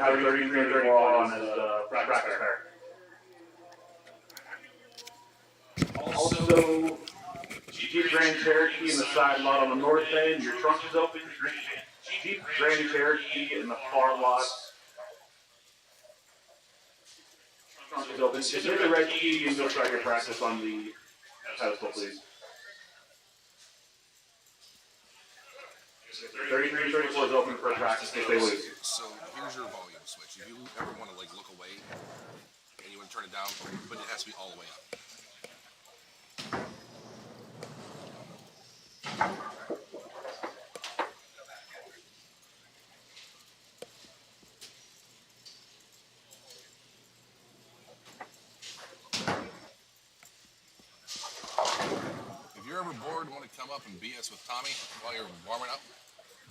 have 33-34 on as practice pair. Also, Jeep Grand Cherokee in the side lot on the north end. Your trunk is open. Jeep Grand Cherokee in the far lot. Trunk is open. Just hit the red key and go start your practice on the pedestal, please. 33-34 is open for practice if they lose. So here's your volume switch. If you ever want to look away and you want to turn it down, but it has to be all the way up. If you're ever bored and want to come up and BS with Tommy while you're warming up,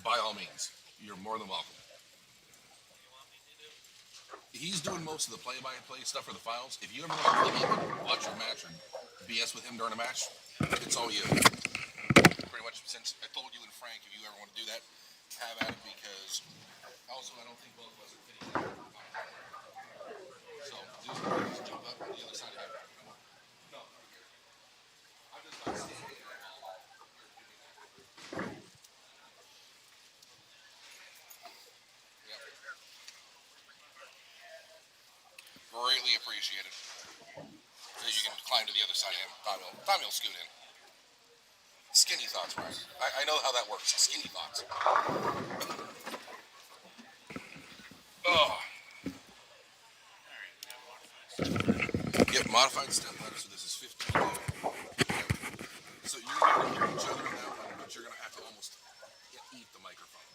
by all means, you're more than welcome. He's doing most of the play-by-play stuff for the files. If you ever want to come up and watch your match or BS with him during a match, it's all you. Pretty much since I told you and Frank, if you ever want to do that, have at it, because also I don't think both of us are fitting in. So just jump up on the other side of him. No, I'm just not standing there. Greatly appreciated. So you can climb to the other side of him. Tommy will scoot in. Skinny thoughts, Brian. I know how that works. Skinny thoughts. Oh. Yep, modified Stepladder, so this is 15. So you're going to hear each other in that one, but you're going to have to almost eat the microphone.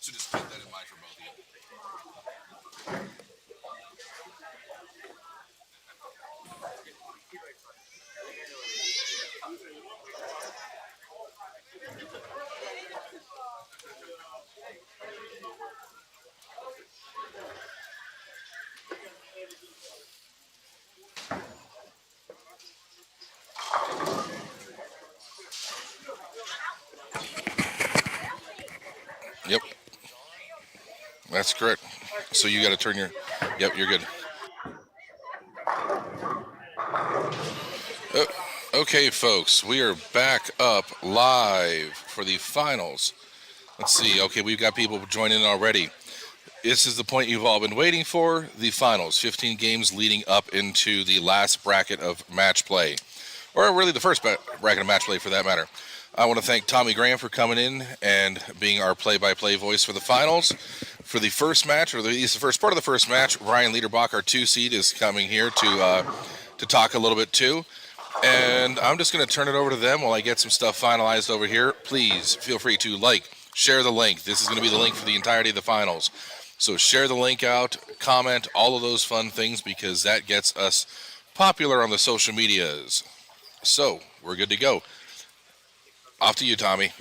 So just keep that in mind for both of you. Yep. That's correct. So you got to turn your... Yep, you're good. Okay, folks, we are back up live for the finals. Let's see. Okay, we've got people joining in already. This is the point you've all been waiting for, the finals. 15 games leading up into the last bracket of match play. Or really the first bracket of match play, for that matter. I want to thank Tommy Graham for coming in and being our play-by-play voice for the finals. For the first match, or at least the first part of the first match, Ryan Liederbach, our 2-seed, is coming here to talk a little bit too. And I'm just going to turn it over to them while I get some stuff finalized over here. Please feel free to share the link. This is going to be the link for the entirety of the finals. So share the link out, comment, all of those fun things, because that gets us popular on the social medias. So we're good to go. Off to you, Tommy.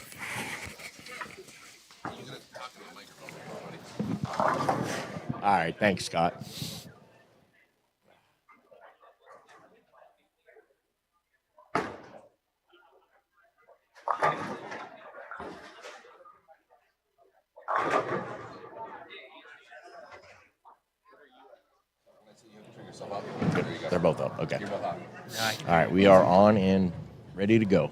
All right, thanks, Scott. They're both up. Okay. All right, we are on and ready to go.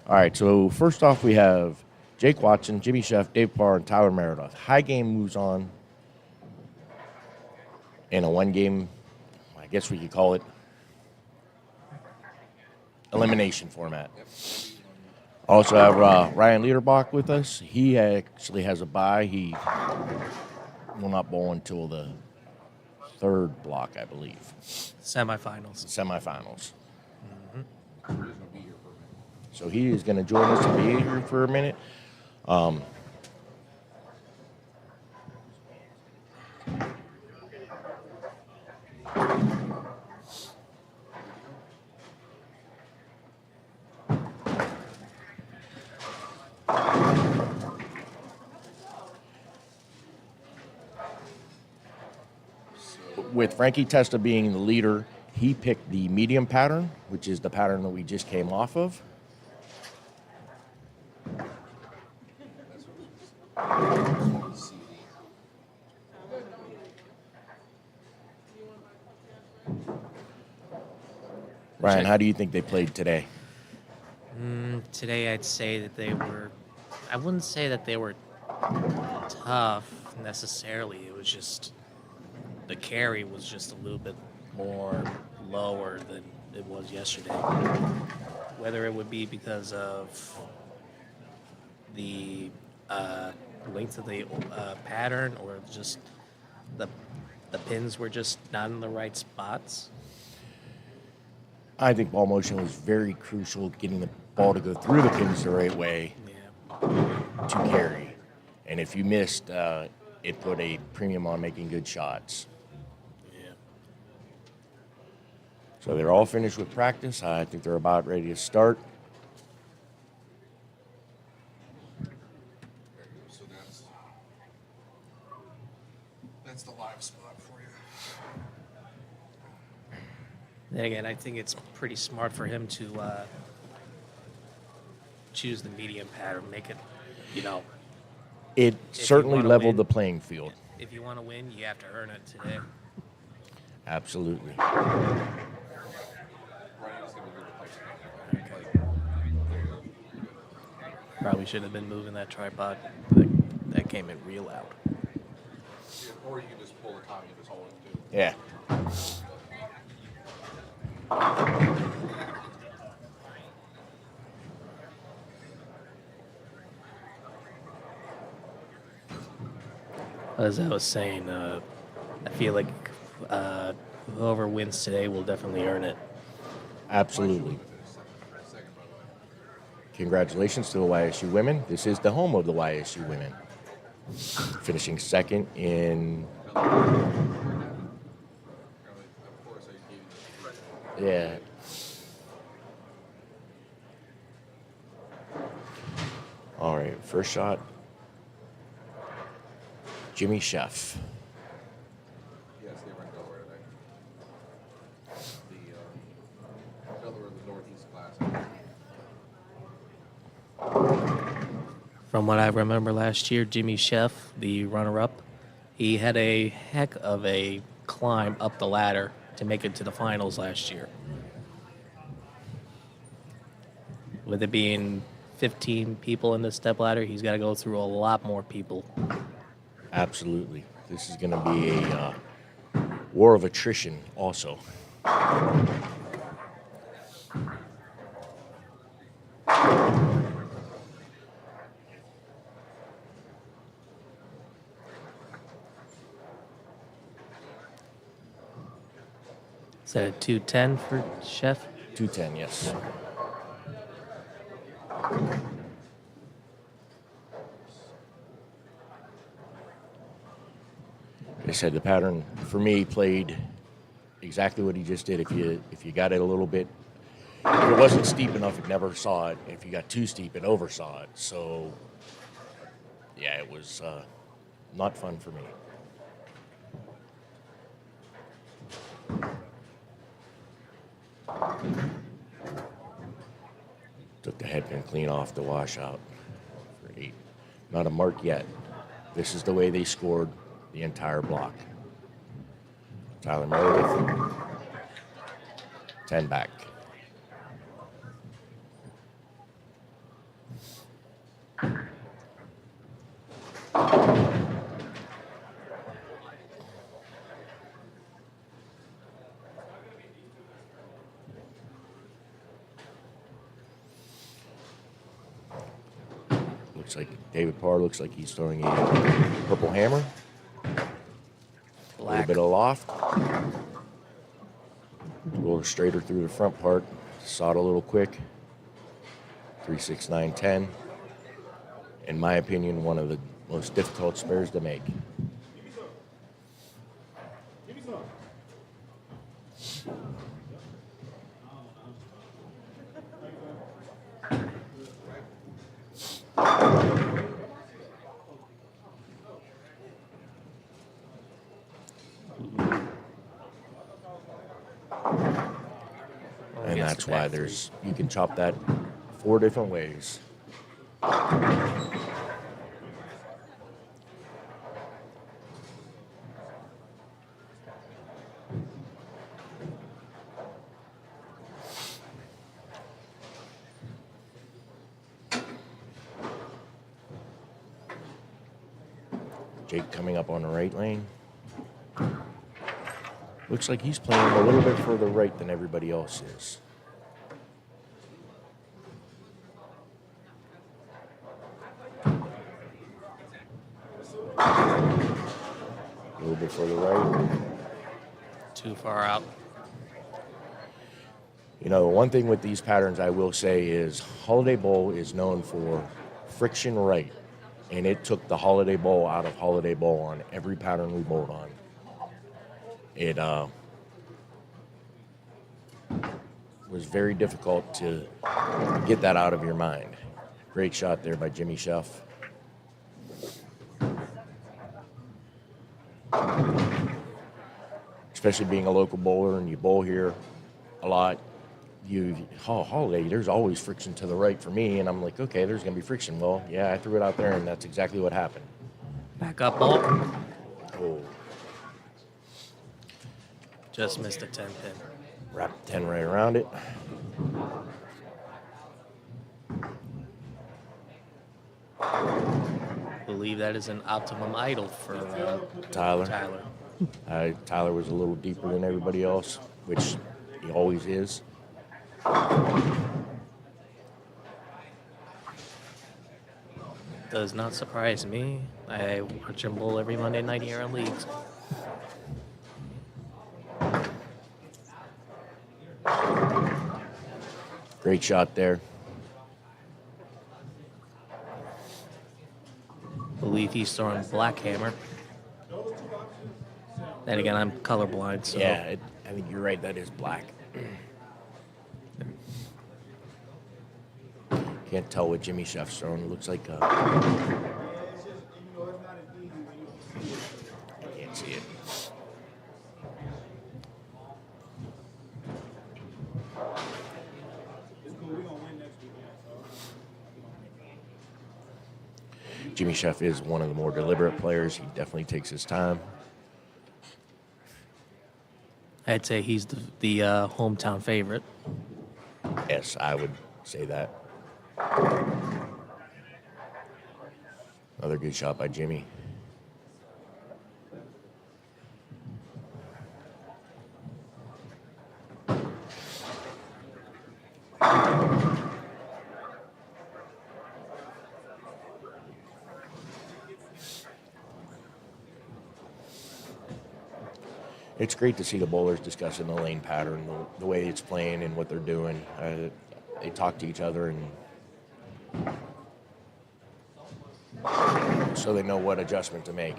All right, so first off, we have Jake Watson, Jimmy Sheff, Dave Parr, and Tyler Meredith. High game moves on in a one-game, I guess we could call it, elimination format. Also have Ryan Liederbach with us. He actually has a bye. He will not bowl until the third block, I believe. Semifinals. Mm-hmm. So he is going to join us and be here for a minute. With Frankie Testa being the leader, he picked the medium pattern, which is the pattern that we just came off of. Ryan, how do you think they played today? Today, I'd say that they were. I wouldn't say that they were tough necessarily. It was just the carry was just a little bit more lower than it was yesterday. Whether it would be because of the length of the pattern or just the pins were just not in the right spots. I think ball motion was very crucial, getting the ball to go through the pins the right way Yeah. to carry. And if you missed, it put a premium on making good shots. Yeah. So they're all finished with practice. I think they're about ready to start. So that's the live spot for you. Then again, I think it's pretty smart for him to choose the medium pattern, make it, It you certainly wanna leveled win- the playing field. if you want to win, you have to earn it today. Absolutely. Probably should have been moving that tripod. That came in real loud. Or you can just pull the Tommy and just hold it too. Yeah. As I was saying, I feel like whoever wins today will definitely earn it. Absolutely. Congratulations to the YSU women. This is the home of the YSU women. Finishing second in. Yeah. All right, first shot. Jimmy Chef. Yes, they were in Delaware today. The Delaware, the Northeast class. From what I remember last year, Jimmy Chef, the runner-up, he had a heck of a climb up the ladder to make it to the finals last year. With it being 15 people in the step ladder, he's got to go through a lot more people. Absolutely. This is going to be a war of attrition also. Is that a 210 for Chef? 210, yes. Like I said, the pattern for me played exactly what he just did. If you got it a little bit, if it wasn't steep enough, it never saw it. If you got too steep, it oversaw it. So, yeah, it was not fun for me. Took the headpin clean off the washout for 8. Not a mark yet. This is the way they scored the entire block. Tyler Meredith, 10 back. Looks like David Parr looks like he's throwing a purple hammer. A little Black. bit of loft. A little straighter through the front part. Sawed a little quick. 3, 6, 9, 10. In my opinion, one of the most difficult spares to make. And Gets that's the why back there's you can chop that 4 different ways. Jake coming up on the right lane. Looks like he's playing a little bit further right than everybody else is. A little bit further right. Too far out. You know, one thing with these patterns I will say is Holiday Bowl is known for friction right. And it took the Holiday Bowl out of Holiday Bowl on every pattern we bowled on. It was very difficult to get that out of your mind. Great shot there by Jimmy Chef. Especially being a local bowler and you bowl here a lot. Holiday, there's always friction to the right for me. And I'm like, okay, there's going to be friction. Well, yeah, I threw it out there and that's exactly what happened. Back up ball. Oh, Just missed a 10 pin. wrap 10 right around it. Believe that is an optimum idle for Tyler. Tyler. Tyler was a little deeper than everybody else, which he always is. Does not surprise me. I watch him bowl every Monday night here in leagues. Great shot there. Believe he's throwing black hammer. Then again, I'm colorblind, so Yeah, I think you're right. That is black. Can't tell what Jimmy Chef's throwing. It looks like I can't see it. Jimmy Chef is one of the more deliberate players. He definitely takes his time. I'd say he's the hometown favorite. Yes, I would say that. Another good shot by Jimmy. It's great to see the bowlers discussing the lane pattern, the way it's playing and what they're doing. They talk to each other, and so they know what adjustment to make.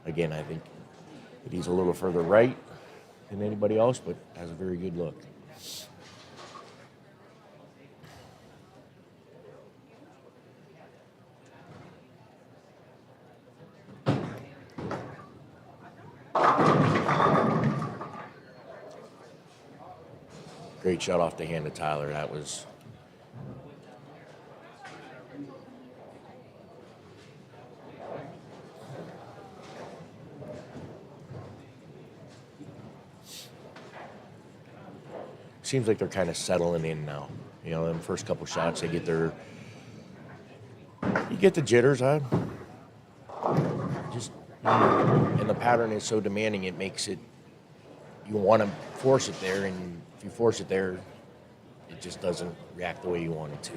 Again, I think that he's a little further right than anybody else, but has a very good look. Great shot off the hand of Tyler. That was seems like they're kind of settling in now. You know, in the first couple shots, you get the jitters. And the pattern is so demanding, it makes it, you want to force it there, and if you force it there, it just doesn't react the way you want it to.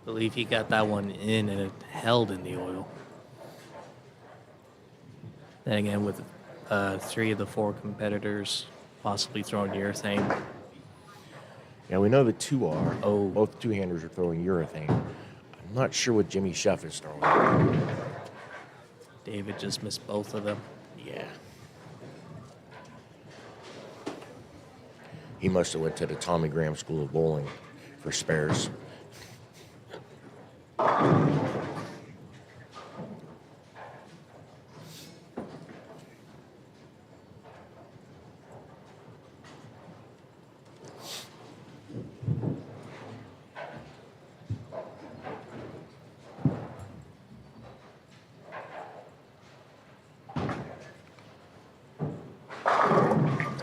Believe he got that one in and it held in the oil. Then again, with 3 of the 4 competitors possibly throwing urethane. Yeah, we know the 2 are. Oh. Both two-handers are throwing urethane. I'm not sure what Jimmy Chef is throwing. David just missed both of them. Yeah. He must have went to the Tommy Graham School of Bowling for spares.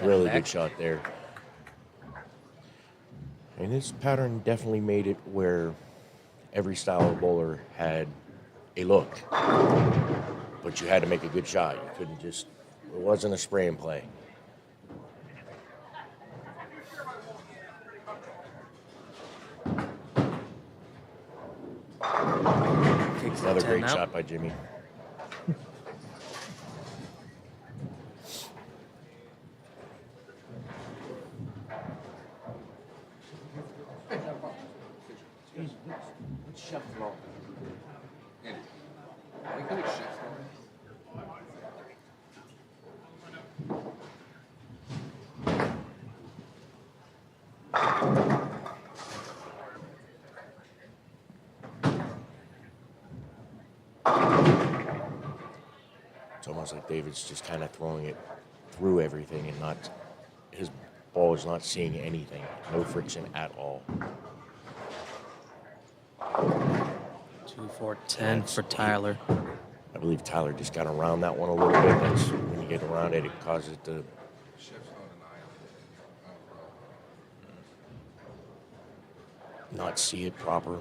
Really back. good shot there. And this pattern definitely made it where every style of bowler had a look. But you had to make a good shot. You couldn't just, it wasn't a spray and play. Kicks the Another 10 great out. shot by Jimmy. It's almost like David's just kind of throwing it through everything and not, his ball is not seeing anything. No friction at all. 2-4-10 for Tyler. I believe Tyler just got around that one a little bit. That's when you get around it, it causes it to not see it proper.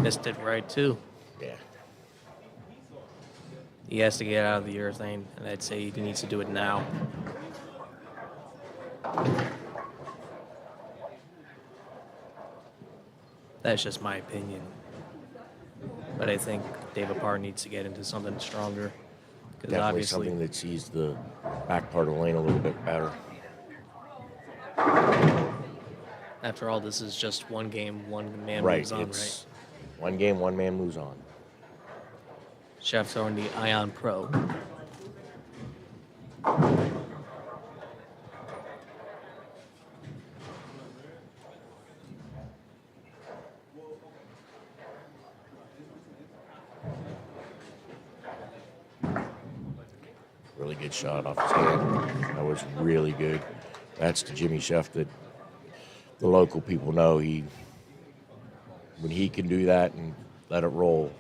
Missed it right too. Yeah. He has to get out of the urethane, and I'd say he needs to do it now. That's just my opinion. But I think David Parr needs to get into something stronger. Because Definitely obviously, something that sees the back part of the lane a little bit better. after all, this is just one game, one man Right. moves on, It's one game, one man moves on. Chef's on the Ion Pro. Really good shot off his hand. That was really good. That's the Jimmy Chef that the local people know. When he can do that and let it roll,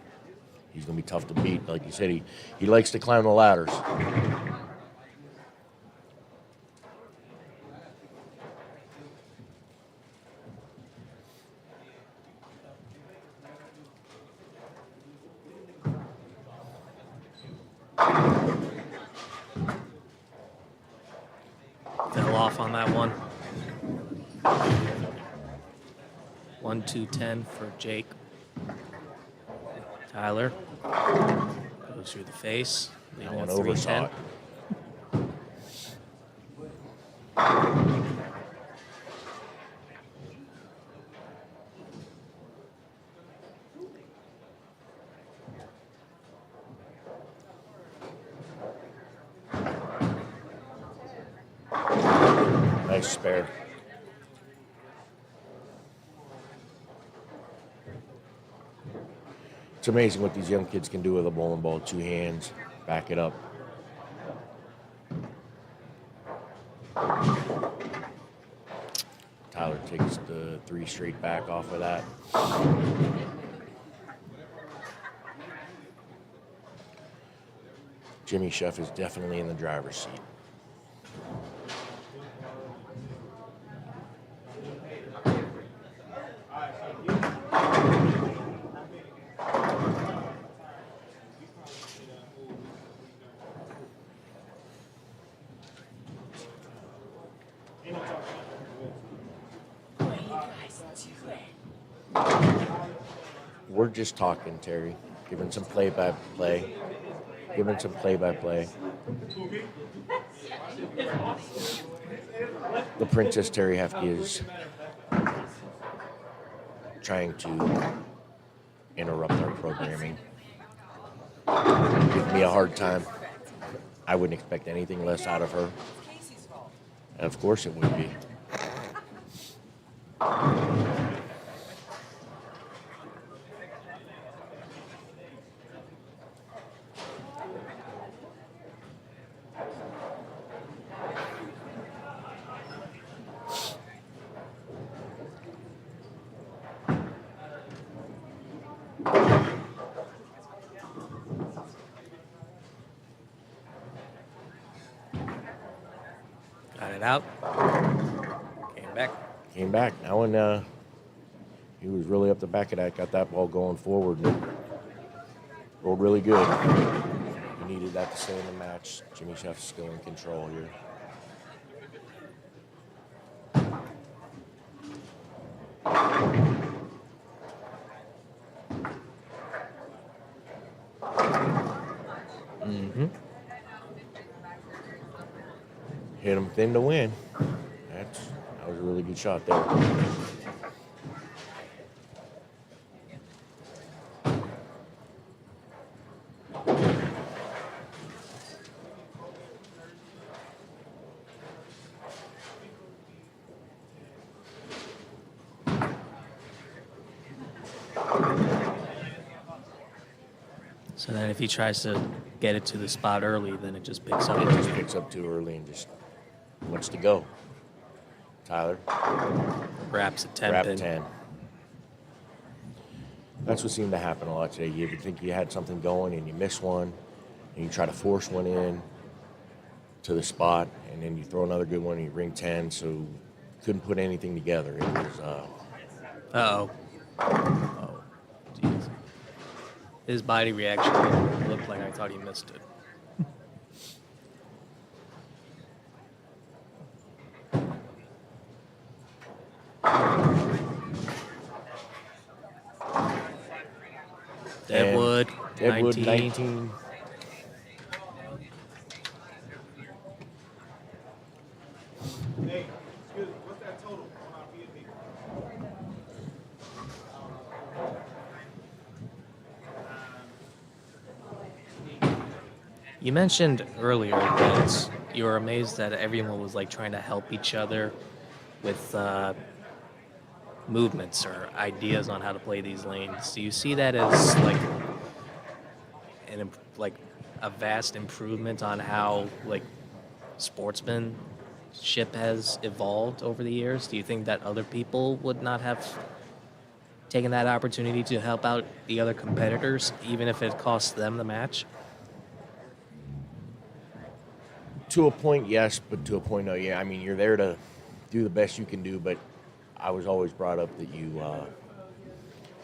he's going to be tough to beat. Like you said, he likes to climb the ladders. Fell off on that one. 1-2-10 for Jake. Tyler goes through the face. That Leaving one at oversaw 3-10. it. Nice spare. It's amazing what these young kids can do with a bowling ball, two hands, back it up. Tyler takes the 3 straight back off of that. Jimmy Chef is definitely in the driver's seat. We're just talking, Terry. Giving some play-by-play. Giving some play-by-play. The Princess Terry Hefke is trying to interrupt our programming. Give me a hard time. I wouldn't expect anything less out of her. And of course it would be. it out. Came back. Came back. Now when he was really up the back of that, got that ball going forward, and rolled really good. He needed that to stay in the match. Jimmy Chef's still in control here. Hit him thin to win. That was a really good shot there. So then if he tries to get it to the spot early, then it just picks up. It just picks up too early and just much to go. Tyler. Wraps at 10. Wrap 10. That's what seemed to happen a lot today. You would think you had something going and you miss one, and you try to force one in to the spot, and then you throw another good one and you ring 10, so couldn't put anything together. It was, Uh-oh. oh, Jeez. His body reaction looked like I thought he missed it. Deadwood, Deadwood 19. 19. Hey, excuse me, what's that total on our B&B? You mentioned earlier that you were amazed that everyone was like trying to help each other with movements or ideas on how to play these lanes. Do you see that as like like a vast improvement on how like sportsmanship has evolved over the years? Do you think that other people would not have taken that opportunity to help out the other competitors, even if it cost them the match? To a point, yes, but to a point, no. Yeah, I mean, you're there to do the best you can do, but I was always brought up that you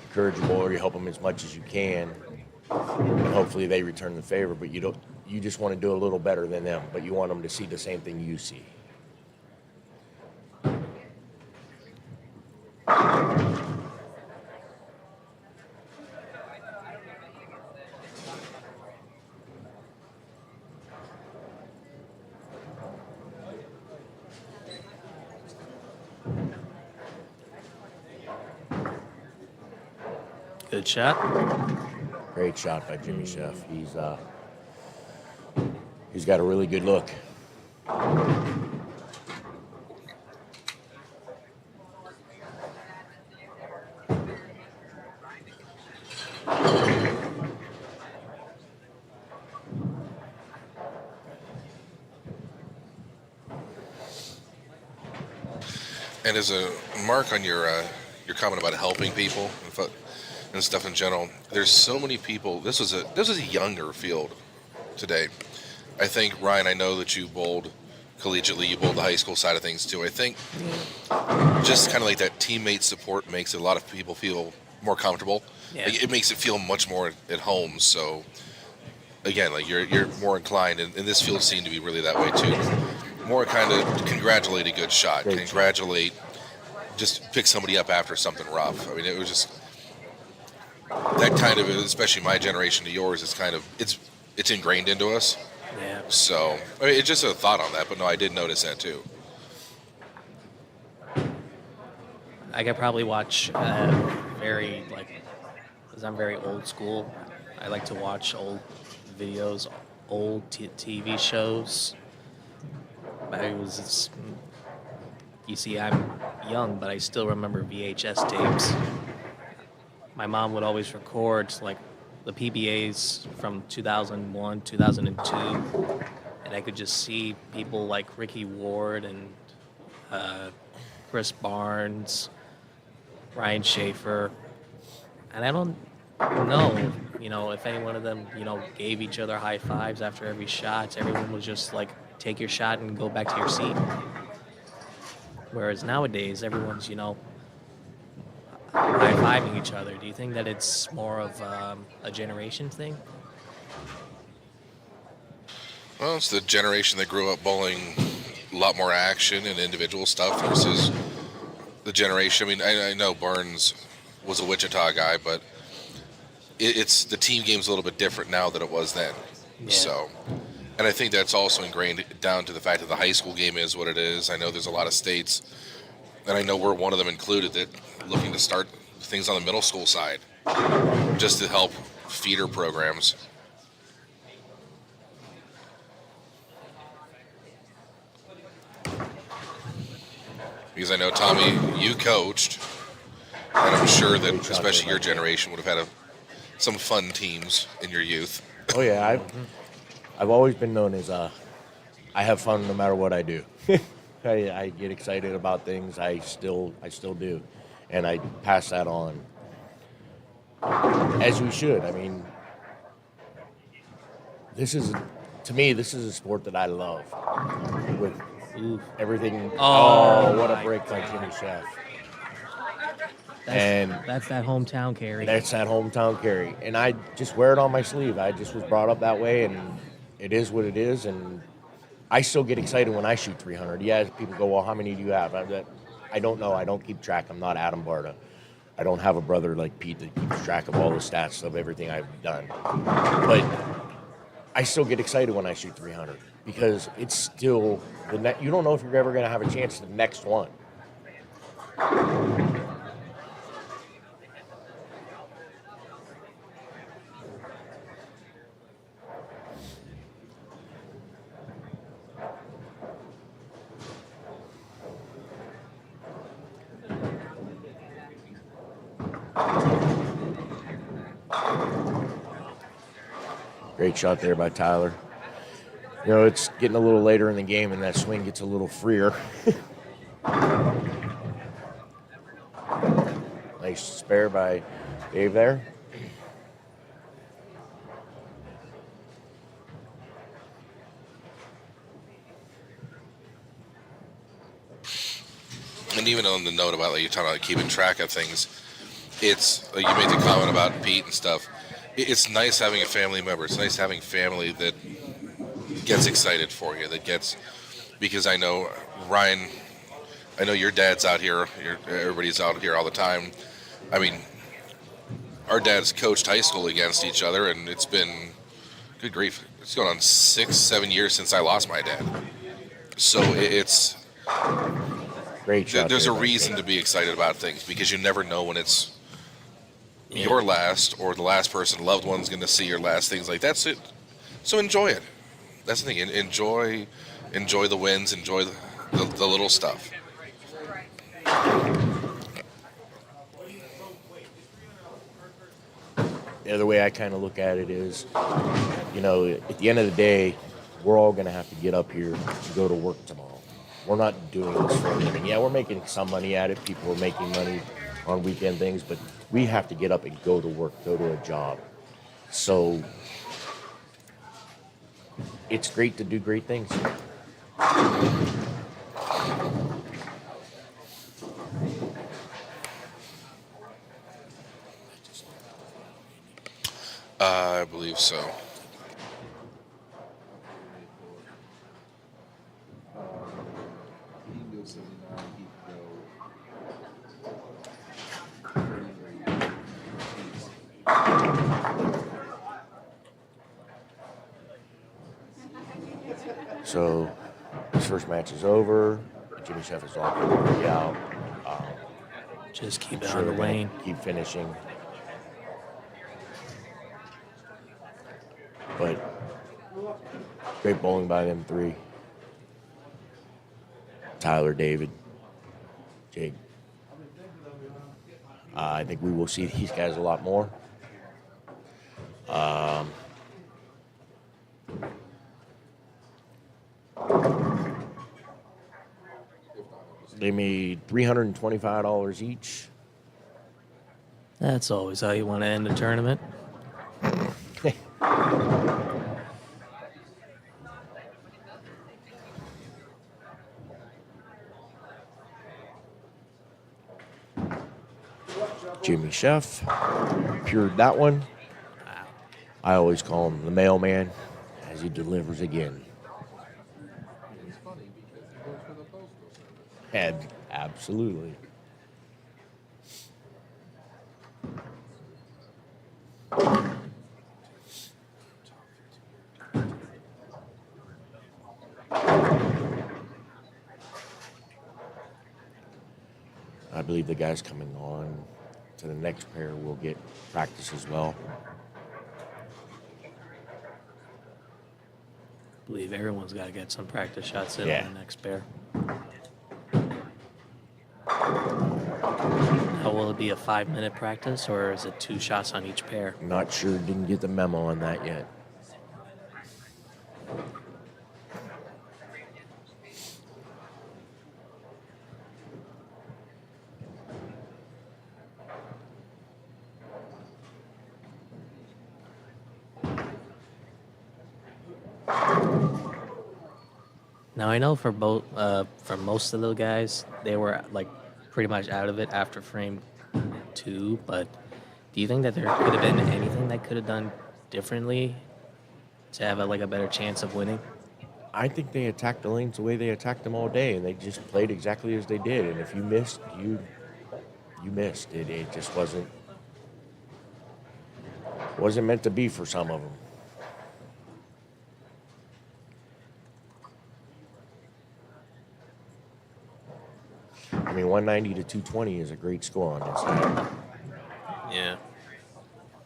encourage your bowler, you help them as much as you can, and hopefully they return the favor. But you just want to do a little better than them, but you want them to see the same thing you see. Good shot. Great shot by Jimmy Chef. He's got a really good look. And as a mark on your comment about helping people and stuff in general, there's so many people. This was a younger field today. I think, Ryan, I know that you bowled collegiately, you bowled the high school side of things too. I think just kind of like that teammate support makes a lot of people feel more comfortable. Yeah. Like, it makes it feel much more at home. So again, like you're more inclined, and this field seemed to be really that way too. More kind of congratulate a good shot, congratulate, just pick somebody up after something rough. I mean, it was just that kind of, especially my generation to yours, is kind of it's ingrained into us. Yeah. So I mean, it's just a thought on that, but no, I did notice that too. I could probably watch because I'm very old school. I like to watch old videos, old TV shows. You see, I'm young, but I still remember VHS tapes. My mom would always record like the PBAs from 2001, 2002, and I could just see people like Ricky Ward and Chris Barnes, Ryan Schaefer, and I don't know, if any one of them, gave each other high fives after every shot. Everyone was just like, take your shot and go back to your seat. Whereas nowadays, everyone's, high-fiving each other. Do you think that it's more of a generation thing? Well, it's the generation that grew up bowling a lot more action and individual stuff versus the generation. I mean, I know Burns was a Wichita guy, but it's the team game's a little bit different now than it was then. Yeah. So, and I think that's also ingrained down to the fact that the high school game is what it is. I know there's a lot of states, and I know we're one of them included, that looking to start things on the middle school side just to help feeder programs. Because I know, Tommy, you coached, and I'm sure that especially your generation would have had some fun teams in your youth. Oh yeah, I've always been known as I have fun no matter what I do. I get excited about things. I still do, and I pass that on as we should. I mean, to me this is a sport that I love with everything. Oh, what a my break by Jimmy Chef. That's that hometown carry. That's that hometown carry. And I just wear it on my sleeve. I just was brought up that way, and it is what it is. And I still get excited when I shoot 300. Yeah, people go, well, how many do you have? I don't know. I don't keep track. I'm not Adam Barta. I don't have a brother like Pete that keeps track of all the stats of everything I've done. But I still get excited when I shoot 300 because it's still you don't know if you're ever going to have a chance at the next one. Great shot there by Tyler. You know, it's getting a little later in the game and that swing gets a little freer. Nice spare by Dave there. And even on the note about, like, you're talking about keeping track of things, it's like you made the comment about Pete and stuff. It's nice having a family member. It's nice having family that gets excited for you, because I know, Ryan, I know your dad's out here, everybody's out here all the time. I mean, our dads coached high school against each other, and it's been, good grief, it's going on 6-7 years since I lost my dad. So it's great shot. There's a reason to be excited about things, because you never know when it's your last or the last person, loved one's going to see your last, things like that. So enjoy it. That's the thing. Enjoy the wins. Enjoy the little stuff. The other way I kind of look at it is, you know, at the end of the day, we're all going to have to get up here and go to work tomorrow. We're not doing this for a living. Yeah, we're making some money at it. People are making money on weekend things, but we have to get up and go to work, go to a job. So it's great to do great things. I believe so. So this first match is over. Jimmy Chef is all already out. Just keep it Sure on the they're gonna lane. keep finishing. But great bowling by them three. Tyler, David, Jake. I think we will see these guys a lot more. They made $325 each. That's always how you want to end a tournament. Chef pured that one. Wow. I always call him the mailman as he delivers again. Absolutely. I believe the guys coming on to the next pair will get practice as well. I believe everyone's got to get some practice shots in Yeah. on the next pair. Now, will it be a 5-minute practice, or is it 2 shots on each pair? Not sure, didn't get the memo on that yet. Now, I know for most of the guys, they were like pretty much out of it after frame 2. But do you think that there could have been anything that could have done differently to have a better chance of winning? I think they attacked the lanes the way they attacked them all day, and they just played exactly as they did. And if you missed, you missed. It just wasn't meant to be for some of them. I mean, 190 to 220 is a great score on this side. Yeah.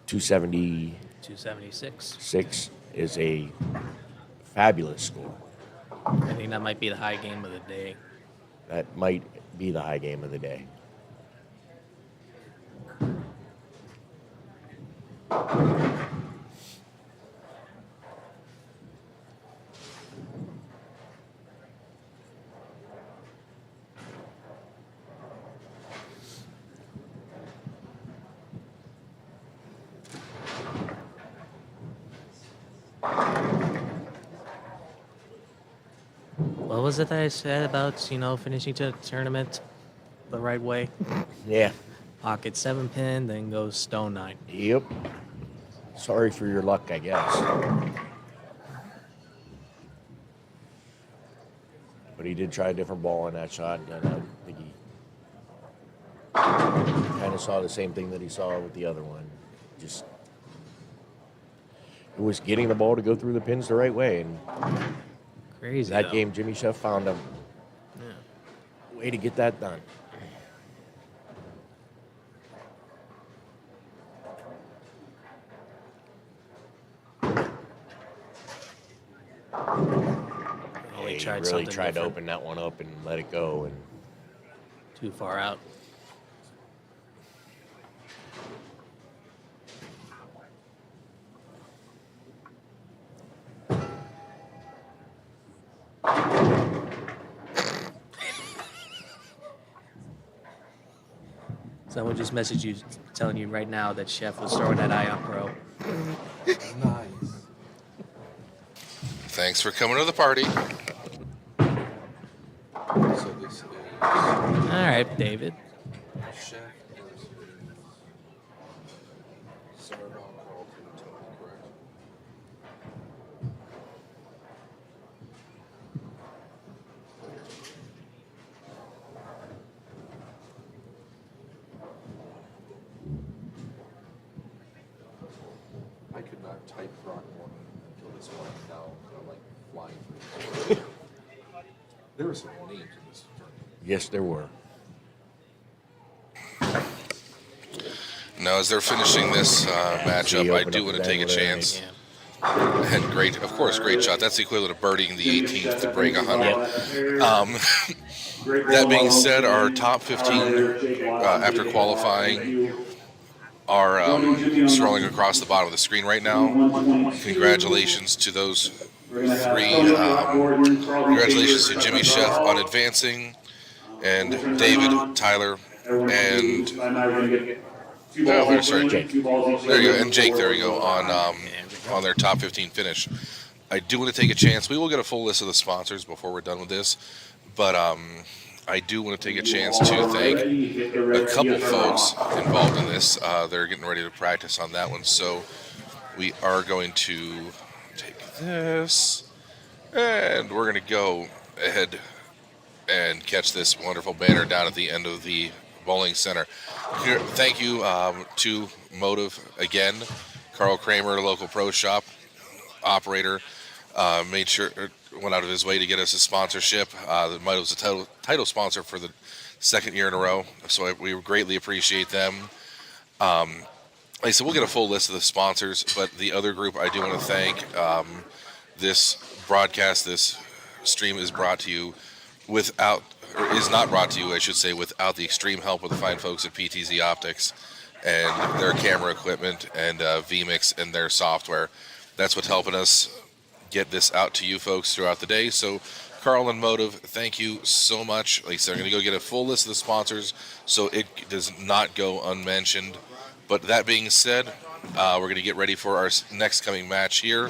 276 276. is a fabulous score. I think that might be the high game of the day. That might be the high game of the day. What was it that I said about, finishing to the tournament the right way? Yeah. Pocket 7-pin, then goes stone 9. Yep. Sorry for your luck, I guess. But he did try a different ball on that shot, and I think he kind of saw the same thing that he saw with the other one. Just it was getting the ball to go through the pins the right way, and Crazy. that though. game Jimmy Chef found a way to get that done. Oh, he He tried really something tried to different. open that one up and let it go, and Too far out. Someone just messaged you telling you right now that Chef was throwing that Ion Pro. Nice. Thanks for coming to the party. So this is All right, David. Chef versus Sargon Carlton Tony, correct? I could not type Throckmorton until this point. Now I'm like flying through. There were some names in this tournament. yes, there were. Now, as they're finishing this matchup, he I opened do up want the to take a dangler there. chance. Yeah. And great shot. That's the equivalent of birdieing the 18th to break 100. That being said, our top 15 after qualifying are scrolling across the bottom of the screen right now. Congratulations to those three. Congratulations to Jimmy Chef on advancing, and David, Tyler, and Jake. there you go, and Jake. There you go on their top 15 finish. I do want to take a chance. We will get a full list of the sponsors before we're done with this, but I do want to take a chance to thank a couple folks involved in this. They're getting ready to practice on that one, so we are going to take this, and we're going to go ahead and catch this wonderful banner down at the end of the bowling center. Here, thank you to Motive again, Carl Kramer, local pro shop operator, made sure went out of his way to get us a sponsorship. The Motive's a title sponsor for the second year in a row, so we greatly appreciate them. Like I said, we'll get a full list of the sponsors, but the other group I do want to thank. This broadcast, this stream is brought to you without, or is not brought to you, I should say, without the extreme help of the fine folks at PTZ Optics and their camera equipment and vMix and their software. That's what's helping us get this out to you folks throughout the day. So, Carl and Motive, thank you so much. Like I said, I'm going to go get a full list of the sponsors so it does not go unmentioned. But that being said, we're going to get ready for our next coming match here,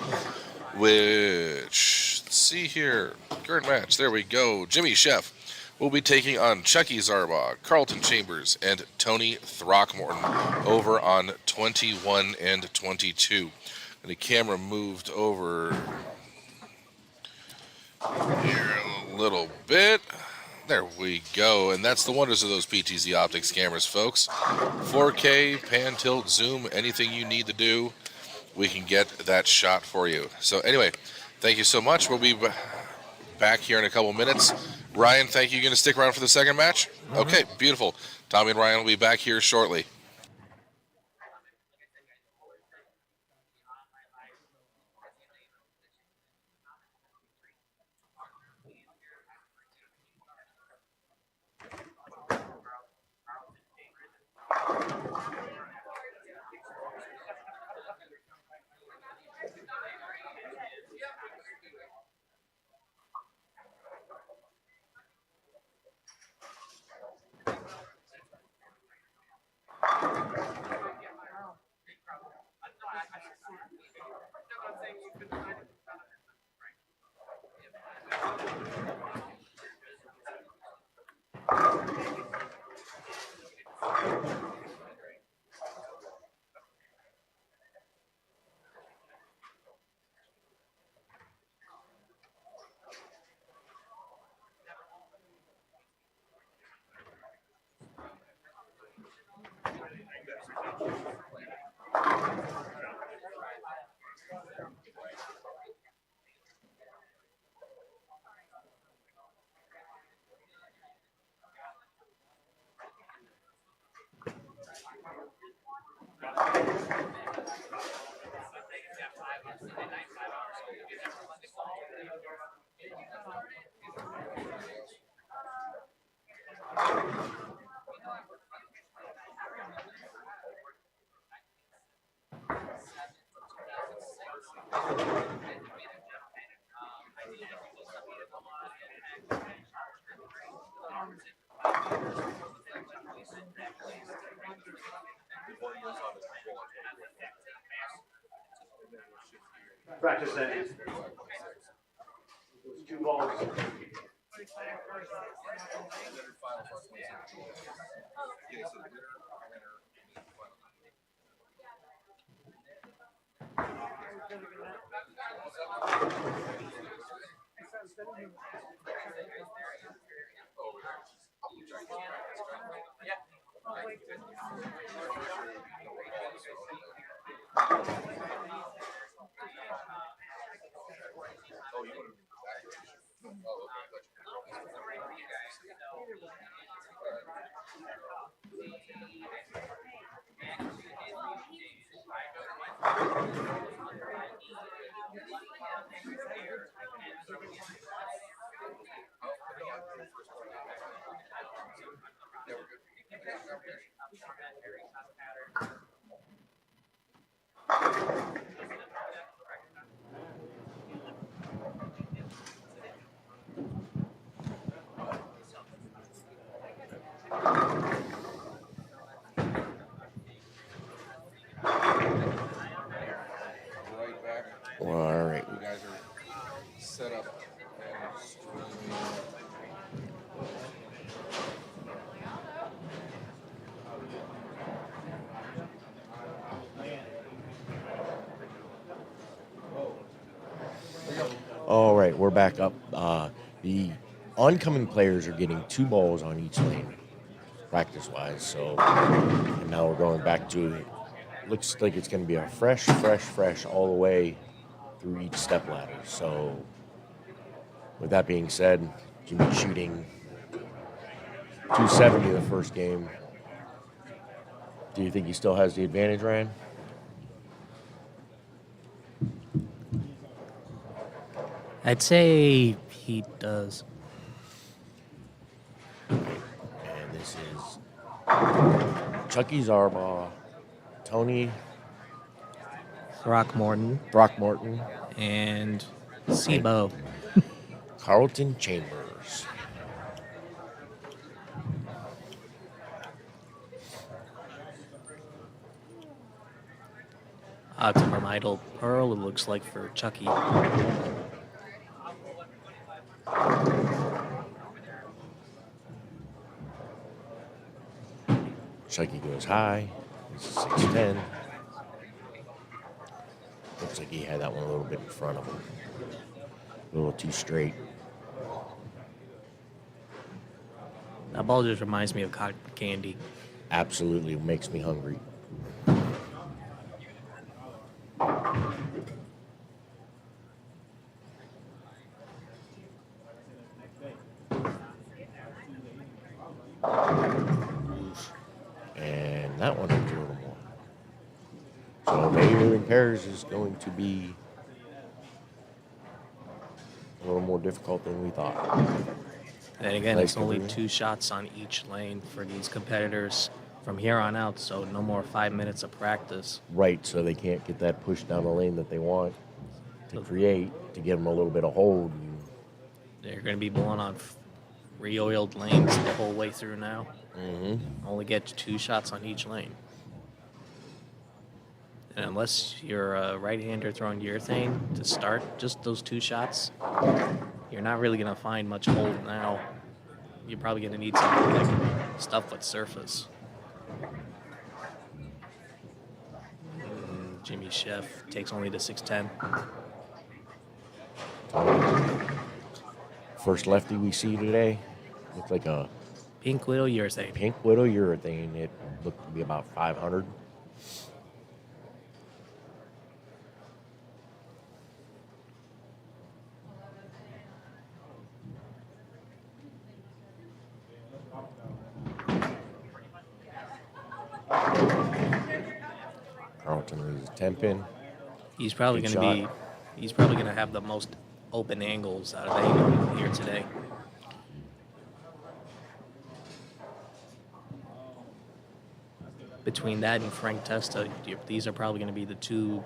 which, let's see here, current match, there we go. Jimmy Chef will be taking on Chucky Zarbaugh, Carlton Chambers, and Tony Throckmorton over on 21 and 22. And the camera moved over here a little bit. There we go. And that's the wonders of those PTZ Optics cameras, folks. 4K, pan, tilt, zoom, anything you need to do, we can get that shot for you. So anyway, thank you so much. We'll be back here in a couple minutes. Ryan, thank you. You're going to stick around for the second match? Okay, beautiful. Tommy and Ryan will be back here shortly. Practice that. Two balls. Right back. All right. You guys are set up and streaming. right, we're back up. The oncoming players are getting 2 balls on each lane, practice-wise. So, and now we're going back to it. Looks like it's going to be a fresh all the way through each step ladder. So, with that being said, Jimmy shooting 270 the first game. Do you think he still has the advantage, Ryan? I'd say he does. And this is Chucky Zarbaugh, Tony Throckmorton Throckmorton, and Sibo. Carlton Chambers. Optimum Idol Pearl, it looks like, for Chucky. Chucky goes high. This is 6'10". Looks like he had that one a little bit in front of him. A little too straight. That ball just reminds me of cotton candy. Absolutely makes me hungry. And that one hits a little more. So maybe in pairs is going to be a little more difficult than we thought. And again, Nice it's only delivery. 2 shots on each lane for these competitors from here on out, so no more 5 minutes of practice. Right, so they can't get that push down the lane that they want to create to give them a little bit of hold. And, They're going to be blowing on re-oiled lanes the whole way through now. Only get 2 shots on each lane. And unless you're a right-hander throwing urethane to start just those 2 shots, you're not really going to find much hold now. You're probably going to need something like stuff with surface. Jimmy Chef takes only to 6'10". first lefty we see today looked like a Pink Widow urethane. Pink Widow urethane. It looked to be about 500. Carlton is a 10 pin. He's probably Good going to shot. be. He's probably going to have the most open angles out of anyone here today. Between that and Frank Testa, these are probably going to be the 2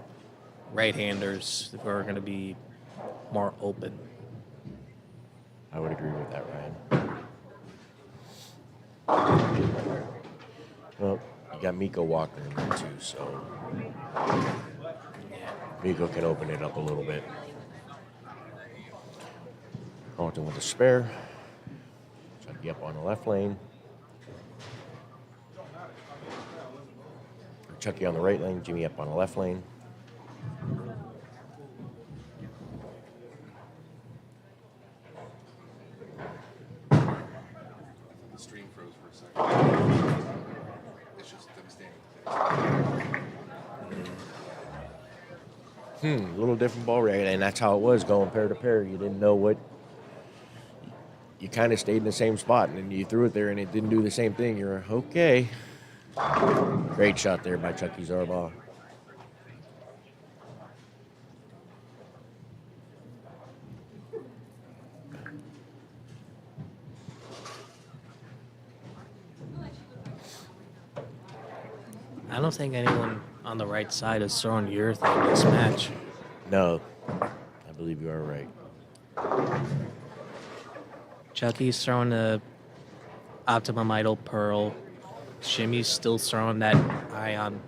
right-handers who are going to be more open. I would agree with that, Ryan. Well, you got Miko Walker in there too, so Miko can open it up a little bit. Carlton with a spare. Chucky up on the left lane. Chucky on the right lane, Jimmy up on the left lane. The stream froze for a second. It's just them standing. A little different ball rate, and that's how it was going pair to pair. You didn't know what. You kind of stayed in the same spot, and then you threw it there, and it didn't do the same thing. You're okay. Great shot there by Chucky Zarbaugh. I don't think anyone on the right side has thrown urethane in this match. No, I believe you are right. Chucky's throwing the Optimum Idol Pearl. Shimmy's still throwing that Ion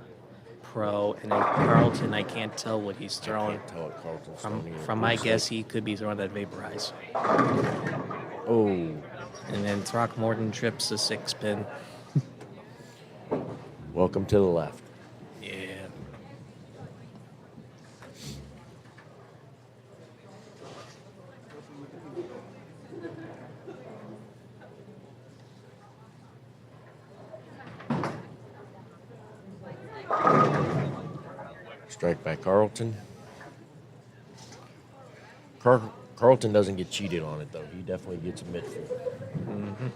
Pro. And then Carlton, I can't tell what he's throwing. Can't tell what Carlton's throwing either. From my Looks guess, like- he could be throwing that Vaporize. Oh, And then Throckmorton trips the 6-pin. welcome to the left. Yeah. Strike by Carlton. Carlton doesn't get cheated on it, though. He definitely gets a mitt full. Mm-hmm.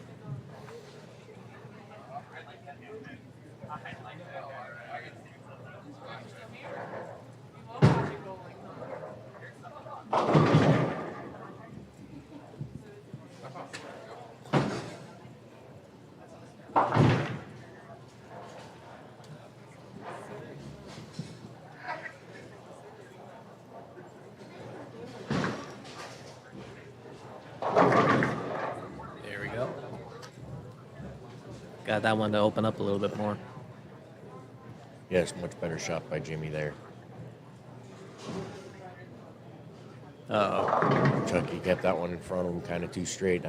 There we go. Got that one to open up a little bit more. Yes, much better shot by Jimmy there. Uh-oh. Chucky kept that one in front of him kind of too straight.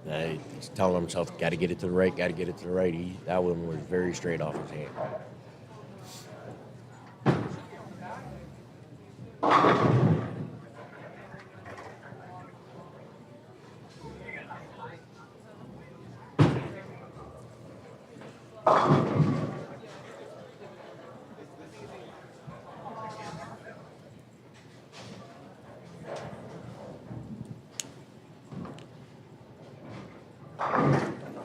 He's telling himself, got to get it to the right, got to get it to the right. That one was very straight off his hand.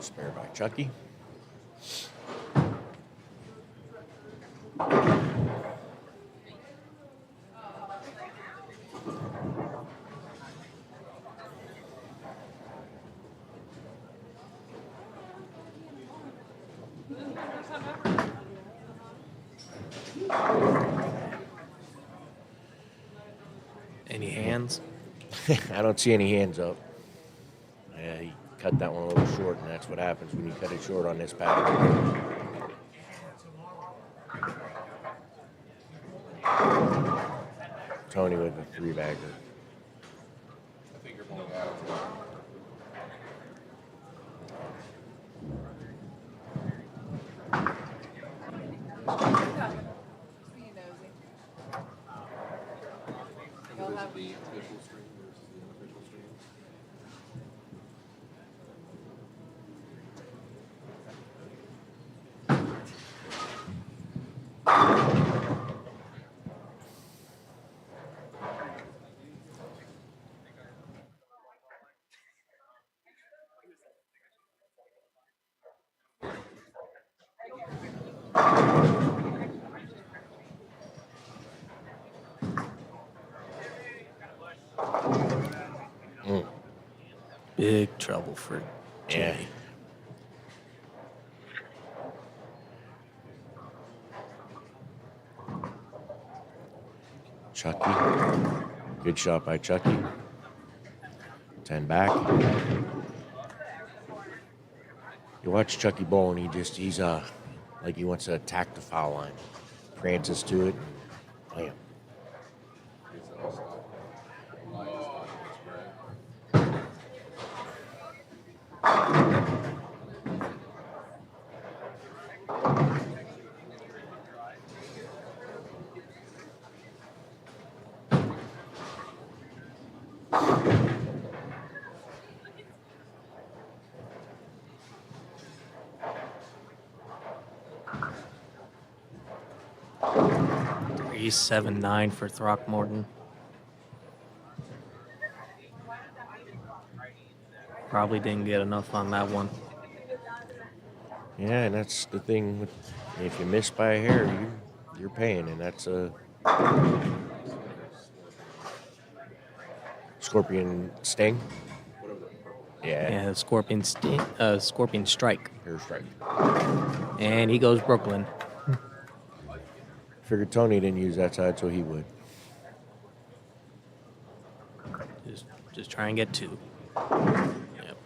Spare by Chucky. Any hands? I don't see any hands up. Yeah, he cut that one a little short, and that's what happens when you cut it short on this pattern. Tony with a 3-bagger. I think you're pulling out. And what is the official stream versus the unofficial stream? Big trouble for Yeah. Jimmy. Chucky. Good shot by Chucky. 10 back. You watch Chucky bowl and he's like he wants to attack the foul line. Prances to it and bam. It's outside. Line is fine. It's great. He's 7-9 for Throckmorton. Probably didn't get enough on that one. Yeah, and that's the thing. If you miss by a hair, you're paying, and that's a scorpion sting. Yeah, Yeah, Scorpion Strike. hair strike. And he goes Brooklyn. Figured Tony didn't use that side, so he would. Just try and get 2. Yep.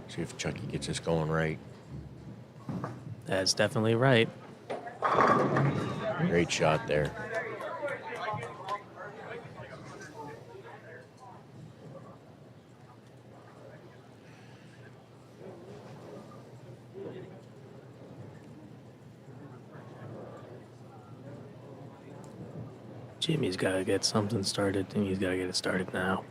See if Chucky gets this going right. That's definitely right. Great shot there. Jimmy's got to get something started, and he's got to get it started now.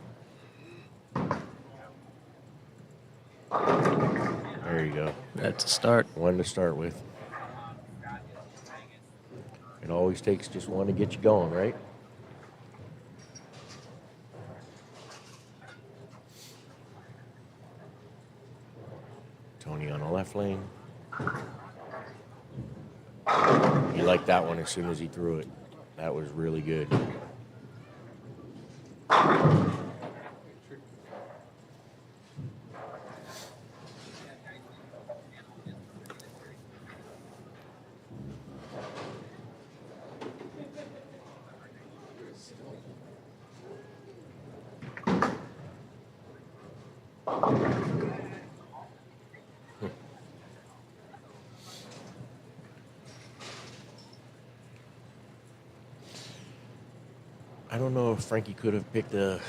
There you go. That's a start. One to start with. It always takes just one to get you going, right? Tony on the left lane. He liked that one as soon as he threw it. That was really good. I don't know if Frankie could have picked a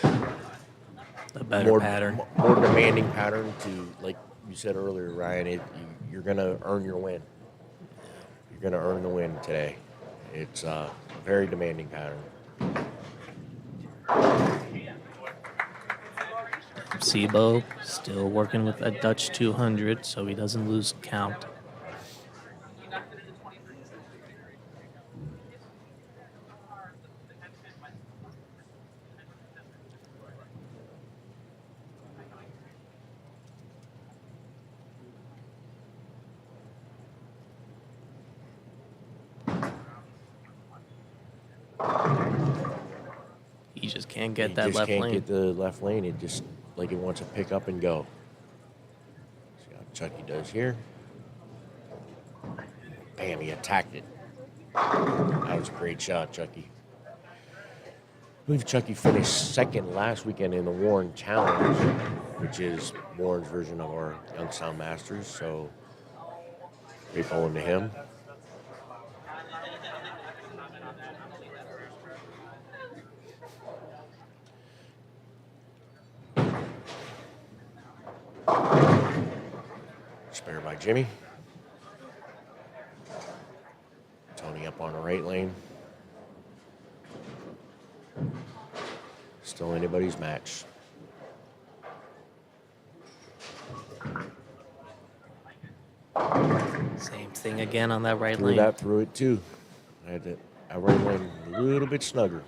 better pattern. more demanding pattern to, like you said earlier, Ryan. You're gonna earn your win. You're gonna earn the win today. It's a very demanding pattern. Sibo still working with a Dutch 200, so he doesn't lose count. He just can't get that left can't lane. get the left lane. It just like it wants to pick up and go. See how Chucky does here. Bam! He attacked it. That was a great shot, Chucky. I believe Chucky finished second last weekend in the Warren Challenge, which is Warren's version of our Youngstown Masters. So great bowling to him. Spare by Jimmy. Tony up on the right lane. Still anybody's match. Same thing again on that right Threw lane. that through it too. I had that right lane a little bit snugger.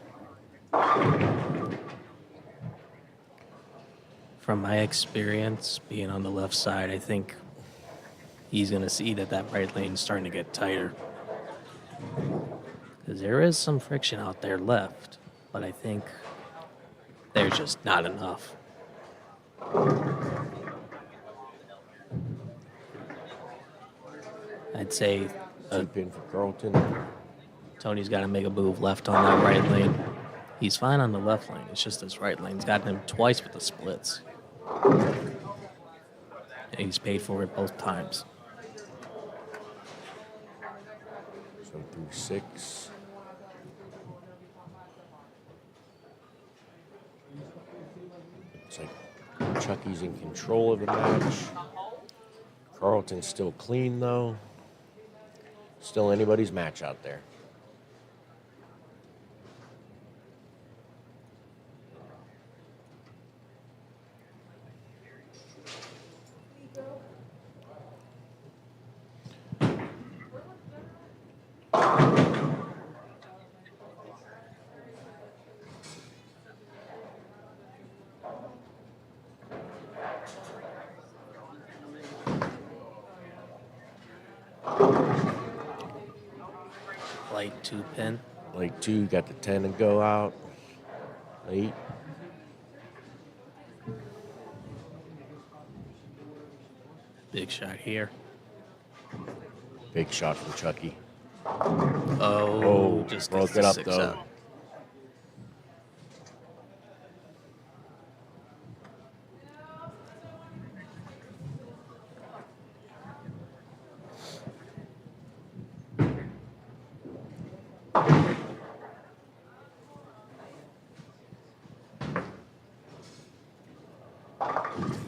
From my experience being on the left side, I think he's going to see that that right lane is starting to get tighter. Because there is some friction out there left, but I think there's just not enough. I'd say Deep in for Carlton. Tony's got to make a move left on that right lane. He's fine on the left lane. It's just this right lane's gotten him twice with the splits. And he's paid for it both times. So through 6. Looks like Chucky's in control of the match. Carlton's still clean though. Still anybody's match out there. Light 2-pin. Late 2, got the 10 to go out. Late. Big shot here. Big shot from Chucky. Oh, just broke gets it the up 6 though. out.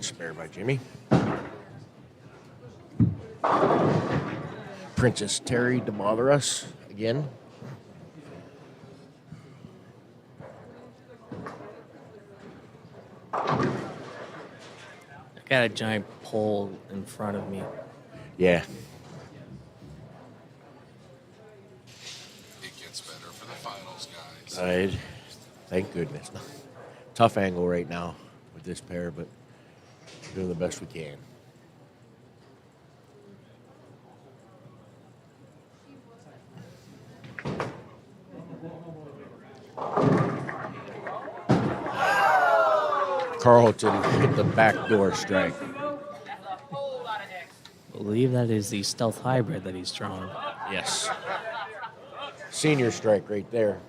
Spare by Jimmy. Princess Terry to bother us again. I got a giant pole in front of me. Yeah. It gets better for the finals, guys. Thank goodness. Tough angle right now with this pair, but doing the best we can. Carlton hit the backdoor strike. I believe that is the stealth hybrid that he's throwing. Yes. Senior strike right there.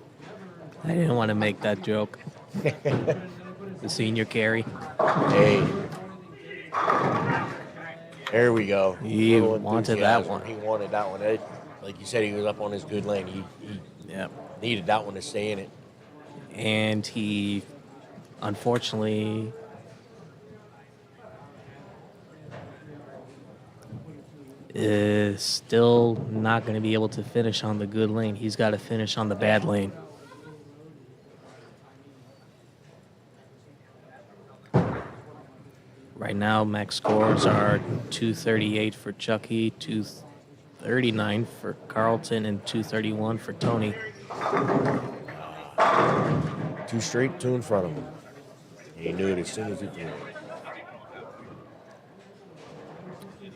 I didn't want to make that joke. The senior carry. Hey. There we go. He Little wanted that enthusiasm. one. He wanted that one. Like you said, he was up on his good lane. He Yep. needed that one to stay in it. And he, unfortunately, is still not going to be able to finish on the good lane. He's got to finish on the bad lane. Right now, max scores are 238 for Chucky, 239 for Carlton, and 231 for Tony. 2 straight, 2 in front of him. He knew it as soon as he threw it.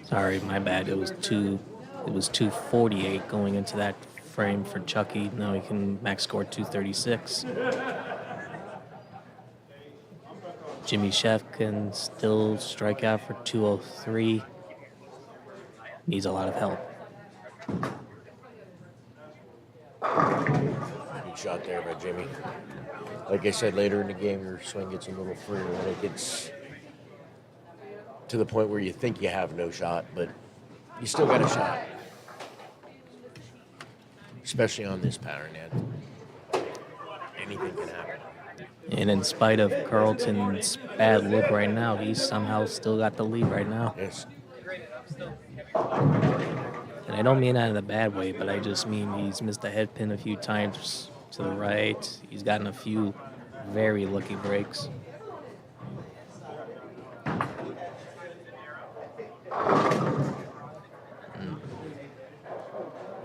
Sorry, my bad. It was 248 going into that frame for Chucky. Now he can max score 236. Jimmy Chef can still strike out for 203. Needs a lot of help. Good shot there by Jimmy. Like I said, later in the game, your swing gets a little freer when it gets to the point where you think you have no shot, but you still got a shot. Especially on this pattern, Ed. Anything can happen. And in spite of Carlton's bad look right now, he's somehow still got the lead right now. Yes. And I don't mean that in a bad way, but I just mean he's missed a head pin a few times to the right. He's gotten a few very lucky breaks.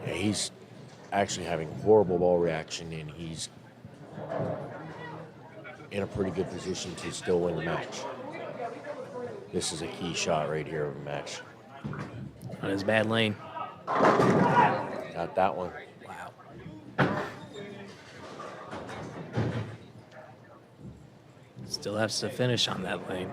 Yeah, he's actually having horrible ball reaction, and he's in a pretty good position to still win the match. This is a key shot right here of the match. On his bad lane. Got that one. Wow. Still has to finish on that lane.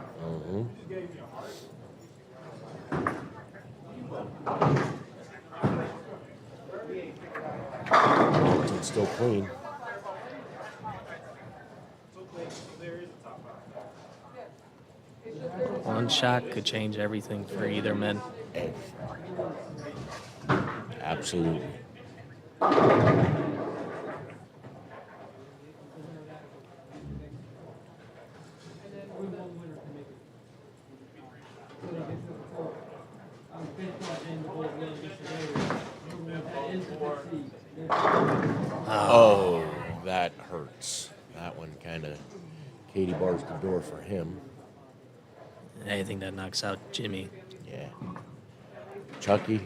It's still clean. One shot could change everything for either men. Hey. Absolutely. Oh, that hurts. That one kind of Katie bars the door for him. Anything that knocks out Jimmy. Yeah. Chucky.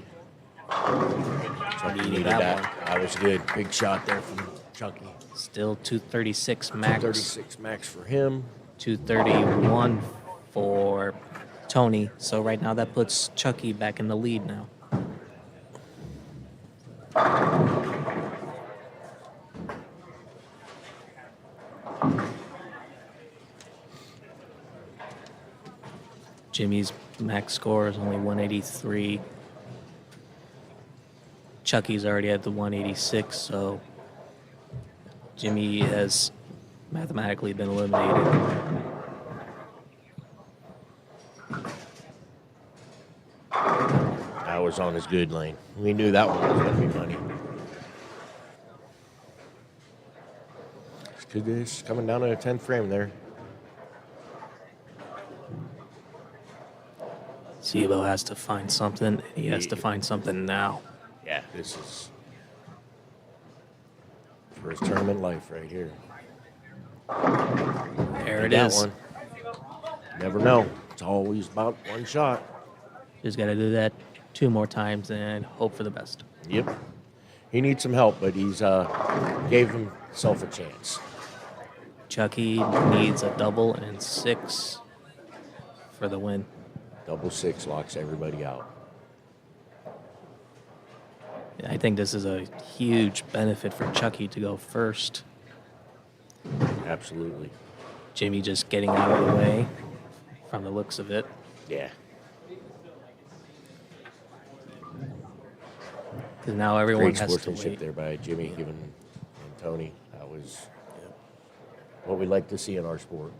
Chucky Needed needed that that. one. That was good. Big shot there from Chucky. Still 236 max. 36 max for him. 231 for Tony. So right now that puts Chucky back in the lead now. Jimmy's max score is only 183. Chucky's already at the 186, so Jimmy has mathematically been eliminated. That was on his good lane. We knew that one was going to be money. It's coming down to a 10th frame there. Sibo has to find something. He has to find something now. Yeah, this is for his tournament life right here. There it That is. one. Never know. It's always about one shot. Just got to do that 2 more times and hope for the best. Yep. He needs some help, but he's gave himself a chance. Chucky needs a double and 6 for the win. Double 6 locks everybody out. I think this is a huge benefit for Chucky to go first. Absolutely. Jimmy just getting out of the way from the looks of it. Yeah. Because now everyone Great has to sportsmanship wait. there by Jimmy, giving and Tony. That was what we like to see in our sport.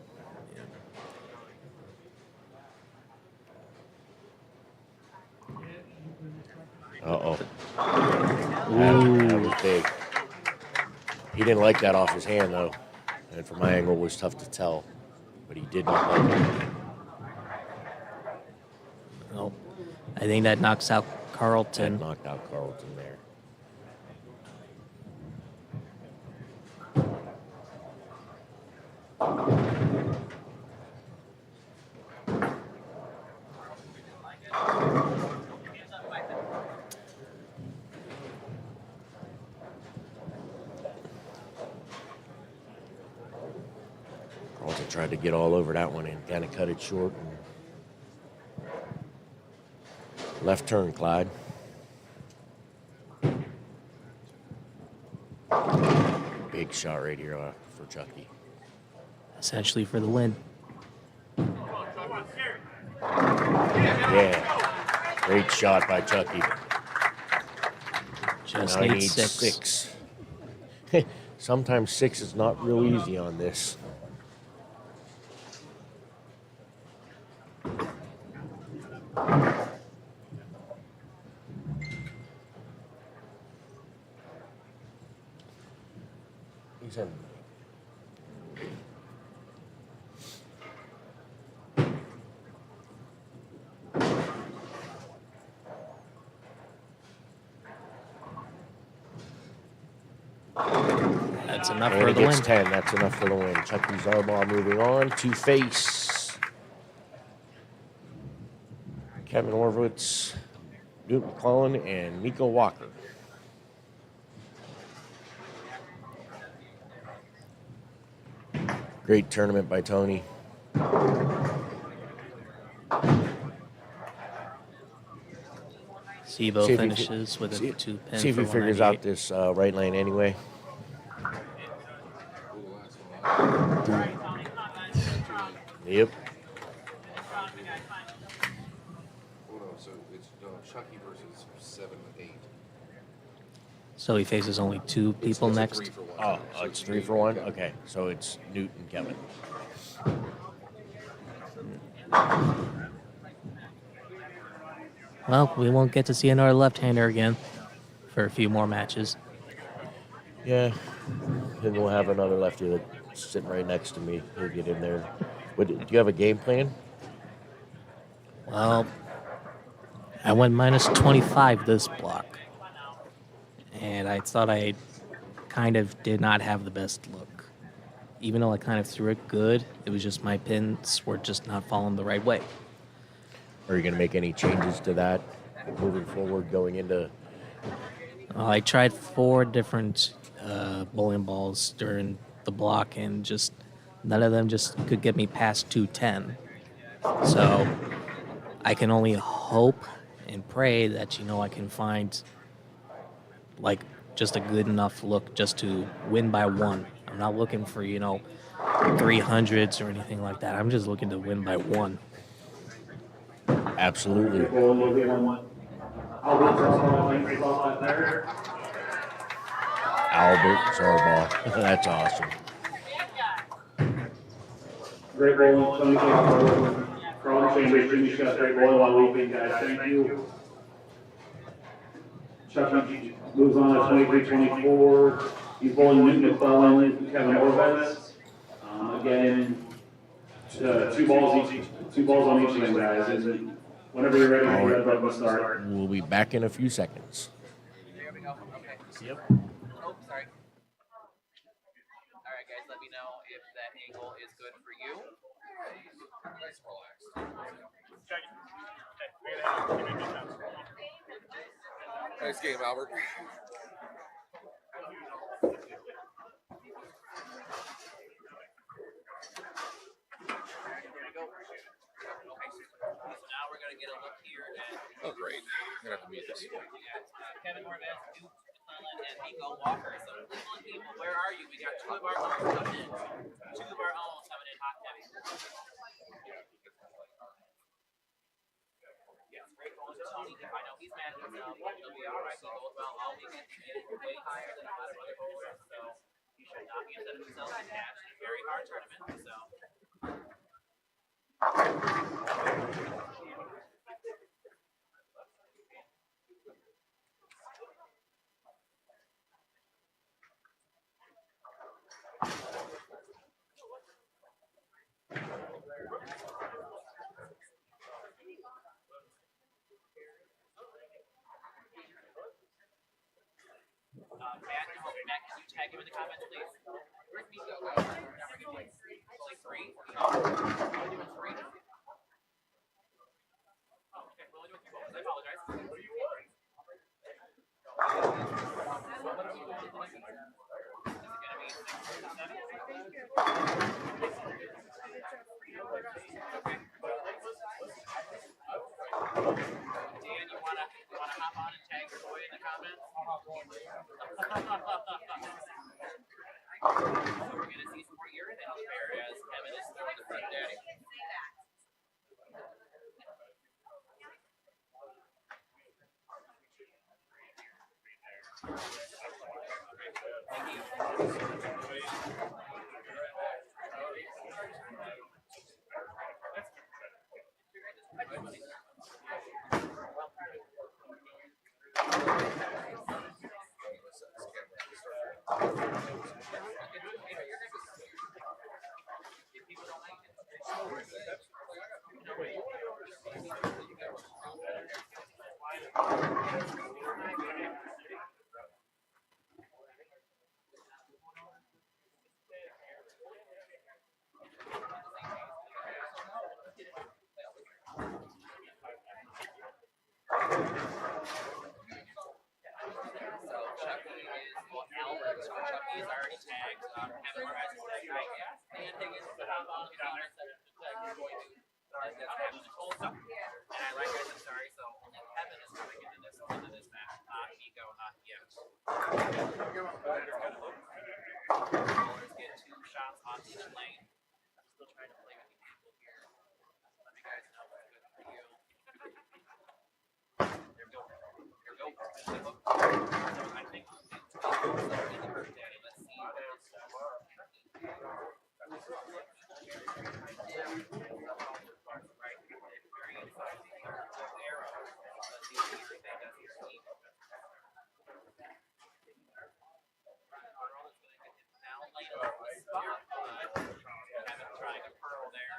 Uh-oh. That was big. He didn't like that off his hand, though. And from my angle, it was tough to tell. But he did not like it. No. I think that knocks out Carlton. That knocked out Carlton there. Carlton tried to get all over that one and kind of cut it short. And left turn, Clyde. Big shot right here for Chucky. Essentially for the win. Yeah. Great shot by Chucky. Just Now he needs needs 6. 6. Sometimes 6 is not real easy on this. He's in. That's enough And for he the gets win. 10. That's enough for the win. Chucky Zarbaugh moving on to face Kevin Orvitz, Newton McClellan, and Nico Walker. Great tournament by Tony. Sebo See if he finishes with a 2-pin. See if he for figures out 198. this right lane anyway. Yep. Hold on, so it's Chucky versus 7 and 8. So he faces only 2 people It's a next. 3 for 1. Oh, it's 3 for 1? Okay, so it's Newt and Kevin. Well, we won't get to see another left-hander again for a few more matches. Yeah. Then we'll have another lefty that's sitting right next to me. He'll get in there. But do you have a game plan? Well, I went minus 25 this block. And I thought I kind of did not have the best look. Even though I kind of threw it good, it was just my pins were just not falling the right way. Are you going to make any changes to that moving forward going into... I tried 4 different bowling balls during the block, and just none of them just could get me past 210. So I can only hope and pray that, I can find like just a good enough look just to win by 1. I'm not looking for, 300s or anything like that. I'm just looking to win by 1. Absolutely. Albert Zarbaugh. That's awesome. Great bowling, Tony Carl Chambers, Jimmy Scott, great bowling while weekend, guys. Thank you. Chucky moves on to 23-24. He's bowling Newton McClellan, Kevin Orvitz. Again, 2 balls each, 2 balls on each of them, guys. And whenever you're ready, we're ready to start. We'll be back in a few seconds. There we go. Okay. Yep. Oh, sorry. All right, guys. Let me know if that angle is good for you. Nice game, Albert. Now we're gonna get a look here at Oh, great. I'm gonna have to mute this. Kevin Horvath, Duke McClellan, and Nico Walker. So Cleveland people, where are you? We got two of our own coming in. Two of our own coming in hot heavy. Yes, great going to Tony. I know he's mad at himself, but he'll be all right. He goes well all weekend. He is way higher than a lot of other bowlers, so he should not be upset at himself. He cashed a very hard tournament, so. Matt, can you tag him in the comments, please? Where's Nico? Only three? We're doing three? Oh, okay. We're only doing three balls. I apologize. Dan, you wanna hop on and tag your boy in the comments? So we're gonna see some more urine fair as Kevin is throwing the front daddy. Chucky is already tagged. Kevin Horvath is tagged. Dan Higgins put on the comments that he's going to. That's Kevin Nicole. And I like guys, I'm sorry. So only Kevin is coming into this match. Not Nico, not yet. Bowlers get 2 shots on each lane. I'm still trying to play with these people here. Let me guys know what's good for you. There we go. Here we go. So I think birthday. Let's see. Right. Very exciting. Arrow. Let's see what everything does here. Now lane on the spot, but Kevin trying a pearl there.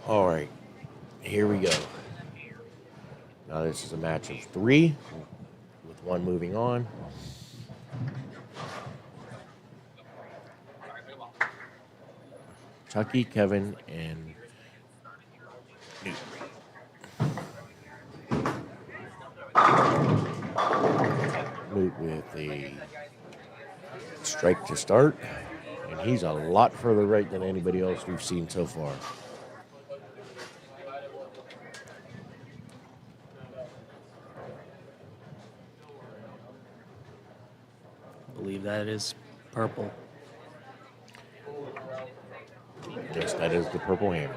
All right, here we go. Now this is a match of 3 with 1 moving on. Chucky, Kevin, and Newt. Newt with a strike to start, and he's a lot further right than anybody else we've seen so far. I believe that is purple. Yes, that is the purple hammer.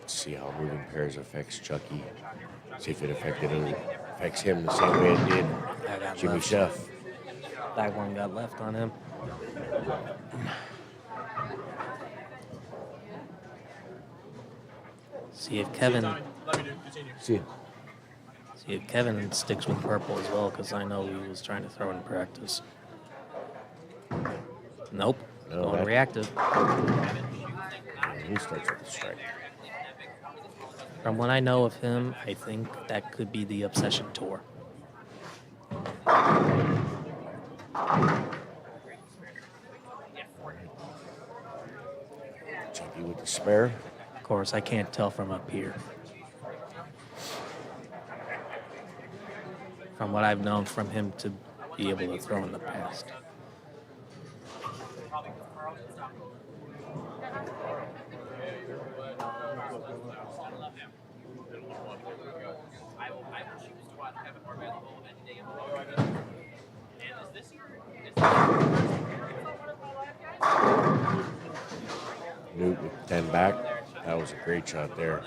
Let's see how moving pairs affects Chucky. See if it affects him the same way it did Jimmy Chef. That one got left on him. See if Kevin See, sticks with purple as well, because I know he was trying to throw it in practice. Nope. No, Going that- reactive. and he starts with the strike. From what I know of him, I think that could be the Obsession Tour. Chucky with the spare. Of course, I can't tell from up here. From what I've known from him to be able to throw in the past. I will choose to watch Kevin more available any day of the week. And is this your Newt with 10 back. That was a great shot there.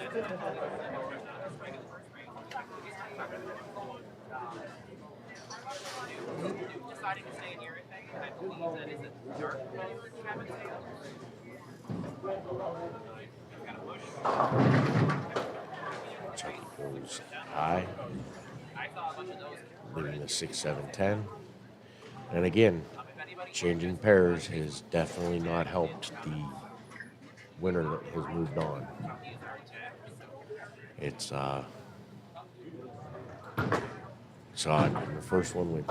deciding to stay in your thing? I believe that is a dark mode that you haven't seen. Chucky goes high. Leaving the 6, 7, 10. And again, changing pairs has definitely not helped the winner that has moved on. It's saw it in the first one with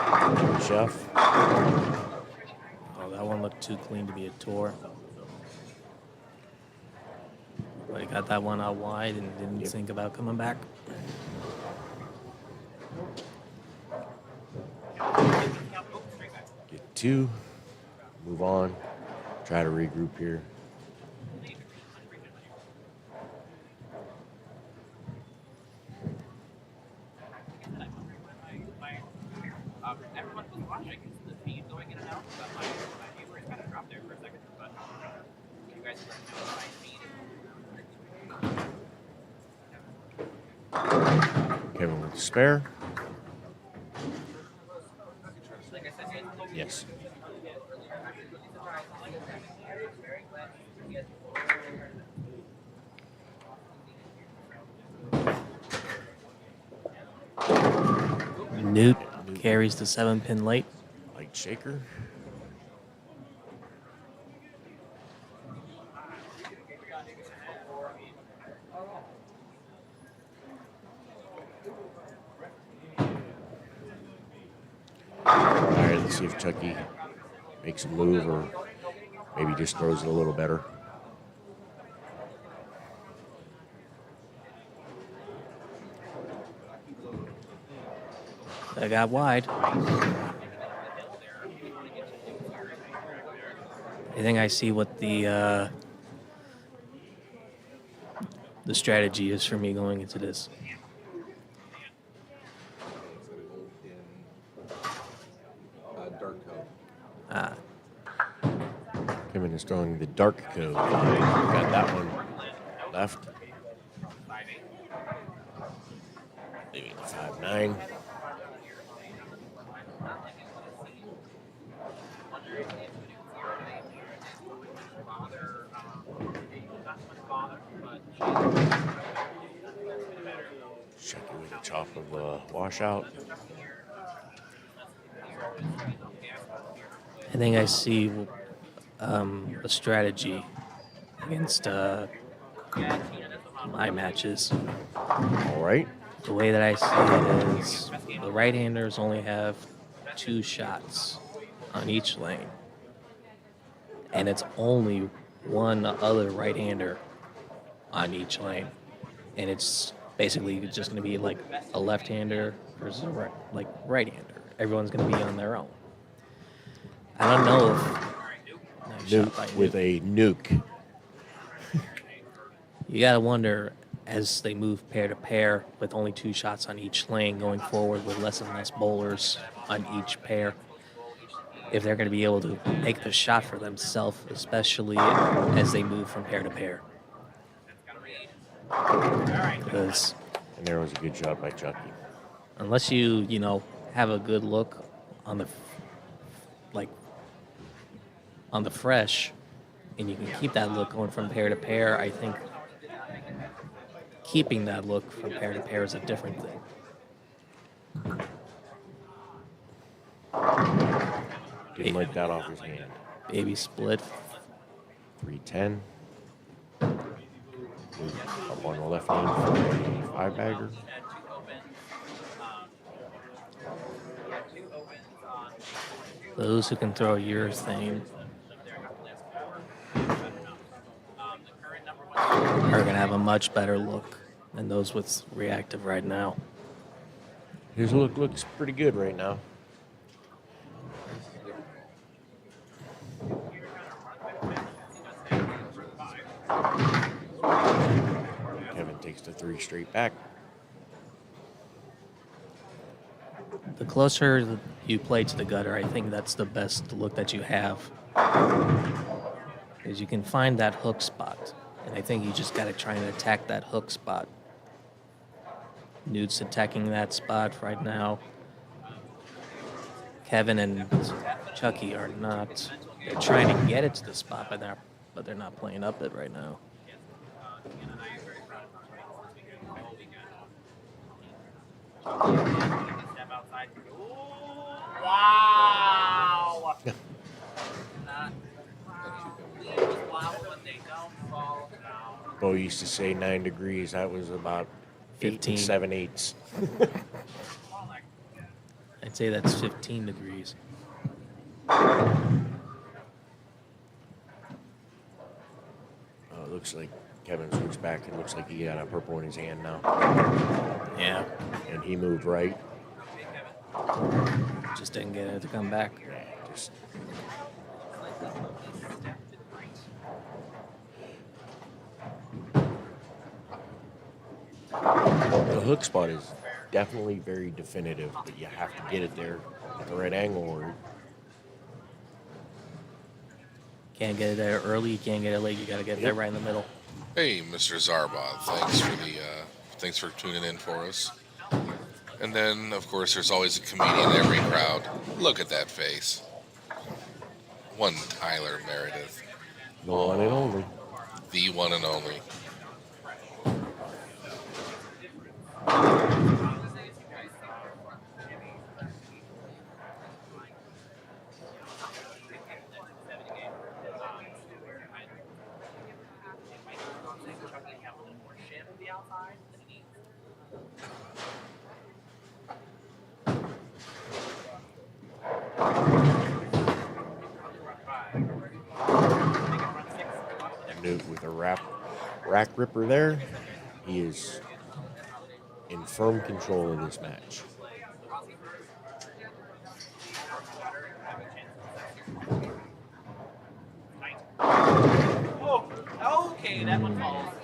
Chef. Oh, that one looked too clean to be a tour. But he got that one out wide and didn't think about coming back. Get 2, move on, try to regroup here. Everyone was watching the feed going in and out, but my viewers kind of dropped there for a second. But you guys know my feed. Kevin with the spare. Like I said, Yes. Newt carries the 7-pin late. Light shaker. All right, let's see if Chucky makes a move or maybe just throws it a little better. That got wide. I think I see what the strategy is for me going into this. Dark code. Ah, Kevin is throwing the dark code. Got that one left. Maybe 5-9. Chucky with a chop of washout. I think I see a strategy against my matches. All right. The way that I see it is the right-handers only have 2 shots on each lane. And it's only one other right-hander on each lane. And it's basically just going to be like a left-hander versus a right-hander. Everyone's going to be on their own. I don't know if... Nice shot by Nuke with a nuke. You got to wonder, as they move pair to pair with only 2 shots on each lane going forward with less and less bowlers on each pair, if they're going to be able to make the shot for themselves, especially as they move from pair to pair. Because And there was a good shot by Chucky. unless you have a good look on the on the fresh, and you can keep that look going from pair to pair, I think keeping that look from pair to pair is a different thing. Didn't like that off his hand. Baby split. 310. Up on the left hand for a 5-bagger. Those who can throw urethane are going to have a much better look than those with reactive right now. His look looks pretty good right now. Kevin takes the 3 straight back. The closer you play to the gutter, I think that's the best look that you have. Because you can find that hook spot. And I think you just got to try and attack that hook spot. Newt's attacking that spot right now. Kevin and Chucky are not. They're trying to get it to the spot, but they're not playing up it right now. Wow! Bo used to say 9 degrees. That was about 15. 7/8. I'd say that's 15 degrees. It looks like Kevin switched back. It looks like he got a purple in his hand now. Yeah. And he moved right. Just didn't get it to come back. Yeah, just the hook spot is definitely very definitive, but you have to get it there at the right angle or Can't get it there early, you can't get it late, you got to get it there right in the middle. Hey, Mr. Zarbon, thanks for tuning in for us. And then, of course, there's always a comedian in every crowd. Look at that face. One Tyler Meredith, the one and only. the one and only. Newt with a rack ripper there. He is in firm control of this match. Oh, okay, that one falls.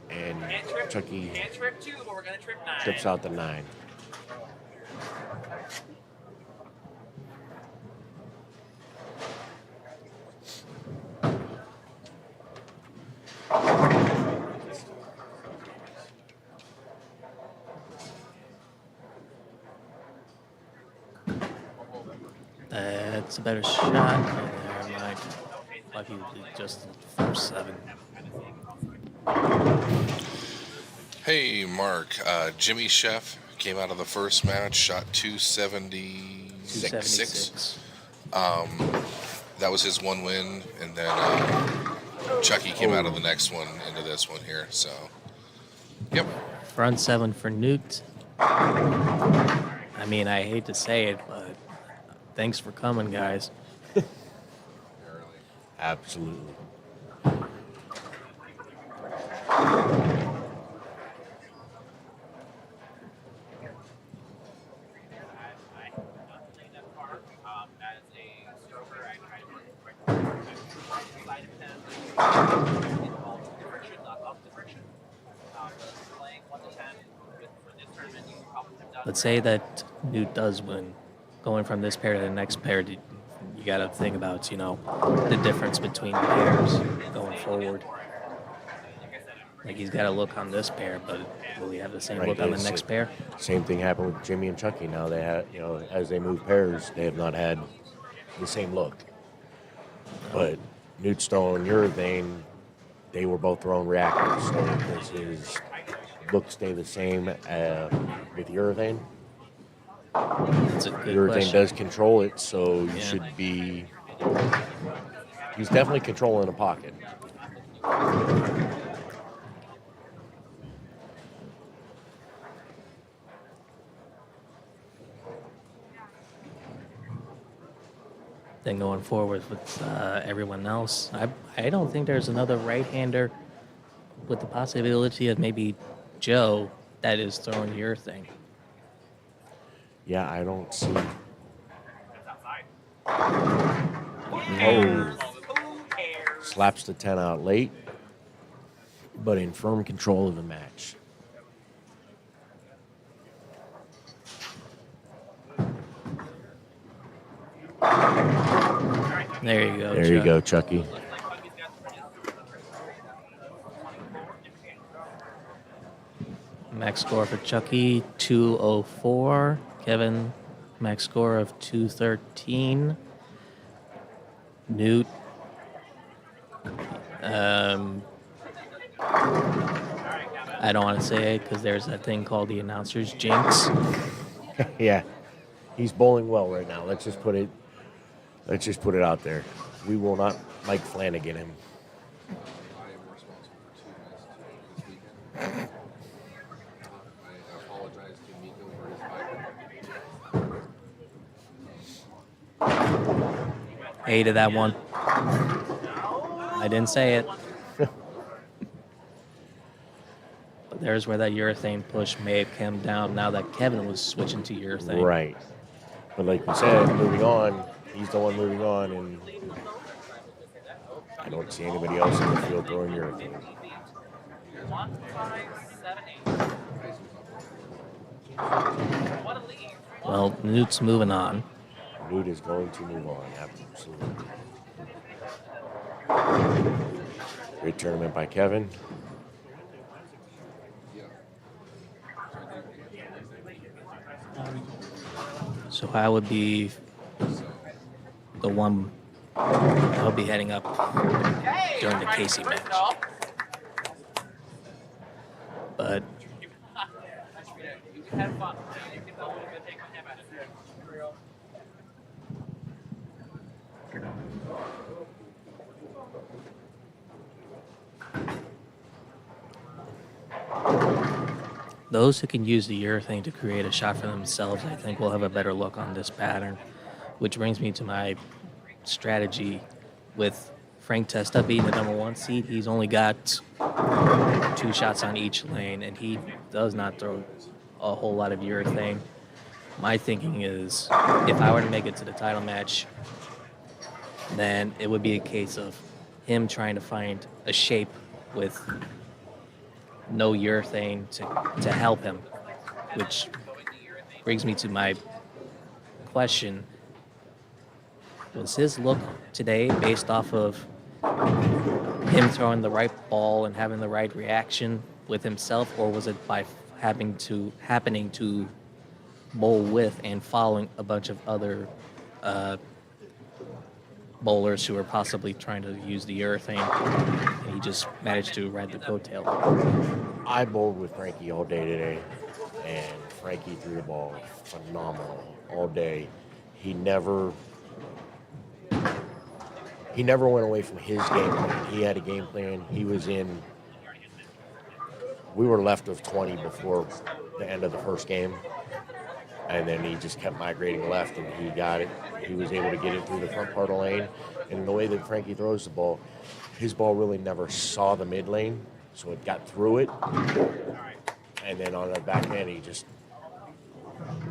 And Can't trip. Chucky Can't trip 2, but we're gonna trip 9. trips out the 9. That's a better shot. Oh, never mind. Lucky just the first 7. Hey, Mark. Jimmy Chef came out of the first match, shot 276. 276. That was his one win, and then Chucky came out of the next one into this one here. So, yep. Front 7 for Newt. I mean, I hate to say it, but thanks for coming, guys. Absolutely. Let's say that Newt does win. Going from this pair to the next pair, you got to think about, the difference between pairs going forward. Like, he's got to look on this pair, but will he have the same Right, look on the it's next like- pair? Same thing happened with Jimmy and Chucky. Now they had, as they move pairs, they have not had the same look. But Newt's throwing urethane they were both throwing reactors. So does his look stay the same with urethane? That's a good Urethane question. does control it, so you Yeah. should be. He's definitely controlling the pocket. Then going forward with everyone else, I don't think there's another right-hander with the possibility of maybe Joe that is throwing urethane. Yeah, I don't see. Who cares? Slaps the 10 out late, but in firm control of the match. There you go. There you Chuck. go, Chucky. Max score for Chucky 204. Kevin, max score of 213. Newt, I don't want to say it because there's that thing called the announcer's jinx. Yeah, he's bowling well right now. Let's just put it out there. We will not Mike Flanagan him. I am responsible for 2 misses this weekend. I apologize to Miko for his 5. Hated that one. I didn't say it. But there's where that urethane push may have come down now that Kevin was switching to urethane. Right. But like you said, moving on, he's the one moving on, and I don't see anybody else in the field throwing urethane. 1, 5, 7, 8. What a lead. Well, Newt's moving on. Newt is going to move on, absolutely. Great tournament by Kevin. So I would be the one I'll be heading up during the Casey match. But You can have fun. You can go and take my nap out of here. those who can use the urethane to create a shot for themselves, I think, will have a better look on this pattern. Which brings me to my strategy with Frank Testa being the #1 seed. He's only got 2 shots on each lane, and he does not throw a whole lot of urethane. My thinking is, if I were to make it to the title match, then it would be a case of him trying to find a shape with no urethane to help him, which brings me to my question. Was his look today based off of him throwing the right ball and having the right reaction with himself, or was it by happening to bowl with and following a bunch of other bowlers who are possibly trying to use the urethane, and he just managed to ride the coattail? I bowled with Frankie all day today, and Frankie threw the ball phenomenal all day. He never went away from his game plan. He had a game plan. He was in. We were left of 20 before the end of the first game, and then he just kept migrating left, and he got it. He was able to get it through the front part of the lane, and the way that Frankie throws the ball, his ball really never saw the mid lane, so it got through it, and then on the back end, the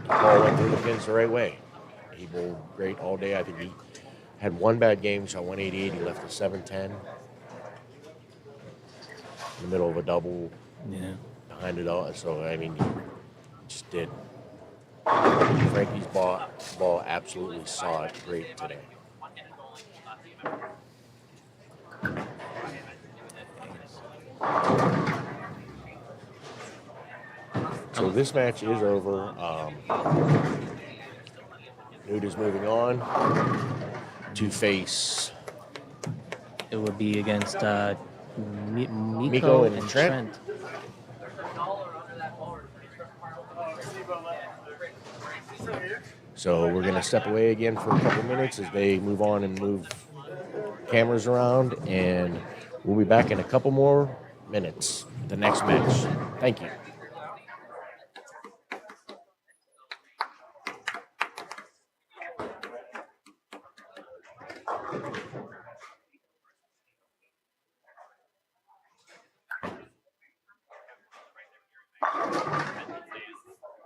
ball went through the pins the right way. He bowled great all day. I think he had one bad game, shot 188. He left a 710 in the middle of a double Yeah. behind it all. So, I mean, he just did. Frankie's ball absolutely saw it great today. So this match is over. Newt is moving on to face. It would be against Miko and Trent. So we're going to step away again for a couple minutes as they move on and move cameras around, and we'll be back in a couple more minutes. The next match. Thank you.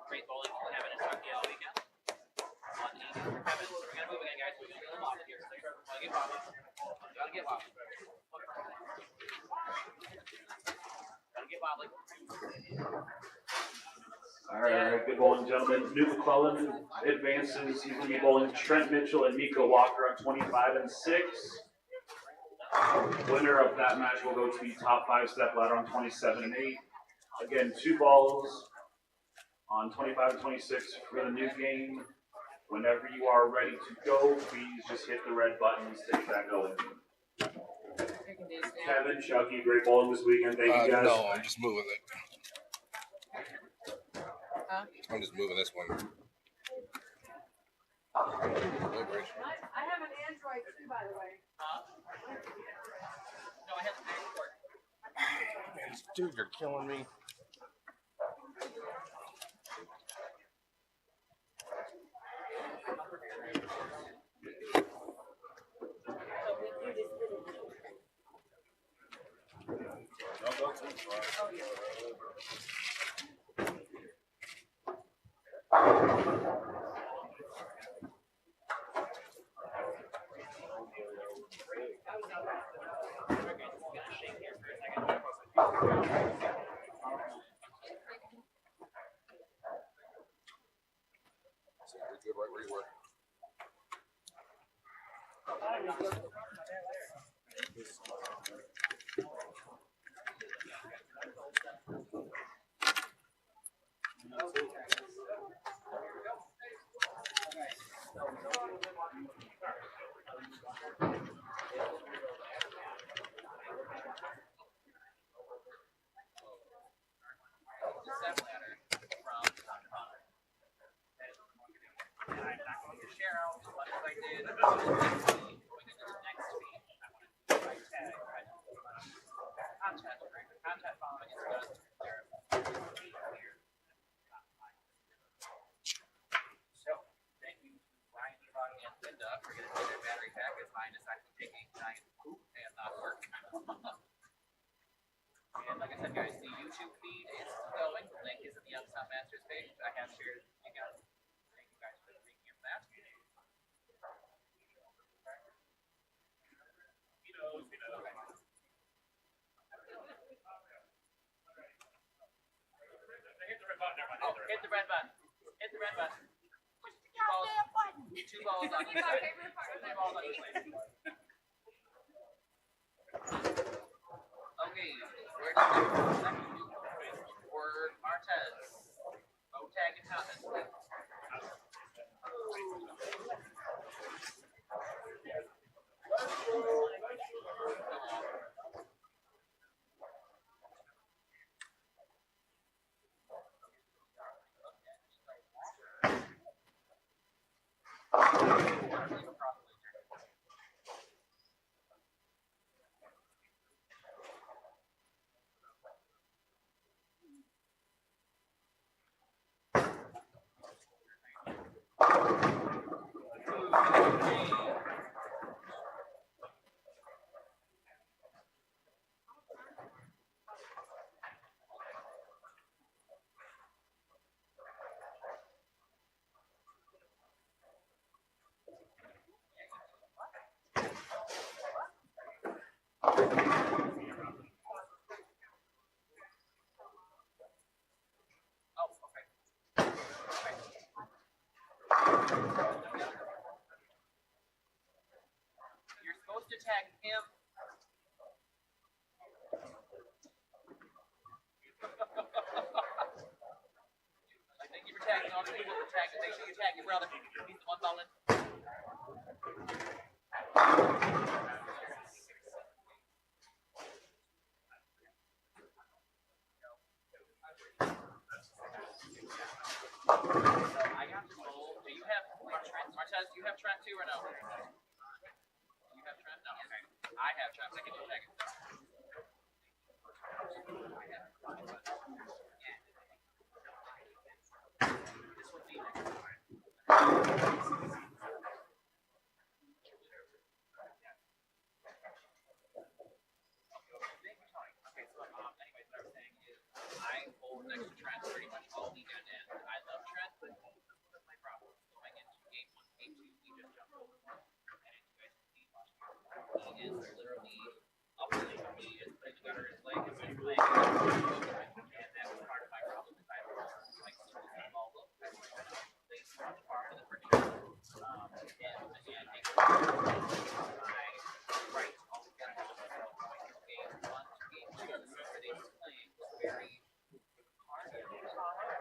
Great bowling for Kevin and Chucky all weekend. 180 for Kevin. So we're gonna move again, guys. We're gonna get a lot here. So gotta get Bobby. Gotta get Bobby. Gotta get Bobby. All right, good bowling, gentlemen. Newt McClellan advances. He's going to be bowling Trent Mitchell and Miko Walker on 25 and 6. Winner of that match will go to the top 5 step ladder on 27 and 8. Again, 2 balls on 25 and 26 for the new game. Whenever you are ready to go, please just hit the red buttons to get that going. Kevin, Chucky, great bowling this weekend. Thank you guys. No, I'm just moving it. I'm just moving this one. I have an Android too, by the way. No, I have the big board. Dude, you're killing me. So you're good right where you were. Stepladder from and I'm not going to share out as much as I did. Going into the next week, I want to try tag. Content following is done. So, thank you to Ryan, Ron, and Linda for getting their battery pack as mine decided to take a giant poop and not work. And like I said, guys, the YouTube feed is going. The link is in the Youngstown Masters page. I have shared it again. Thank you guys for being here for that. Oh, hit the red button. Hit the red button. Two balls on each side. Two balls on each side. Okay, where does the second for Martez? Bow tag and Thomas, please. You're supposed to tag him. I thank you for tagging all the people for tagging. Make sure you tag your brother. He's the one bowling. Okay, so anyways, what I was saying is I hold next to Trent pretty much all weekend, and I love Trent, but that's my problem. Going into game one, game two, he just jumped over one, and you guys can see last year. He is literally up to me. He is putting the gutter in his leg and then playing it. And that was part of my problem is I don't like to move the ball up. I want to play much far to the friction. And make sure I right all together. So going from game one to game two, the system they were playing was very hard. They did for me.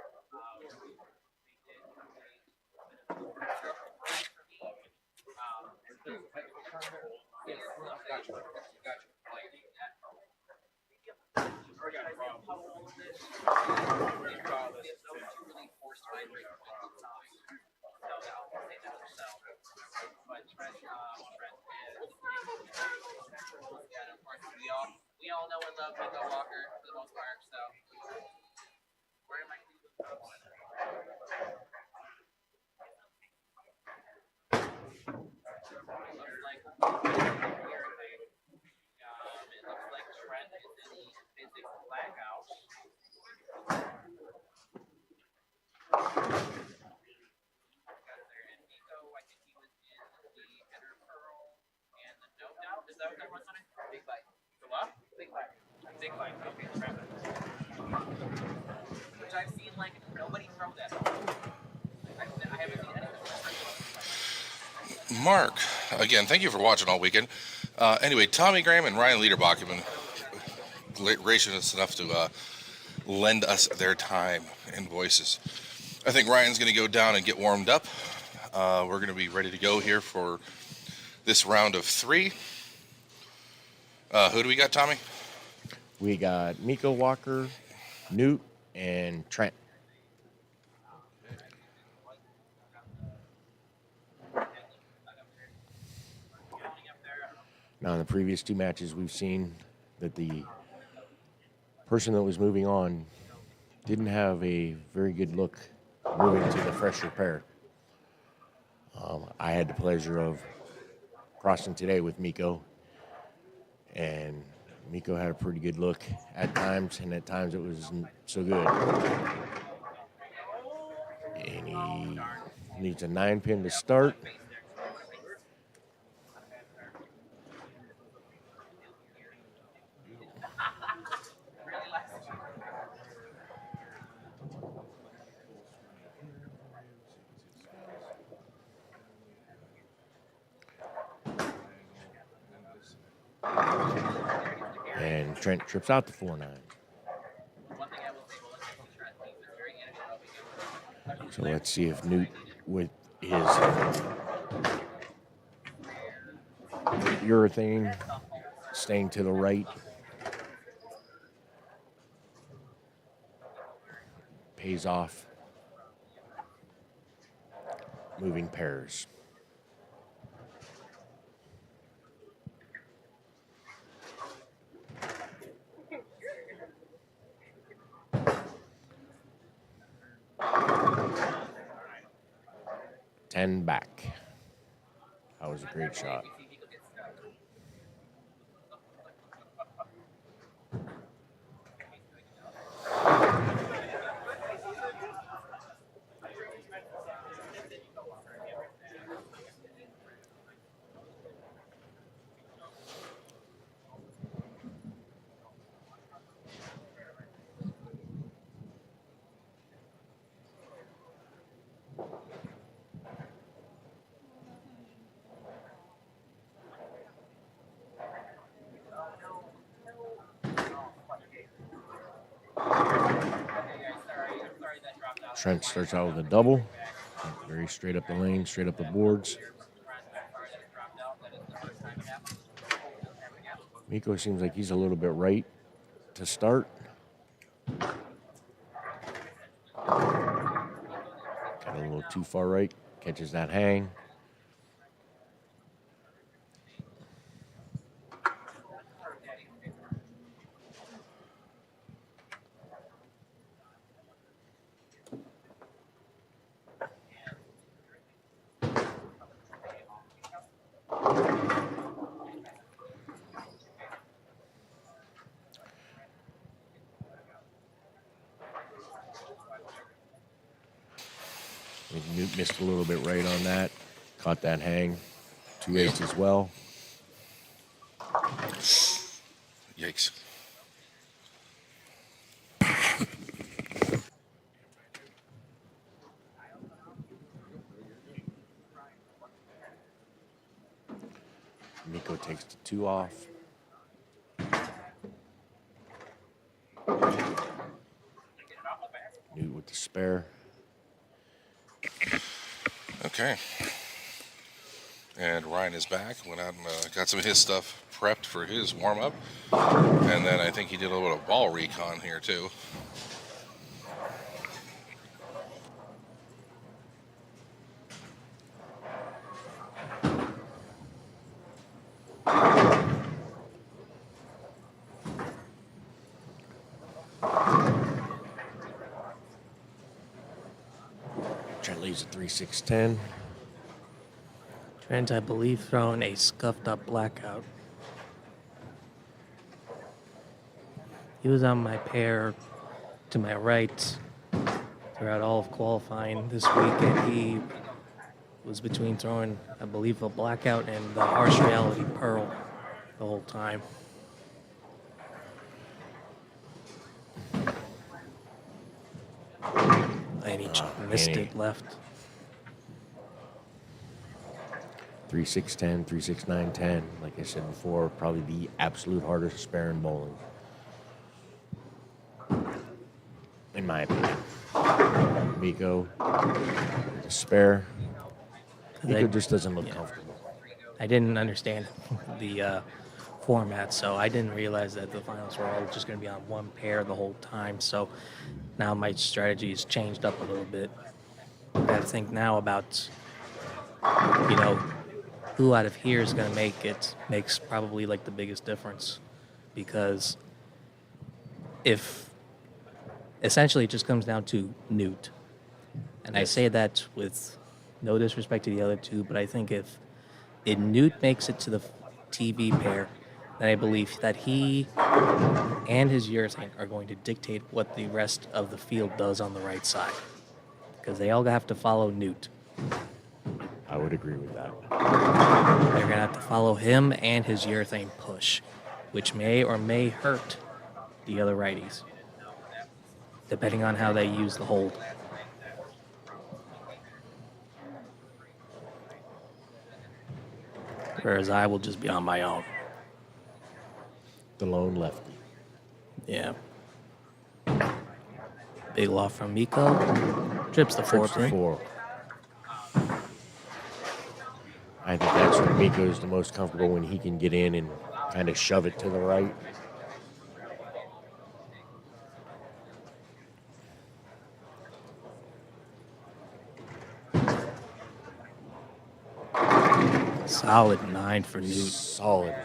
Gotcha. How old is this? Those two really forced my break points in time. So I'll say that myself. But Trent is yeah, and of course we all know and love Nico Walker for the most part, so where am I it looks like Trent is in the physics blackout. And Nico, I think he was in the inner pearl and the no doubt. Is that what everyone's on it? Big bite. The what? Big bite. Big bite. Okay, which I've seen like nobody throw that. I haven't seen anything. Mark, again, thank you for watching all weekend. Anyway, Tommy Graham and Ryan Liederbach have been gracious enough to lend us their time and voices. I think Ryan's going to go down and get warmed up. We're going to be ready to go here for this round of 3. Who do we got, Tommy? We got Miko Walker, Newt, and Trent. Now, in the previous 2 matches, we've seen that the person that was moving on didn't have a very good look moving to the fresher pair. I had the pleasure of crossing today with Miko, and Miko had a pretty good look at times, and at times it wasn't so good. And he needs a 9-pin to start. And Trent trips out the 4-9. So let's see if Newt, with his urethane staying to the right, pays off moving pairs. Ten back. That was a great shot. Trent starts out with a double, very straight up the lane, straight up the boards. Miko seems like he's a little bit right to start. Got a little too far right, catches that hang. I think Newt missed a little bit right on that. Caught that hang. 2-8 as well. Yikes. Miko takes the 2 off. Newt with the spare. Okay. And Ryan is back. Went out and got some of his stuff prepped for his warm-up. And then I think he did a little bit of ball recon here, too. Trent leaves a 3-6-10. Trent, I believe, throwing a scuffed up blackout. He was on my pair to my right throughout all of qualifying this week, and he was between throwing, I believe, a blackout and the harsh reality pearl the whole time. And he missed it left. 3-6-10, 3-6-9-10. Like I said before, probably the absolute hardest spare in bowling. In my opinion. Miko, the spare. Miko just doesn't look comfortable. I didn't understand the format, so I didn't realize that the finals were all just going to be on one pair the whole time. So now my strategy has changed up a little bit. I got to think now about, who out of here is going to make it. Makes probably like the biggest difference, because if essentially it just comes down to Newt, and I say that with no disrespect to the other two, but I think if Newt makes it to the TV pair, then I believe that he and his urethane are going to dictate what the rest of the field does on the right side, because they all have to follow Newt. I would agree with that. They're going to have to follow him and his urethane push, which may or may hurt the other righties, depending on how they use the hold. Whereas I will just be on my own. The lone lefty. Yeah. Big loft from Miko. Trips the 4 Trips to 4. I think that's where Miko is the most comfortable, when he can get in and kind of shove it to the right. Solid 9 for Newt. Solid.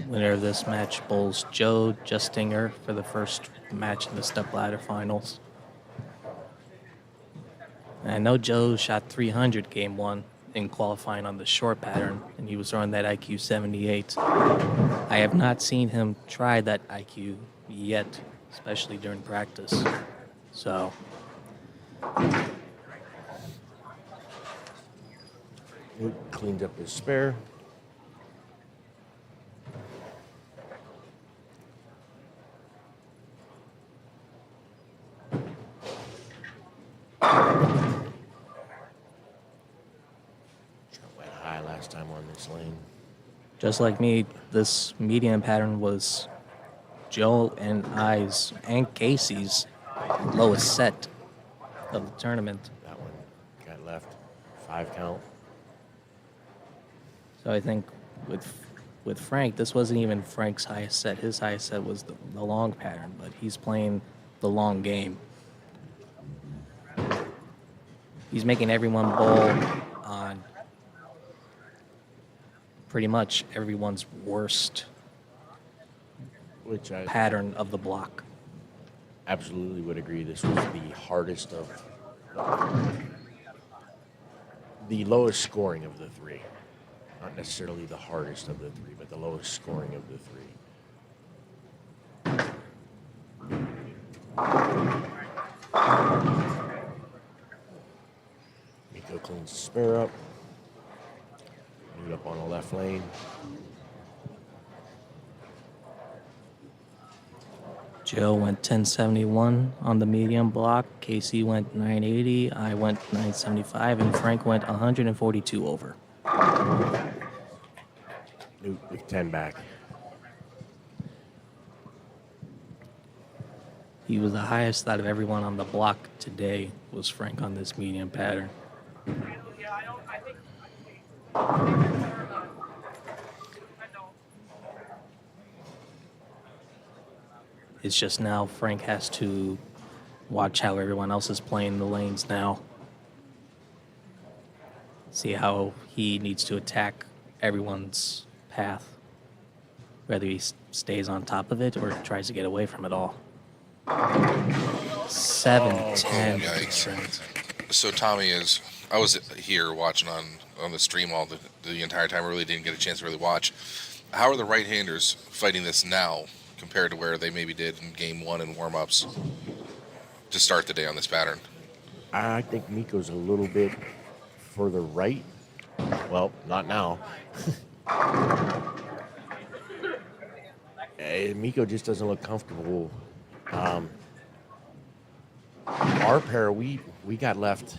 Winner of this match bowls Joe Justinger for the first match in the Stepladder finals. And I know Joe shot 300 game 1 in qualifying on the short pattern, and he was throwing that IQ 78. I have not seen him try that IQ yet, especially during practice. So Newt cleans up his spare. Went high last time on this lane. just like me, this median pattern was Joe and I's and Casey's lowest set of the tournament. That one got left. 5 count. So I think with Frank, this wasn't even Frank's highest set. His highest set was the long pattern, but he's playing the long game. He's making everyone bowl on pretty much everyone's worst Which I pattern of the block. absolutely would agree. This was the hardest of the lowest scoring of the 3. not necessarily the hardest of the three, but the lowest scoring of the three. Miko cleans the spare up. Newt up on the left lane. Joe went 1071 on the medium block. Casey went 980. I went 975, and Frank went 142 over. Newt with 10 back. He was the highest out of everyone on the block today, was Frank on this medium pattern. It's just now Frank has to watch how everyone else is playing the lanes now. See how he needs to attack everyone's path. Whether he stays on top of it or tries to get away from it all. 7-10. Yikes. So Tommy I was here watching on the stream all the entire time. I really didn't get a chance to really watch. How are the right-handers fighting this now compared to where they maybe did in game one and warm-ups to start the day on this pattern? I think Miko's a little bit further right. Well, not now. Miko just doesn't look comfortable. Our pair, we got left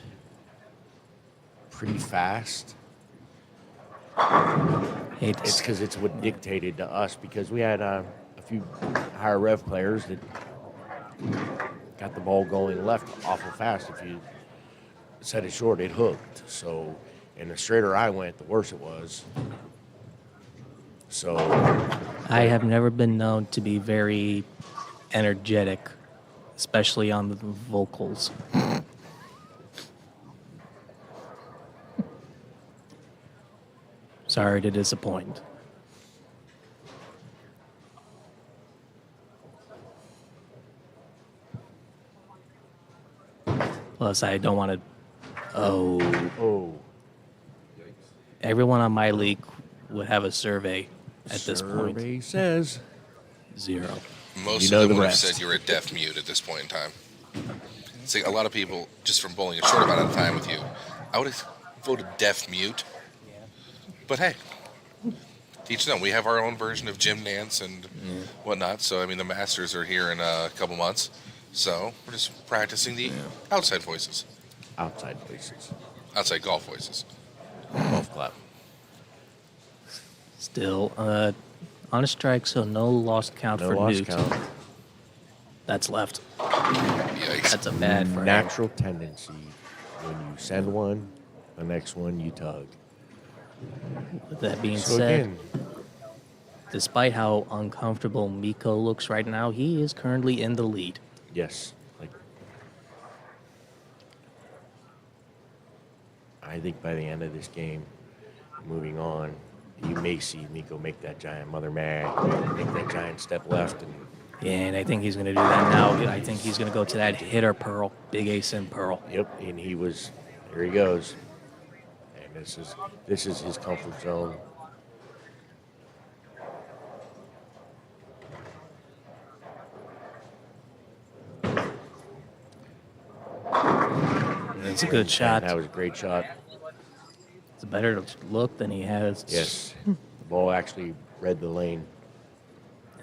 pretty fast. It's because it's what dictated to us, because we had a few higher rev players that got the ball going left awful fast. If you set it short, it hooked. So, and the straighter I went, the worse it was. So I have never been known to be very energetic, especially on the vocals. Sorry to disappoint. Plus, I don't want to. oh, Everyone on my league would have a survey at this point. survey says 0. Most You know of them the would have rest. said you were a deaf mute at this point in time. See, a lot of people, just from bowling a short amount of time with you, I would have voted deaf mute. But hey, teach them. We have our own version of Jim Nance and whatnot. So, I mean, the Masters are here in a couple months. So, we're just practicing the outside voices, outside places. outside golf voices. Golf clap. Still, on a strike, so no lost count No for lost Newt. count. That's left. Yikes. That's a bad for him. Natural tendency. When you send one, the next one you tug. With that being So said, again, despite how uncomfortable Miko looks right now, he is currently in the lead. yes. Like, I think by the end of this game, moving on, you may see Miko make that giant mother mag, make that giant step left, and Yeah, and I think he's going to do that now. I think he's going to go to that hitter pearl, big ace in pearl. yep, and he was. There he goes. And this is his comfort zone. It's a good shot. That was a great shot. It's a better look than he has. Yes, the ball actually read the lane.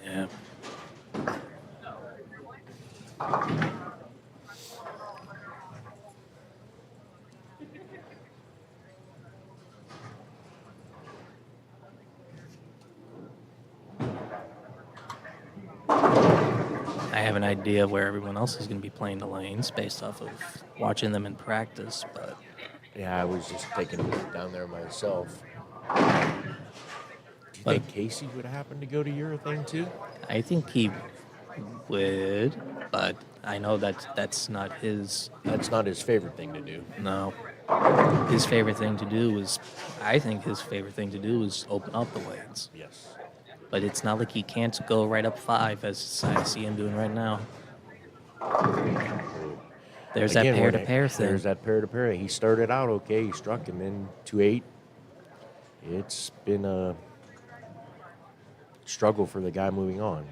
Yeah. I have an idea of where everyone else is going to be playing the lanes based off of watching them in practice, but Yeah, I was just taking a look down there myself. Do you think Casey would happen to go to your thing too? I think he would, but I know that that's not his. That's not his favorite thing to do. No. His favorite thing to do is, I think his favorite thing to do is open up the lanes. Yes. But it's not like he can't go right up 5 as I see him doing right now. There's Again, that pair-to-pair thing. There's that pair-to-pair. He started out okay. He struck, and then 2-8. It's been a struggle for the guy moving on.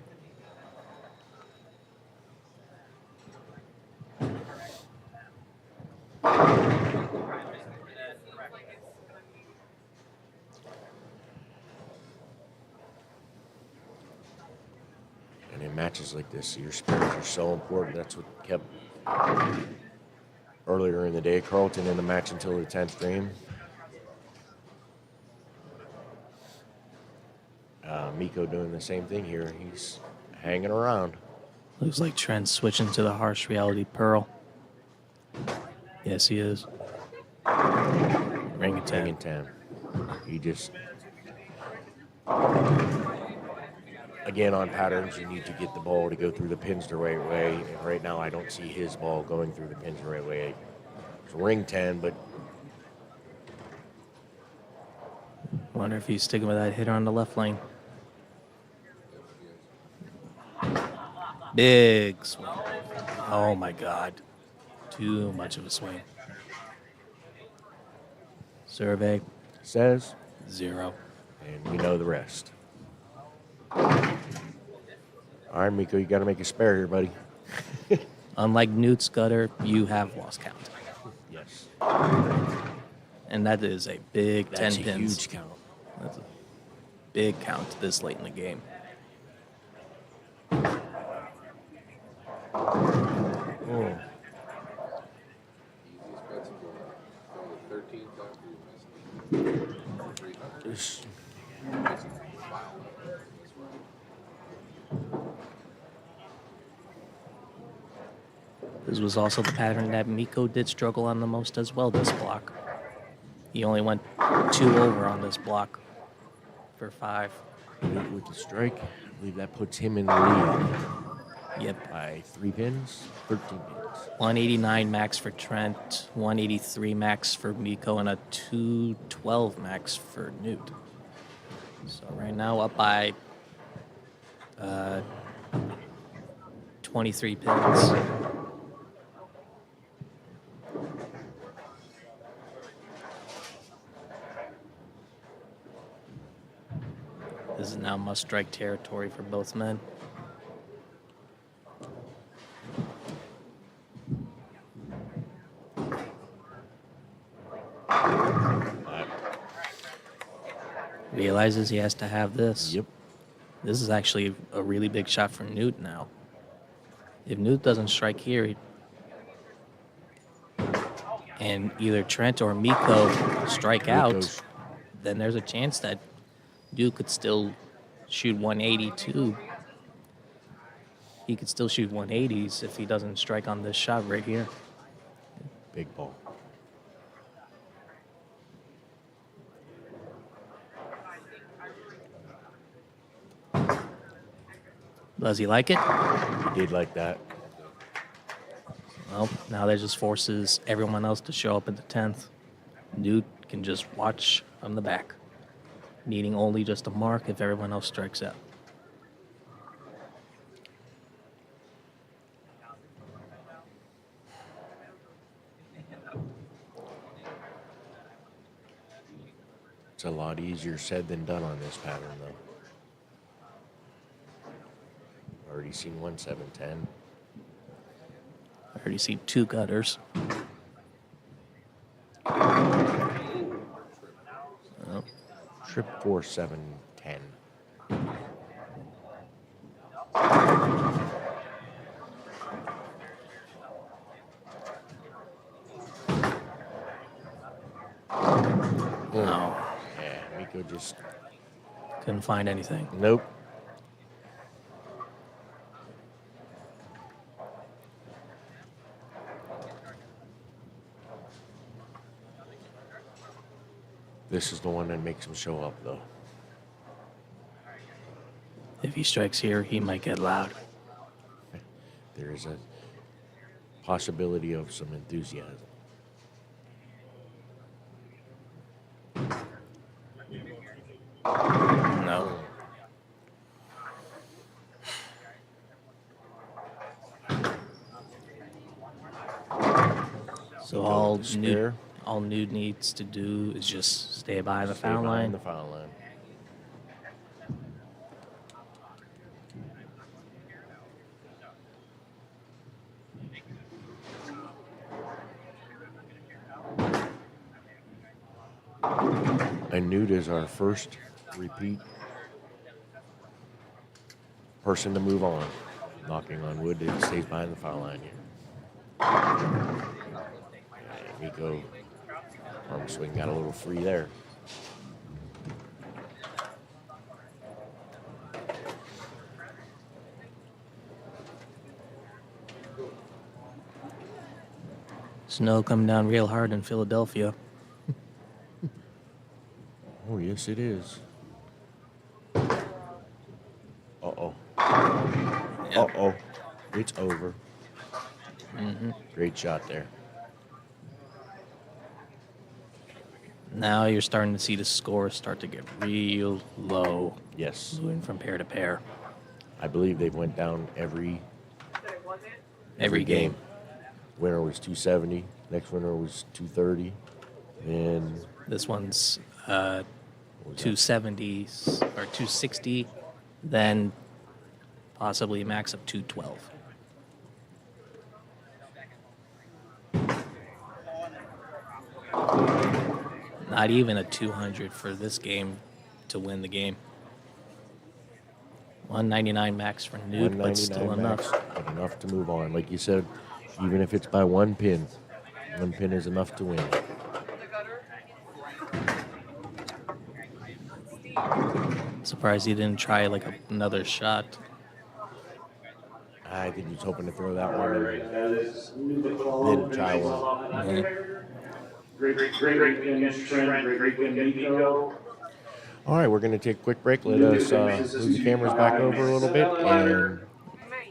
And in matches like this, your spares are so important. That's what kept earlier in the day Carlton in the match until the 10th frame. Miko doing the same thing here. He's hanging around. Looks like Trent's switching to the harsh reality pearl. Yes, he is. Ring of 10. Ring and 10. He just... Again, on patterns, you need to get the ball to go through the pins the right way. And right now, I don't see his ball going through the pins the right way. It's ring 10, but... Wonder if he's sticking with that hitter on the left lane. Big swing. Oh my God. Too much of a swing. Survey. Says 0. and we know the rest. All right, Miko, you got to make a spare here, buddy. Unlike Newt's gutter, you have lost count. Yes. And that is a big That's 10 a pins. huge count. That's a big count this late in the game. Oh. Easiest bets in the world. Go to 13 after you missed 300. This- Makes it wild this round. This was also the pattern that Miko did struggle on the most as well this block. He only went 2 over on this block for 5. with the strike, I believe that puts him in the lead Yep. by 3 pins, 13 pins. 189 max for Trent, 183 max for Miko, and a 212 max for Newt. So right now up by 23 pins. This is now must-strike territory for both men. Realizes he has to have this. Yep. This is actually a really big shot for Newt now. If Newt doesn't strike here, and either Trent or Miko strike out, Miko's- then there's a chance that Duke could still shoot 182. He could still shoot 180s if he doesn't strike on this shot right here. Big ball. Does he like it? He did like that. Well, now that just forces everyone else to show up at the 10th. Dude can just watch from the back, needing only just a mark if everyone else strikes out. It's a lot easier said than done on this pattern, though. Already seen 1-7-10. I already see 2 gutters. Oh, Trip 4-7-10. no, Yeah, Miko just... couldn't find anything. Nope. This is the one that makes him show up, though. If he strikes here, he might get loud. There is a possibility of some enthusiasm. No. So all Spare. All Nude needs to do is just stay behind the Stay foul behind line. the foul line. And Newt is our first repeat person to move on. Knocking on wood, it stays behind the foul line here. And Miko, arm swing got a little free there. Snow coming down real hard in Philadelphia. Oh, yes, it is. Uh-oh. Yep. Uh-oh. It's over. Great shot there. Now you're starting to see the score start to get real low, Yes. moving from pair to pair. I believe they went down every Every game. Winner was 270. Next winner was 230. And This one's what was that? 270 or 260, then possibly a max of 212. Not even a 200 for this game to win the game. 199 max for Nude, but still 199 enough. max, but enough to move on. Like you said, even if it's by one pin is enough to win. Surprised he didn't try like another shot. I think he's hoping to throw that one in. As New McClellan Then try finishes one. off the night. Great weekend, Trent. Great weekend, Nico. All right, we're going to take a quick break. Let us move the cameras back over a little bit and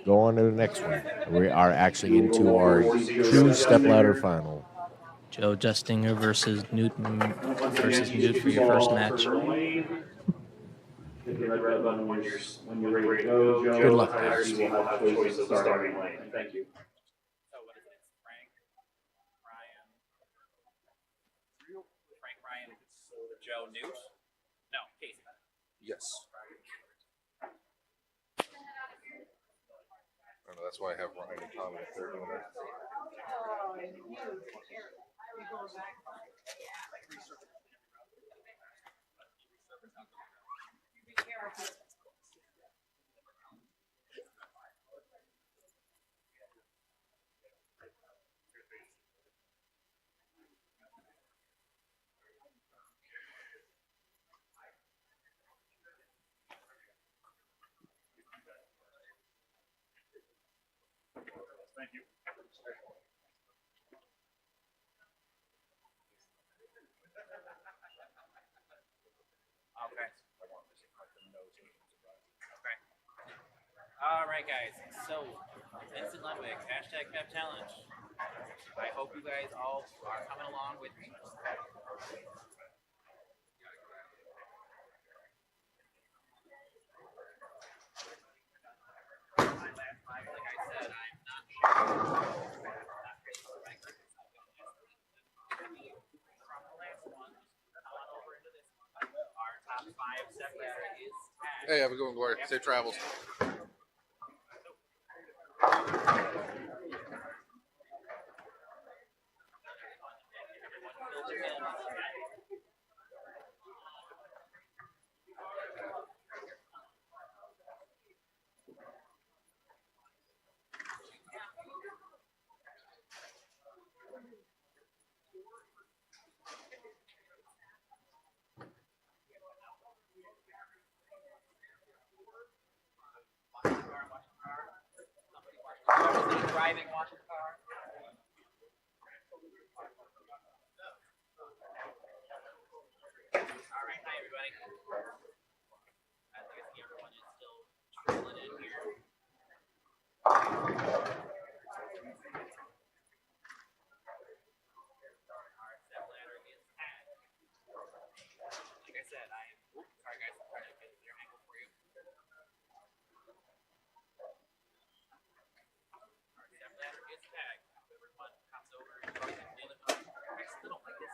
go on to the next one. We are actually into our true stepladder final. Joe Justinger versus Newton versus Newt for your first match. Hit the red button when you're ready to go. Joe, Good luck, entire guys. team will have choices of the starting lane. Thank you. So what is it? It's Frank, Ryan, Joe, Newt? No, Casey. Yes. I know, that's why I have Ryan and Tommy up there doing that. Okay. Okay. All right, guys. So, Vincent Ludwig, hashtag Pep Challenge. I hope you guys all are coming along with me. Like I said, I'm not sure. From the last one, come on over into this one. Our top 5 Stepladder is tagged. Hey, have a good one, Gloria. Safe travels. Somebody driving, watching the car. All right, hi everybody. As you can see, everyone is still trickling in here. Our Stepladder is tagged. Like I said, I am. Oops, sorry guys, I'm trying to get your angle for you. Our Stepladder is tagged. Everyone comes over and joins in. I still don't like this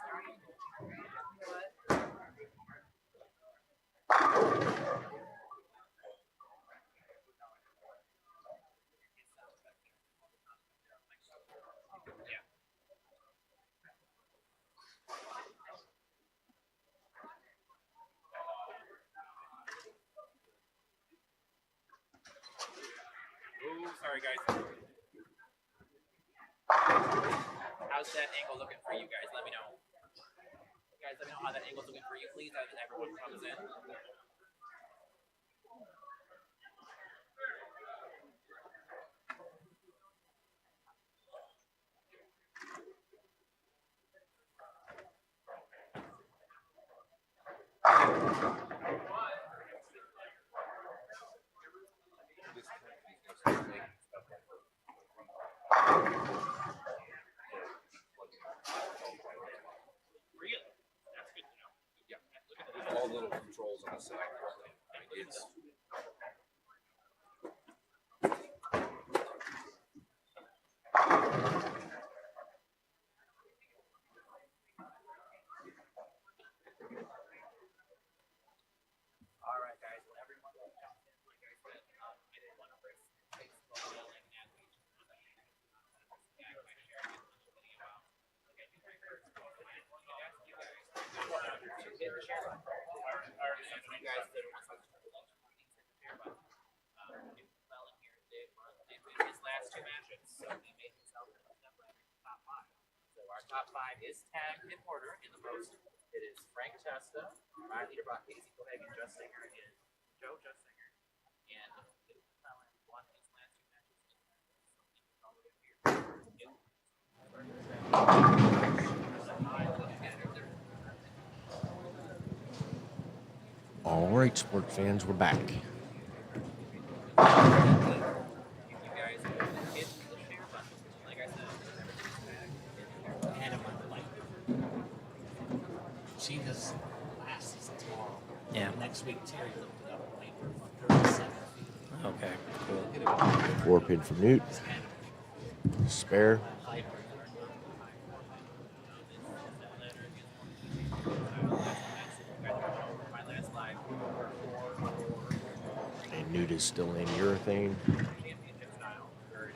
sorry, guys. How's that angle looking for you guys? Let me know. Guys, let me know how that angle's looking for you, please, as everyone comes in. Really? That's good to know. Yeah, there's all little controls on the side. I mean, it's All right, guys. Well, everyone will jump in. Like I said, I didn't want to risk Facebook yelling at me. Yeah, I shared it on the video. Like I do my first post, and I want to ask you guys to hit the share button. Since you guys did one such election, please hit the share button. Well, in here, Dave won his last two matches, so he made himself in the top five. So our top five is tagged in order in the post. It is Frank Testa, Riley DeBrock, Casey Cohagen, Just Singer, and Joe Just Singer. And Newton Fallon won his last two matches. So he was all the way here. All right, sports fans, we're back. You guys hit the share button. Like I said, everything's And I'm on the light. See, this last season tomorrow. Yeah. Next week, Terry looked it up, playing for 37 feet. Okay, cool. 4 pin for Newt. Spare. my last live And Newt is still in urethane. championship style. Where it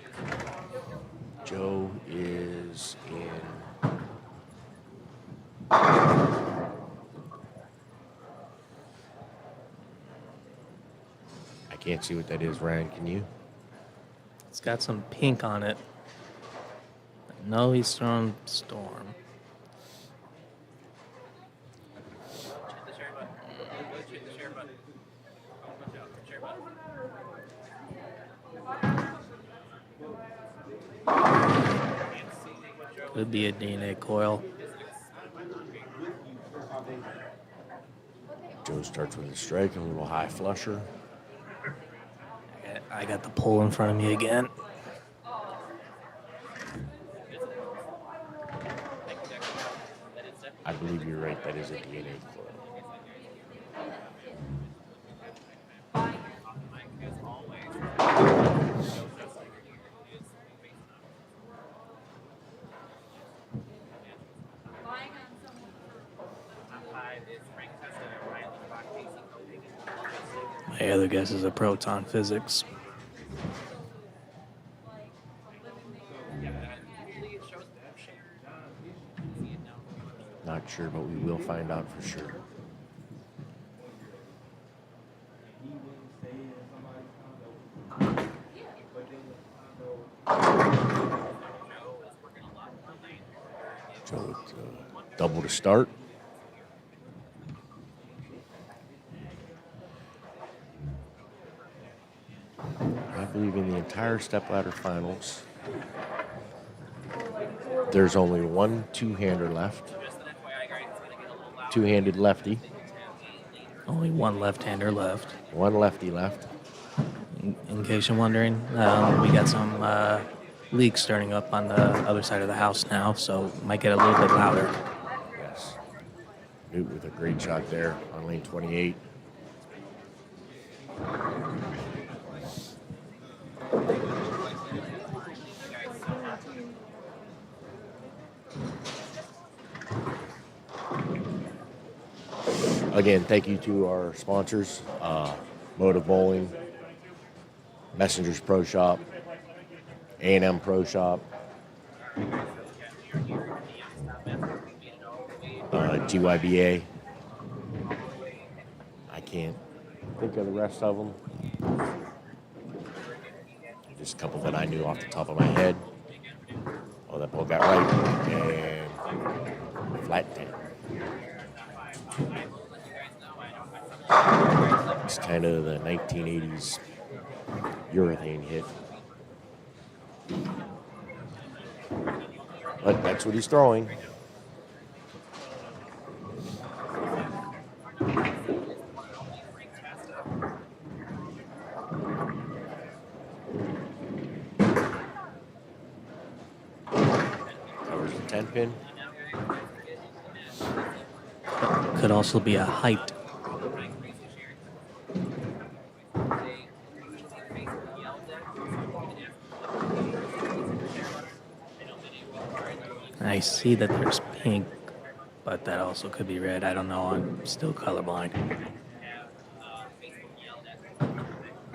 is. Joe is in. I can't see what that is, Ryan. Can you? It's got some pink on it. No, he's throwing Storm. Hit the share button. Hit the share button. Watch out, share button. Can't see what Joe Could be a DNA coil. Joe starts with a strike and a little high flusher. I got the pole in front of me again. I believe you're right. That is a DNA coil. My other guess is a proton physics. Not sure, but we will find out for sure. Joe with double to start. I believe in the entire Stepladder finals, there's only one two-hander left. Two-handed lefty. Only one left-hander left. One lefty left. In case you're wondering, we got some leaks starting up on the other side of the house now, so it might get a little bit louder. Yes. Newt with a great shot there on lane 28. Again, thank you to our sponsors, Motive Bowling, Messengers Pro Shop, A&M Pro Shop, GYBA. I can't think of the rest of them. Just a couple that I knew off the top of my head. Oh, that ball got right. And flat 10. It's kind of the 1980s urethane hit. But that's what he's throwing. Covers the 10 pin. Could also be a height. I see that there's pink, but that also could be red. I don't know. I'm still colorblind.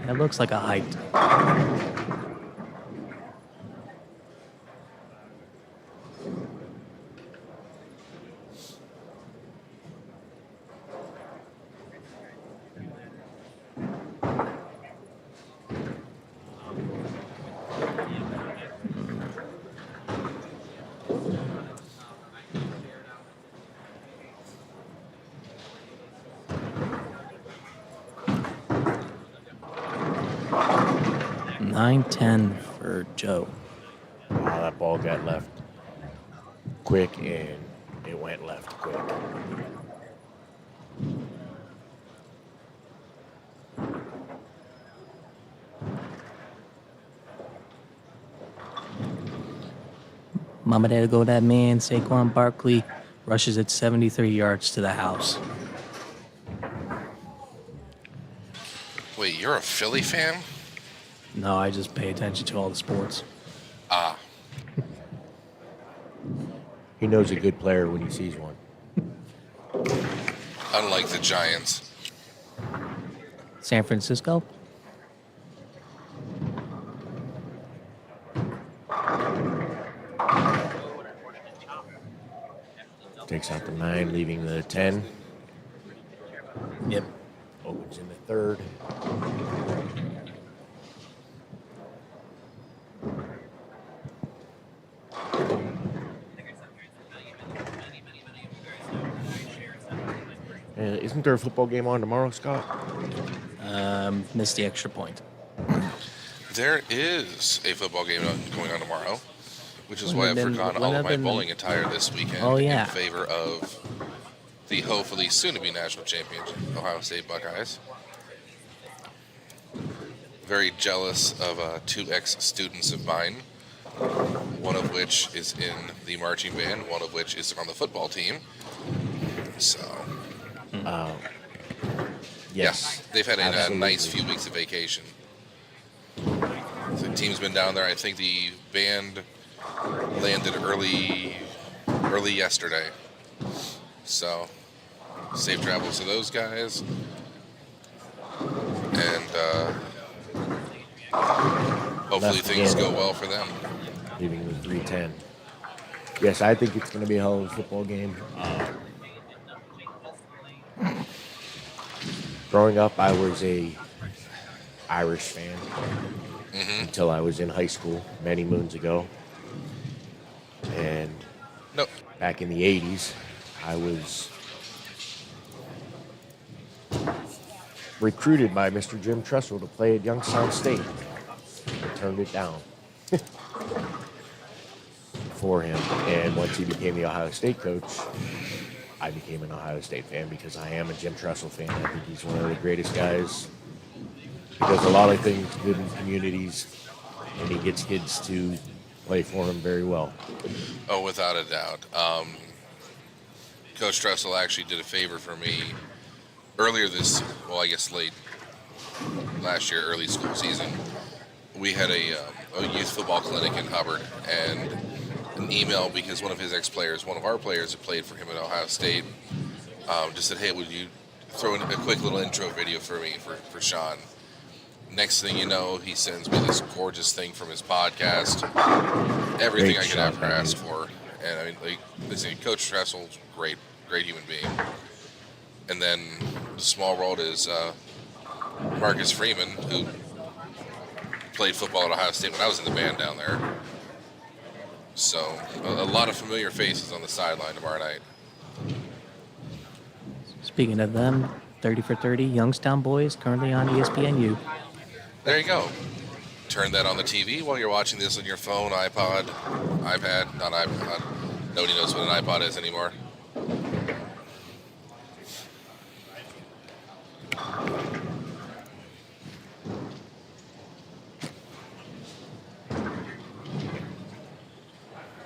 It looks like a height. $9.10 for Joe. Wow, that ball got left quick, and it went left quick. Mama there to go that man. Saquon Barkley rushes it 73 yards to the house. Wait, you're a Philly fan? No, I just pay attention to all the sports. Ah, He knows a good player when he sees one. unlike the Giants. San Francisco? Takes out the 9, leaving the 10. Yep. Opens in the 3rd. Isn't there a football game on tomorrow, Scott? Missed the extra point. There is a football game going on tomorrow, which is When why have I've been- forgone when all of have my been- bowling attire this weekend Oh, yeah. in favor of the hopefully soon-to-be national champion Ohio State Buckeyes. Very jealous of 2 ex-students of mine, one of which is in the marching band, one of which is on the football team. So, Yes. they've had a Absolutely. nice few weeks of vacation. The team's been down there. I think the band landed early yesterday. So, safe travels to those guys. And hopefully Left things again. go well for them. Leaving the 3:10. Yes, I think it's going to be a hell of a football game. Growing up, I was a Irish fan until I was in high school many moons ago. And No, back in the 80s, I was recruited by Mr. Jim Tressel to play at Youngstown State. I turned it down for him. And once he became the Ohio State coach, I became an Ohio State fan because I am a Jim Tressel fan. I think he's one of the greatest guys. He does a lot of things good in communities, and he gets kids to play for him very well. oh, without a doubt. Coach Tressel actually did a favor for me earlier I guess late last year, early school season. We had a youth football clinic in Hubbard, and an email because one of his ex-players, one of our players who played for him at Ohio State, just said, hey, would you throw in a quick little intro video for me, for Sean? Next thing you know, he sends me this gorgeous thing from his podcast. Everything Great I could shot ever by ask you. for. And I mean, like, listen, Coach Tressel's great human being. And then the small world is Marcus Freeman, who played football at Ohio State when I was in the band down there. So a lot of familiar faces on the sideline tomorrow night. Speaking of them, 30 for 30, Youngstown boys currently on ESPNU. There you go. Turn that on the TV while you're watching this on your phone, iPod, iPad, not iPod. Nobody knows what an iPod is anymore.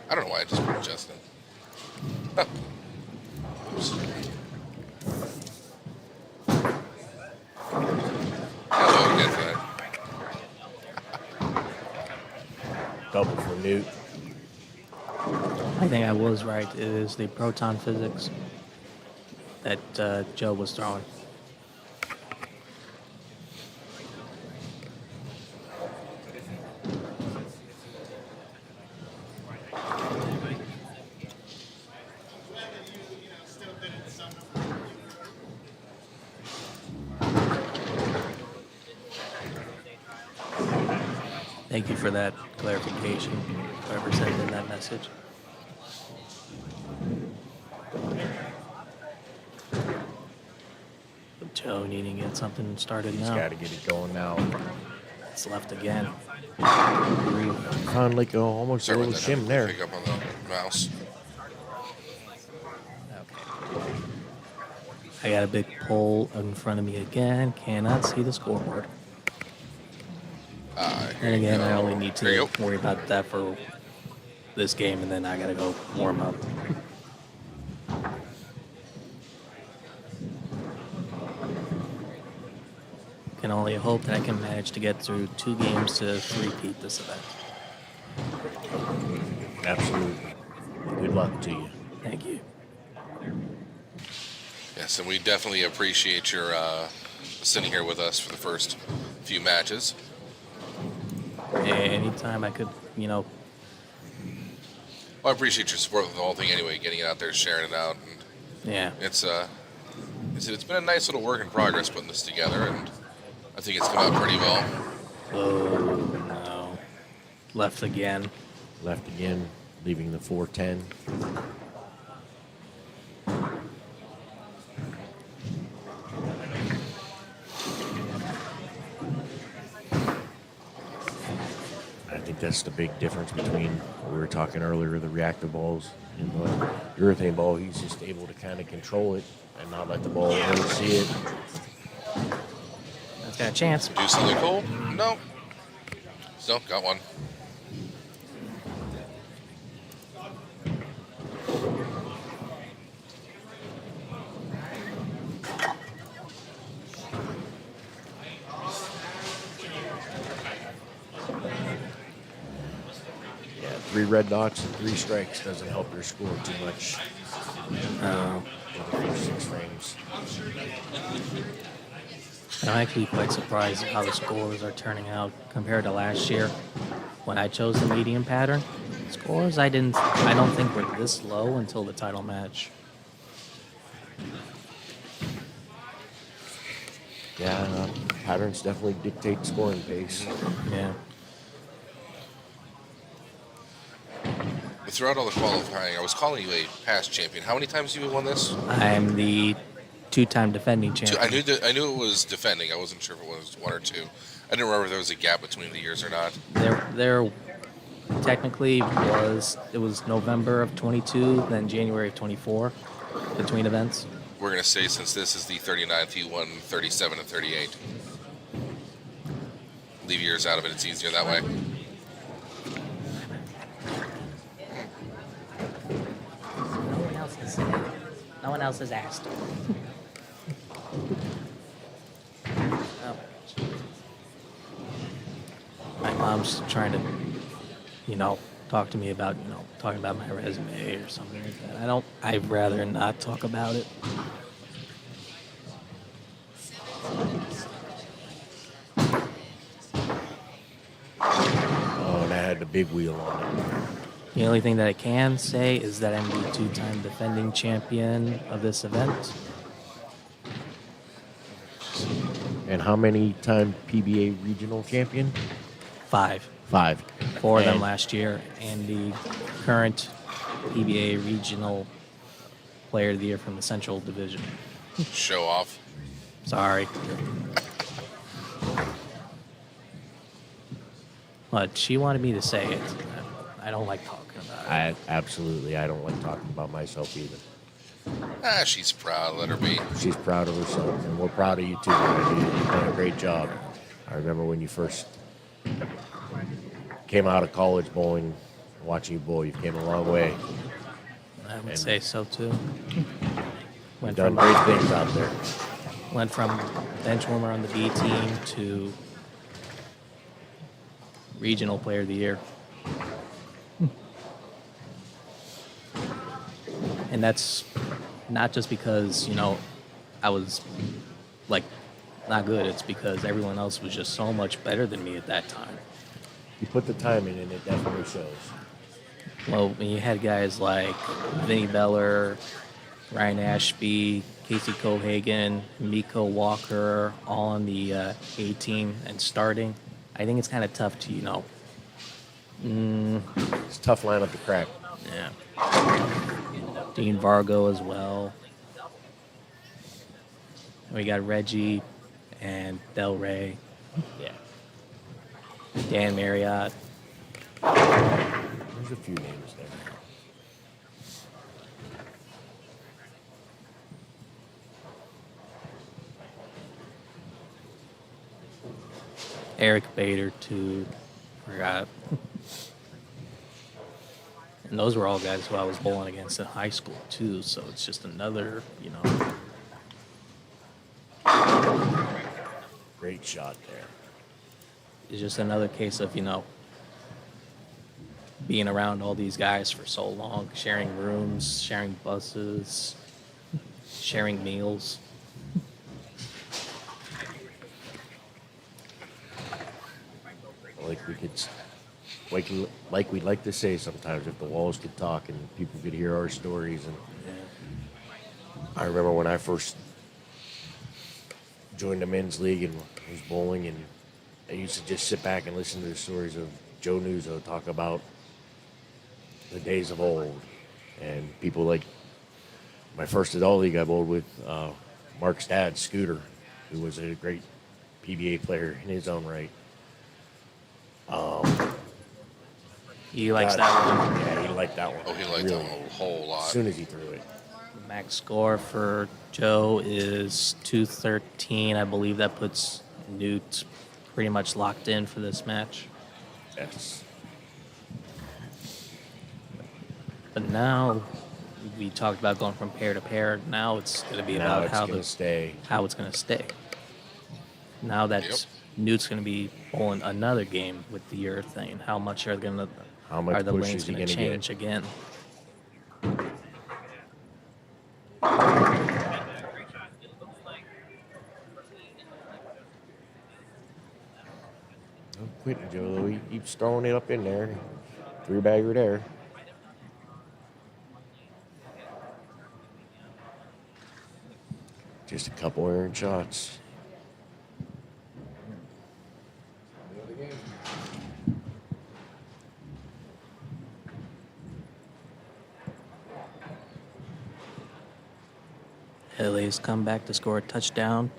I don't know why I just put Justin. Huh. Oops. Hello again for that. Double for Newt. I think I was right. It is the proton physics that Joe was throwing. Thank you for that clarification, whoever sent in that message. Joe needing to get something started He's now. got to get it going now. It's left again. Found like almost a Sorry little about that. shim there. Pick up on the mouse. I got a big pole in front of me again. Cannot see the scoreboard. Here And you again, go. I only need There you to go. worry about that for this game, and then I gotta go warm up. Can only hope that I can manage to get through 2 games to three-peat this event. Absolutely. Good luck to you. Thank you. Yes, and we definitely appreciate your sitting here with us for the first few matches. Anytime I could, Well, I appreciate your support with the whole thing anyway, getting it out there, sharing it out. And yeah. it's been a nice little work in progress putting this together, and I think it's come out pretty well. Oh, no. Left again. Left again, leaving the 410. I think that's the big difference between what we were talking earlier, the reactive balls and the urethane ball. He's just able to kind of control it and not let the ball really see it. That's got a chance. Do something cool? No. Still got one. Yeah, 3 red dots and 3 strikes doesn't help your score too much. For the first 6 frames. I'm actually quite surprised at how the scores are turning out compared to last year when I chose the medium pattern. Scores I don't think were this low until the title match. Yeah, patterns definitely dictate scoring pace. Yeah. But throughout all the qualifying, I was calling you a past champion. How many times have you won this? I'm the 2-time defending Two. champion. I knew it was defending. I wasn't sure if it was 1 or 2. I didn't remember if there was a gap between the years or not. There technically it was November of 22, then January of 24 between events. We're going to say since this is the 39th, he won 37 and 38. Leave years out of it. It's easier that way. No one else has asked. Oh. My mom's trying to, talk to me about, talking about my resume or something like that. I'd rather not talk about it. Oh, and that had the big wheel on it. The only thing that I can say is that I'm the 2-time defending champion of this event. And how many time PBA regional champion? 5. 5. 4 of them And last year, and the current PBA regional player of the year from the Central Division. Show off. Sorry. But she wanted me to say it. I don't like talking about it. I don't like talking about myself either. Ah, she's proud. Let her be. She's proud of herself, and we're proud of you too. You've done a great job. I remember when you first came out of college bowling, watching you bowl. You came a long way. I would say so too. You've done great things out there. Went from bench warmer on the B team to regional player of the year. And that's not just because, I was like not good. It's because everyone else was just so much better than me at that time. You put the time in, and it definitely shows. Well, when you had guys like Vinny Beller, Ryan Ashby, Casey Cohagen, Miko Walker, all on the A team and starting, I think it's kind of tough to, It's a tough lineup to crack. yeah. Dean Vargo as well. We got Reggie and Del Rey. Yeah. Dan Marriott. There's a few names there. Eric Bader, too. Forgot. And those were all guys who I was bowling against in high school, too. So it's just another, Great shot there. it's just another case of, being around all these guys for so long, sharing rooms, sharing buses, sharing meals. Like we'd like to say sometimes, if the walls could talk and people could hear our stories. And I remember when I first joined the men's league and was bowling, and I used to just sit back and listen to the stories of Joe Nuzzo talk about the days of old, and people like my first adult league I bowled with Mark's dad, Scooter, who was a great PBA player in his own right. He likes that one. Yeah, he liked that one. Oh, he liked Really. that a whole lot. As soon as he threw it. Max score for Joe is 213. I believe that puts Newt pretty much locked in for this match. Yes. But now we talked about going from pair to pair. Now it's going to be Now about it's going to stay. how it's going to stay. Now that Yep. Newt's going to be bowling another game with the urethane, how much are the push lanes is he going to gonna get? change again? No quitting, Joe. He keeps throwing it up in there. 3-bagger there. Just a couple errant shots. LA's come back to score a touchdown.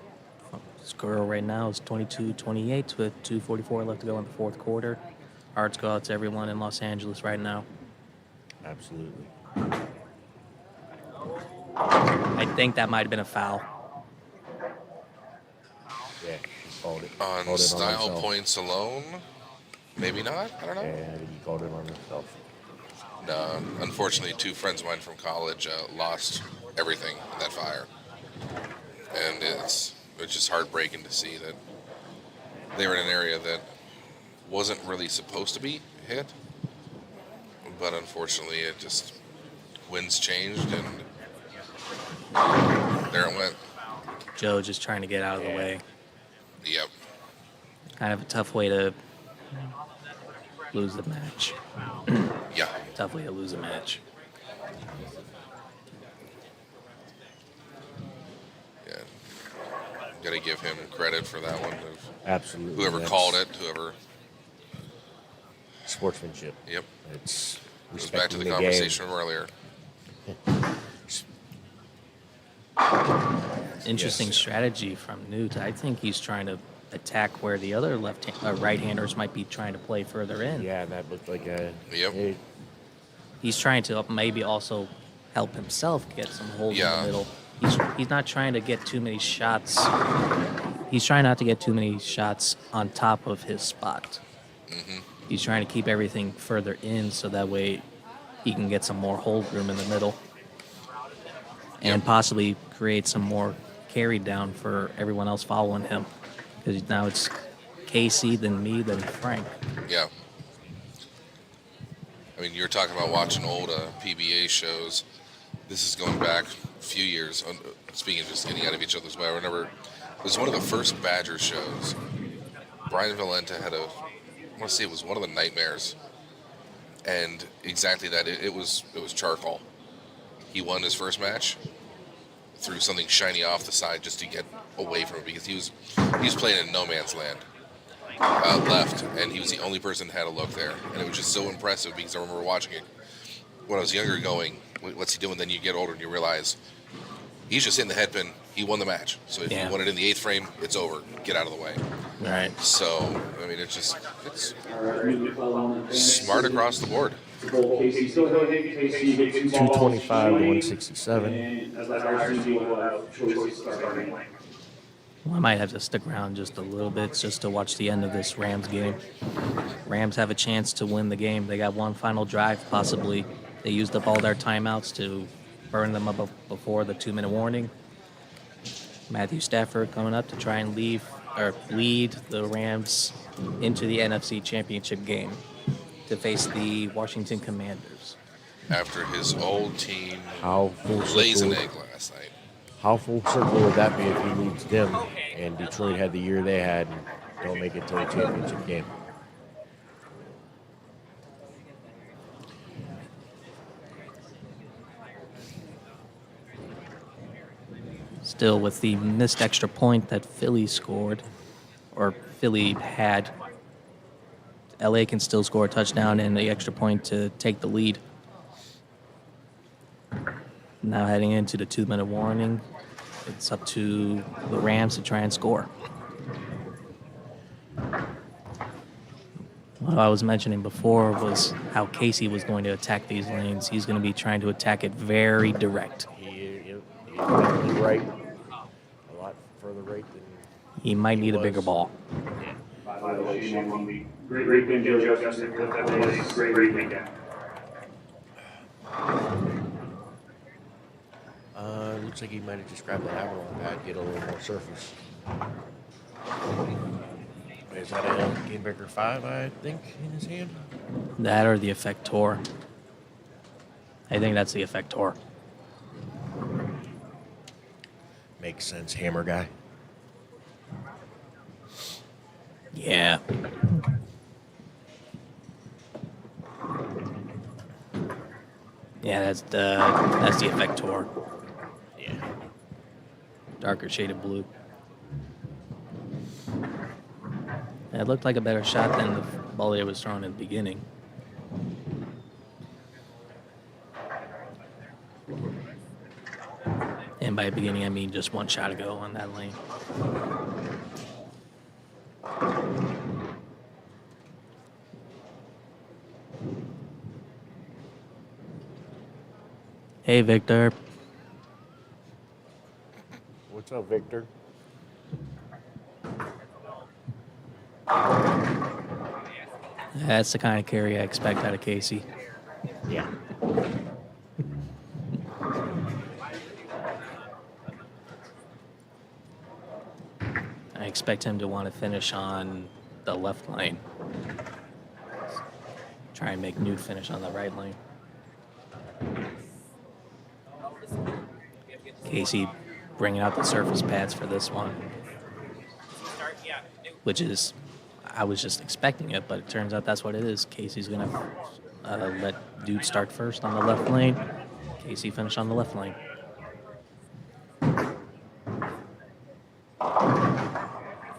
Score right now is 22-28 with 2:44 left to go in the fourth quarter. Hearts go out to everyone in Los Angeles right now. Absolutely. I think that might have been a foul. Yeah, he called it. On Called it style himself. points alone, maybe not. I don't know. Yeah, he called it on himself. No, unfortunately, two friends of mine from college lost everything in that fire, and it's just heartbreaking to see that they were in an area that wasn't really supposed to be hit, but unfortunately, it just winds changed and there it went. Joe just trying to get out of the way. Yep. Kind of a tough way to lose the match. Yeah. Tough way to lose a match. Yeah. Got to give him credit for that one. Absolutely. Whoever That's- called it, whoever sportsmanship. Yep. It's Goes back to respecting the game. conversation from earlier. Interesting Yes. strategy from Newt. I think he's trying to attack where the other right-handers might be trying to play further in. Yeah, that looked like a. Yep. He's trying to maybe also help himself get some holes in Yeah. the middle. He's not trying to get too many shots. He's trying not to get too many shots on top of his spot. He's trying to keep everything further in so that way he can get some more hold room in the middle and possibly create some more carry down for everyone else following him. Because now it's Casey, then me, then Frank. Yeah. I mean, you're talking about watching old PBA shows. This is going back a few years. Speaking of just getting out of each other's way, I remember it was one of the first Badger shows. Brian Valenta had I want to say it was one of the nightmares. And exactly that, it was charcoal. He won his first match, threw something shiny off the side just to get away from it because he was playing in no man's land. Left, and he was the only person that had a look there, and it was just so impressive because I remember watching it when I was younger, going, "What's he doing?" Then you get older and you realize he's just hitting the head pin. He won the match, so if you won it in the 8th frame, it's over. Get out of the way. Right. So I mean, it's smart across the board. Casey still hitting. Casey, you get 225 to 167. And as that RC, you'll have choices starting lane. Well, I might have to stick around just a little bit just to watch the end of this Rams game. Rams have a chance to win the game. They got one final drive, possibly. They used up all their timeouts to burn them up before the 2-minute warning. Matthew Stafford coming up to try and lead the Rams into the NFC Championship game to face the Washington Commanders. After his old team How full lays an circle? egg last night. How full circle would that be if he leads them and Detroit had the year they had and don't make it to the championship game? Still with the missed extra point that Philly scored, or Philly had, LA can still score a touchdown and the extra point to take the lead. Now heading into the 2-minute warning, it's up to the Rams to try and score. What I was mentioning before was how Casey was going to attack these lanes. He's going to be trying to attack it very direct. He's definitely right. A lot further right than He might need a was. bigger ball. By the way, Shane won the great win, Joe Justin. That was great weekend. Looks like he might have just grabbed the Avalon pad, get a little more surface. Is that a Game Breaker 5, I think, in his hand? That or the Effector. I think that's the Effector. Makes sense, hammer guy. Yeah. Yeah, that's the Effector. Yeah. Darker shade of blue. It looked like a better shot than the ball they was throwing in the beginning. And by beginning, I mean just one shot ago on that lane. Hey, Victor. What's up, Victor? That's the kind of carry I expect out of Casey. Yeah. I expect him to want to finish on the left lane. Try and make Newt finish on the right lane. Casey bringing out the surface pads for this one, which is, I was just expecting it, but it turns out that's what it is. Casey's going to let Newt start first on the left lane. Casey finish on the left lane.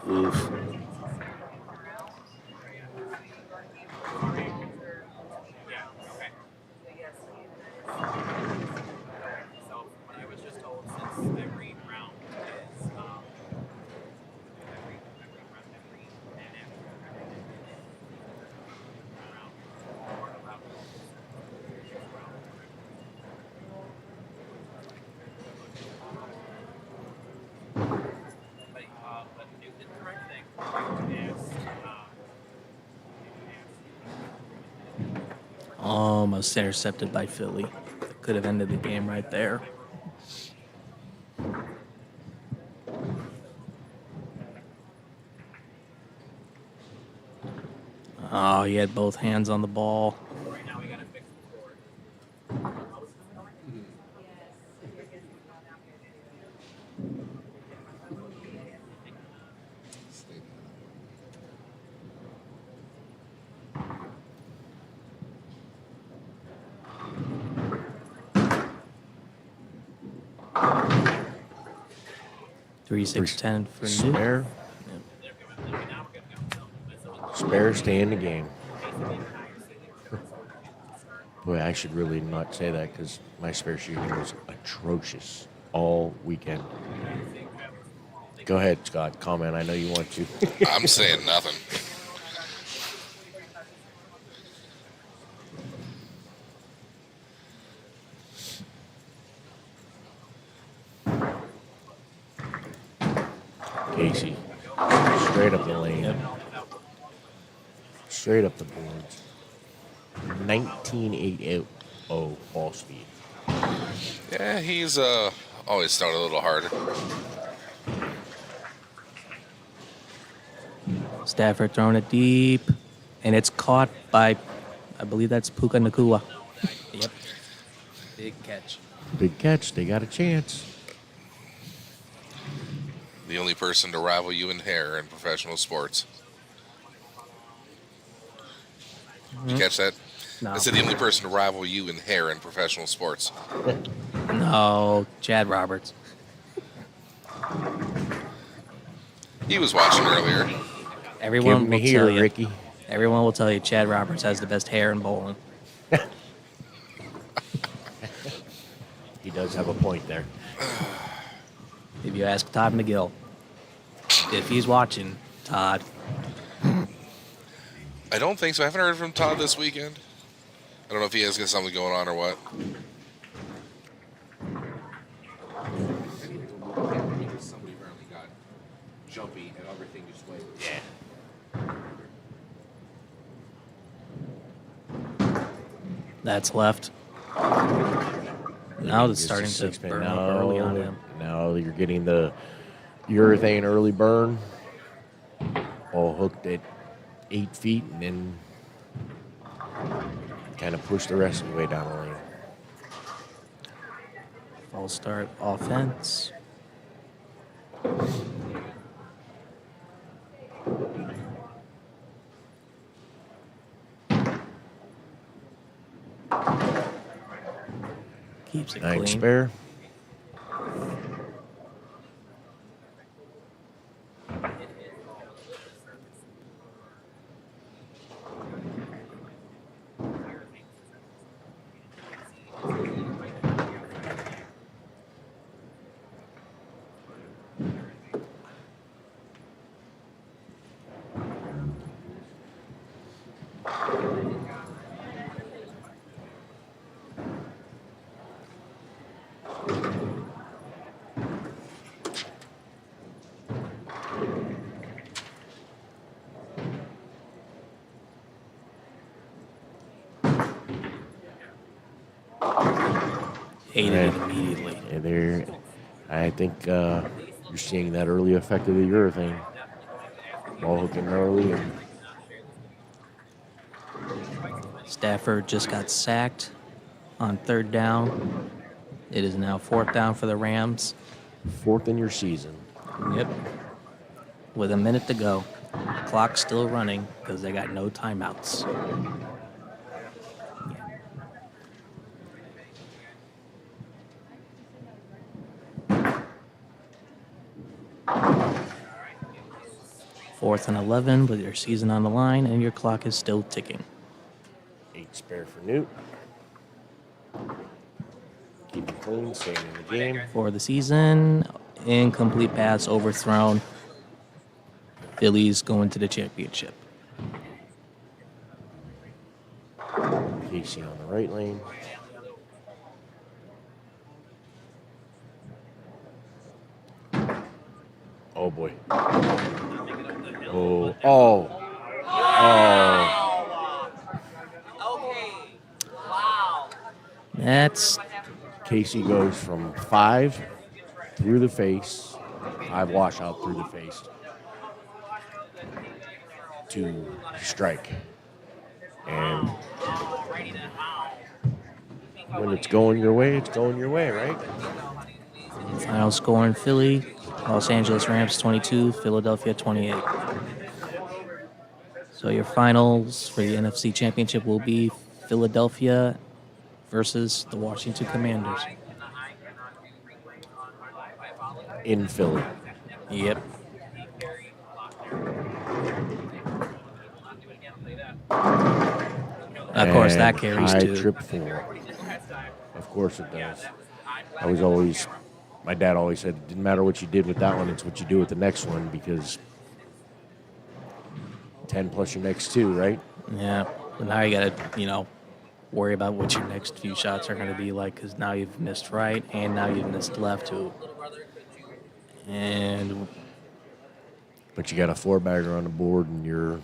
Oof. did the correct thing. Almost intercepted by Philly. Could have ended the game right there. Oh, he had both hands on the ball. Right now we gotta fix the score. Stay down. 3-6-10 for Newt. Spare. Spare, stay in the game. Boy, I should really not say that because my spare shooting was atrocious all weekend. Go ahead, Scott. Comment. I know you want to. I'm saying nothing. Casey. Straight up the lane. Straight up the boards. 19.880 ball speed. Yeah, he's always started a little harder. Stafford throwing it deep, and it's caught by, I believe that's Puka Nakua. Yep. Big catch. Big catch. They got a chance. The only person to rival you in hair in professional sports. Did you catch that? No. I said the only person to rival you in hair in professional sports. No, Chad Roberts. He was watching earlier. Everyone Give him will a here, tell you. Ricky. Everyone will tell you Chad Roberts has the best hair in bowling. He does have a point there. If you ask Todd McGill, if he's watching, Todd. I don't think so. I haven't heard from Todd this weekend. I don't know if he has got something going on or what. Because somebody apparently got jumpy and everything just went. Yeah. That's left. Now it's Just starting a to six-man. burn up early on him. Now you're getting the urethane early burn. All hooked at 8 feet and then kind of push the rest of the way down the lane. False start offense. Keeps it 9 clean. spare. Hated it Right. immediately. And there, I think you're seeing that early effect of the urethane. Ball hooking early. And Stafford just got sacked on 3rd down. It is now 4th down for the Rams. 4th in your season. Yep. With a minute to go. Clock's still running because they got no timeouts. Fourth and 11 with your season on the line, and your clock is still ticking. 8 spare for Newt. Keep it clean, staying in the game. For the season, incomplete pass overthrown. Phillies going to the championship. Casey on the right lane. Oh boy. Oh. Oh. Oh. Okay. Wow. That's Casey goes from 5 through the face, 5 washout through the face, to strike. And when it's going your way, it's going your way, right? final score in Philly. Los Angeles Rams 22, Philadelphia 28. So your finals for the NFC Championship will be Philadelphia versus the Washington Commanders. In Philly. Yep. Of course, that And carries high too. trip 4. Of course it does. My dad always said, it didn't matter what you did with that one, it's what you do with the next one, because 10 plus your next 2, right? Yeah. But now you got to, worry about what your next few shots are going to be like, because now you've missed right and now you've missed left too. And But you got a 4-bagger on the board and you're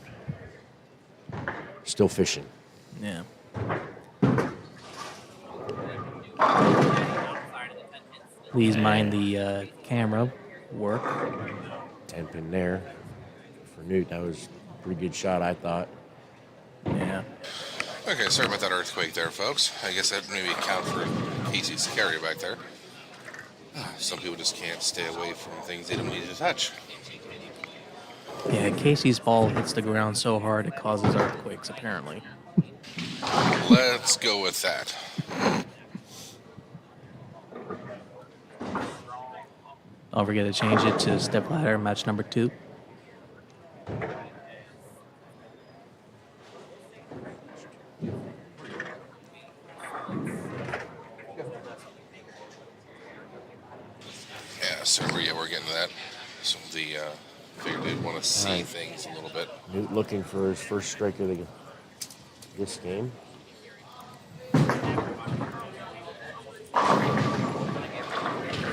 still fishing. yeah. Please mind the camera work. 10 pin there for Newt. That was a pretty good shot, I thought. Yeah. Okay, sorry about that earthquake there, folks. I guess that maybe account for Casey's carry back there. Some people just can't stay away from things they don't need to touch. Yeah, Casey's ball hits the ground so hard it causes earthquakes, apparently. Let's go with that. Don't forget to change it to Stepladder, match number 2. Yeah, so we're getting to that. So figured we'd want to see things a little bit. Newt looking for his first strike of this game.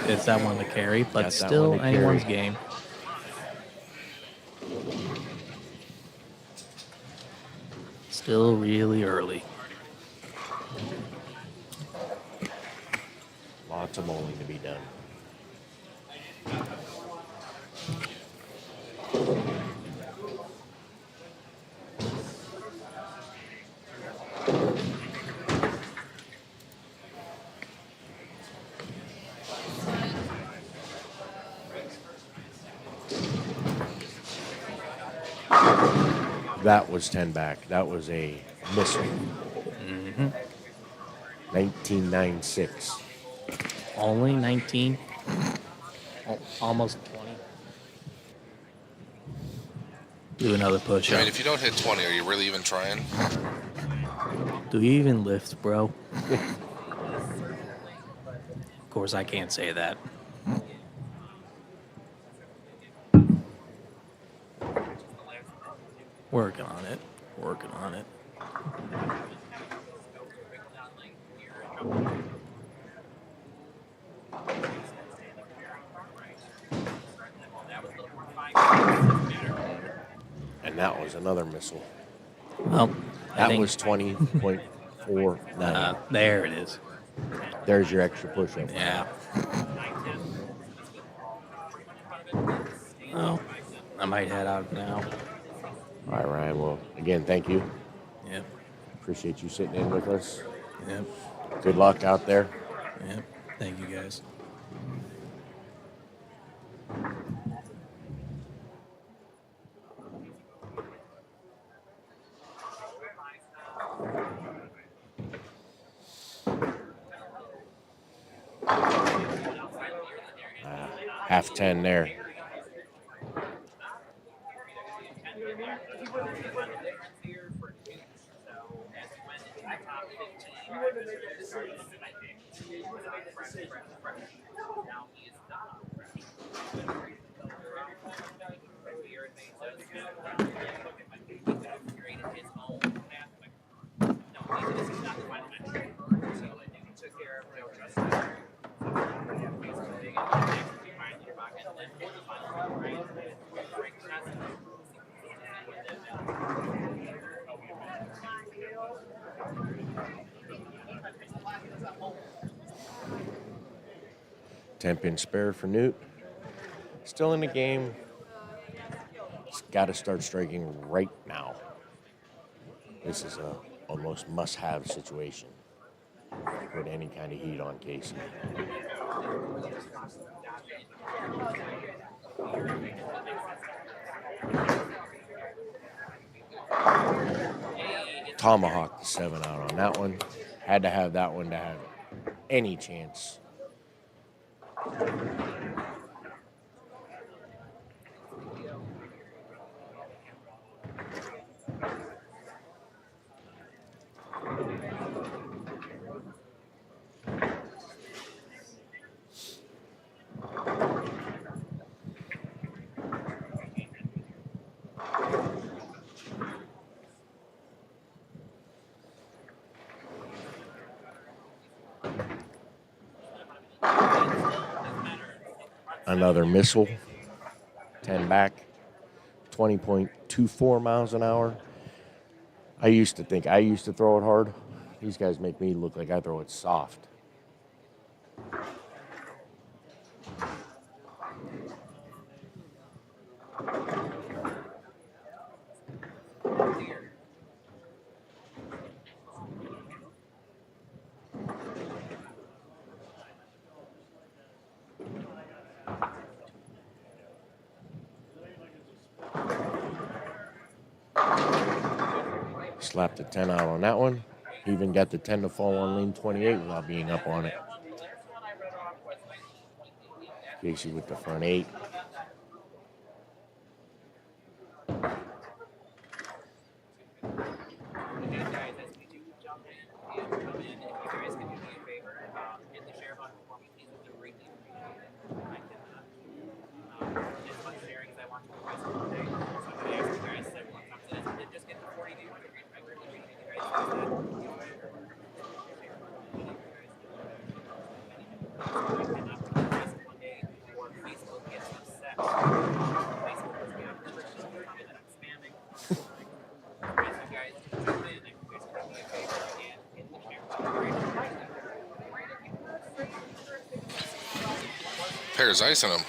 It's that one to carry, but Got that still one to anyone's carry. game. Still really early. Lots of bowling to be done. That was 10 back. That was a missile. 1996. Only 19. Almost 20. Do another push I mean, up. if you don't hit 20, are you really even trying? Do you even lift, bro? Of course, I can't say that. Working on it. Working on it. And that was another missile. Well, That was 20.49. there it is. There's your extra push-up. Yeah. Oh, I might head out now. All right, Ryan. Well, again, thank you. Yep. Appreciate you sitting in with us. Yep. Good luck out there. Yep. Thank you, guys. Half 10 there. 10-pin spare for Newt. Still in the game. He's got to start striking right now. This is a almost must-have situation to put any kind of heat on Casey. Tomahawk the 7 out on that one. Had to have that one to have any chance. Another missile, 10 back, 20.24 miles an hour. I used to think I used to throw it hard. These guys make me look like I throw it soft. Slapped the 10 out on that one. Even got the 10 to fall on lane 28 without being up on it. Casey with the front 8. Pears ice on him.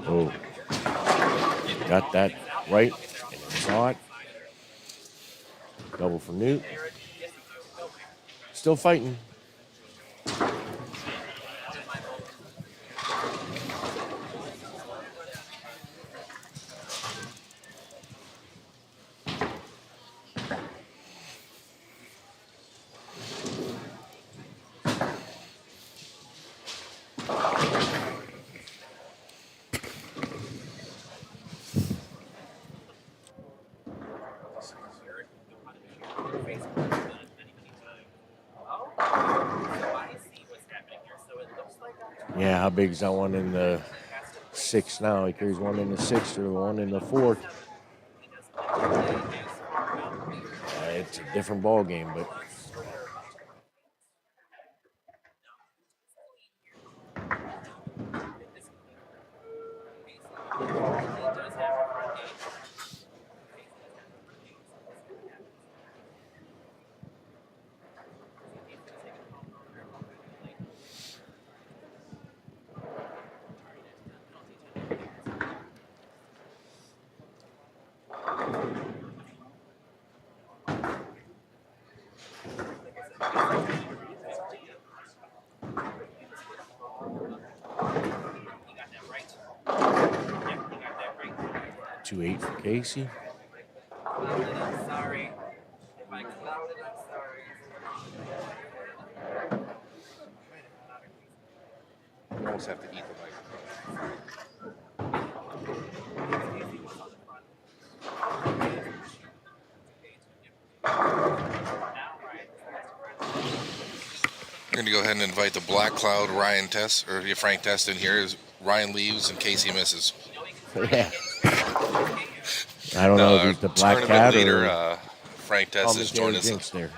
Oh, got that right and saw it. Double for Newt. Still fighting. Yeah, how big is that one in the 6th now? He carries one in the 6th or one in the 4th. It's a different ball game, but two 8 for Casey. Sorry. If I clouded, I'm sorry. You almost have to eat the microphone. We're going to go ahead and invite the Black Cloud Ryan Test, or Frank Test in here. As Ryan leaves and Casey misses. Yeah. I don't know if he's the Black Cat leader, or Frank Test is joining us. Jinx there.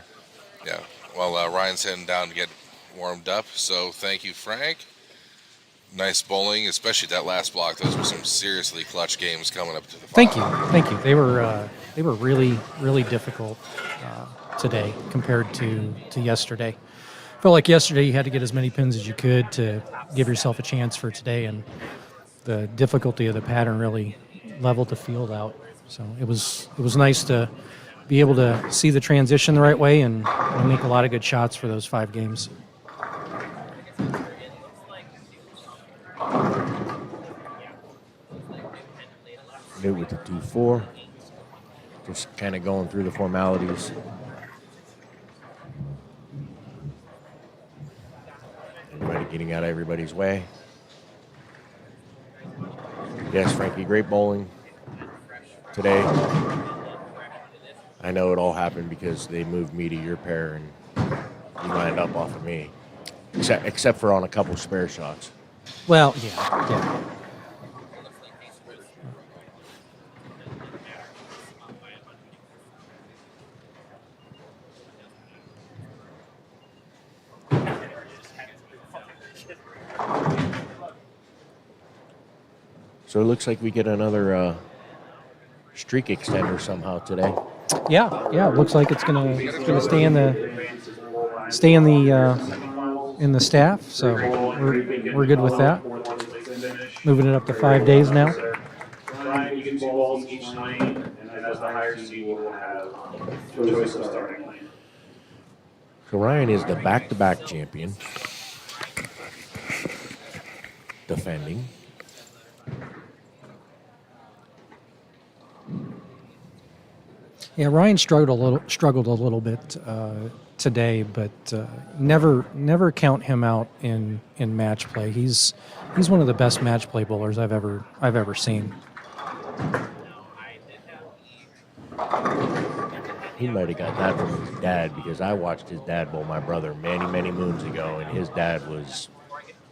Yeah. Well, Ryan's heading down to get warmed up. So thank you, Frank. Nice bowling, especially that last block. Those were some seriously clutch games coming up to the Thank you, final. thank you. They were really difficult today compared to yesterday. Felt like yesterday you had to get as many pins as you could to give yourself a chance for today, and the difficulty of the pattern really leveled the field out. So it was nice to be able to see the transition the right way and make a lot of good shots for those 5 games. New with the 2-4. Just kind of going through the formalities. Everybody getting out of everybody's way. Yes, Frankie, great bowling today. I know it all happened because they moved me to your pair and you lined up off of me. Except for on a couple spare shots. Well, yeah. So it looks like we get another streak extender somehow today. Yeah. It looks like it's gonna stay in the staff. So we're good with that. Moving it up to 5 days now. Ryan, you get 2 balls each night, and as the higher seed will have choice of starting lane. So Ryan is the back-to-back champion. Defending. Yeah, Ryan struggled a little bit today, but never count him out in match play. He's one of the best match play bowlers I've ever seen. He might have got that from his dad because I watched his dad bowl my brother many moons ago, and his dad was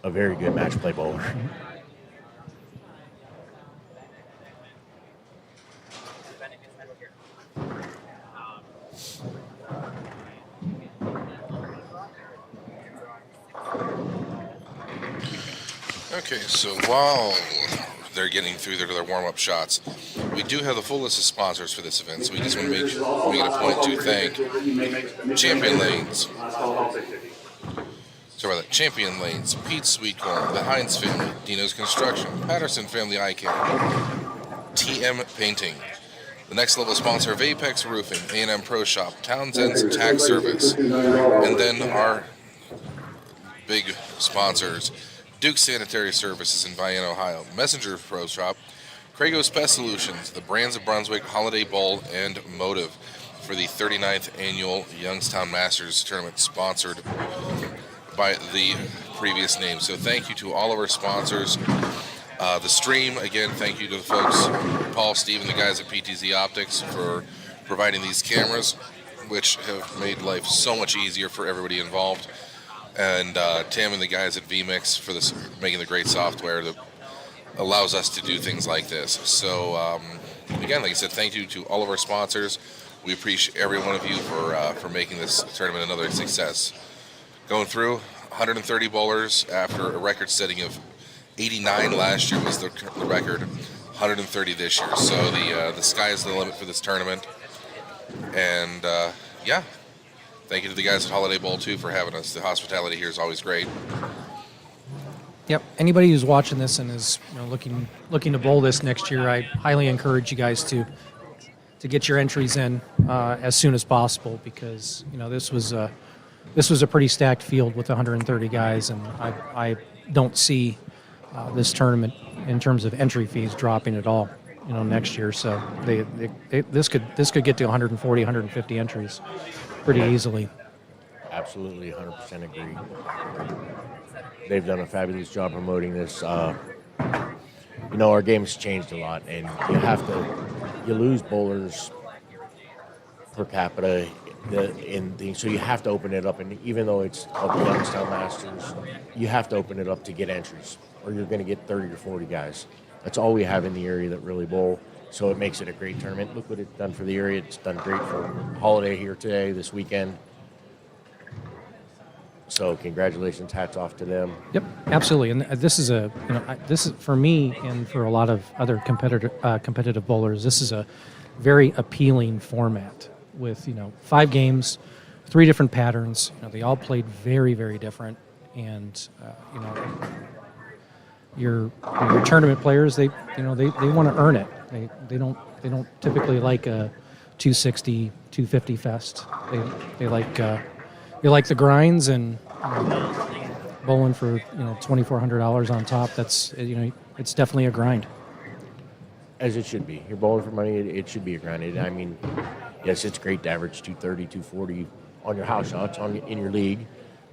a very good match play bowler. Okay, so while they're getting through their warm-up shots, we do have the full list of sponsors for this event, so we just want to make it a point to thank Champion Lanes. Sorry about that. Champion Lanes, Pete's Sweet Corn, the Hines Family, Dino's Construction, Patterson Family Eye Care, TM Painting, the next level sponsor of Apex Roofing, A&M Pro Shop, Townsend's Tax Service, and then our big sponsors, Duke Sanitary Services in Vian, Ohio, Messenger Pro Shop, Krago's Pest Solutions, the Brands of Brunswick Holiday Bowl, and Motive for the 39th Annual Youngstown Masters Tournament, sponsored by the previous name. So thank you to all of our sponsors. The stream, again, thank you to the folks, Paul, Steve, and the guys at PTZ Optics for providing these cameras, which have made life so much easier for everybody involved. And Tim and the guys at vMix for this, making the great software that allows us to do things like this. So again, like I said, thank you to all of our sponsors. We appreciate every one of you for making this tournament another success. Going through 130 bowlers after a record setting of 89 last year was the record, 130 this year. So the sky is the limit for this tournament. And yeah. Thank you to the guys at Holiday Bowl, too, for having us. The hospitality here is always great. Yep. Anybody who's watching this and is looking to bowl this next year, I highly encourage you guys to get your entries in as soon as possible, because this was a pretty stacked field with 130 guys, and I don't see this tournament in terms of entry fees dropping at all next year. So this could get to 140, 150 entries pretty easily. Absolutely, 100% agree. They've done a fabulous job promoting this. Our game's changed a lot, and you lose bowlers per capita, so you have to open it up. And even though it's called the Youngstown Masters, you have to open it up to get entries, or you're going to get 30 or 40 guys. That's all we have in the area that really bowl. So it makes it a great tournament. Look what it's done for the area. It's done great for Holiday here today, this weekend. So congratulations, hats off to them. Yep, absolutely. And this is this is for me and for a lot of other competitive bowlers. This is a very appealing format with 5 games, 3 different patterns. They all played very, very different, and your tournament players they want to earn it. They don't typically like a 260, 250 fest. They like the grinds and bowling for $2,400 on top. That's it's definitely a grind. As it should be. You're bowling for money. It should be a grind. I mean, yes, it's great to average 230, 240 on your house shots in your league,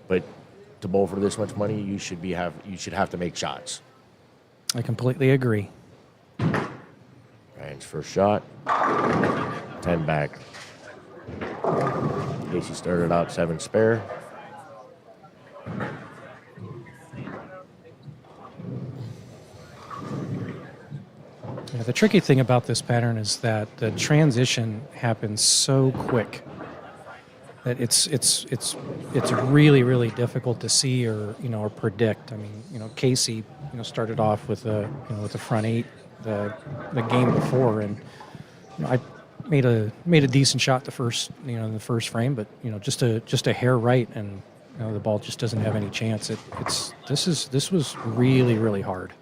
but to bowl for this much money, you should have to make shots. I completely agree. Ryan's first shot, 10 back. Casey started out 7 spare. Yeah, the tricky thing about this pattern is that the transition happens so quick that it's really, really difficult to see or predict. I mean, Casey started off with a front 8 the game before, and I made a decent shot in the first frame, but just a hair right, and the ball just doesn't have any chance. This was really, really hard.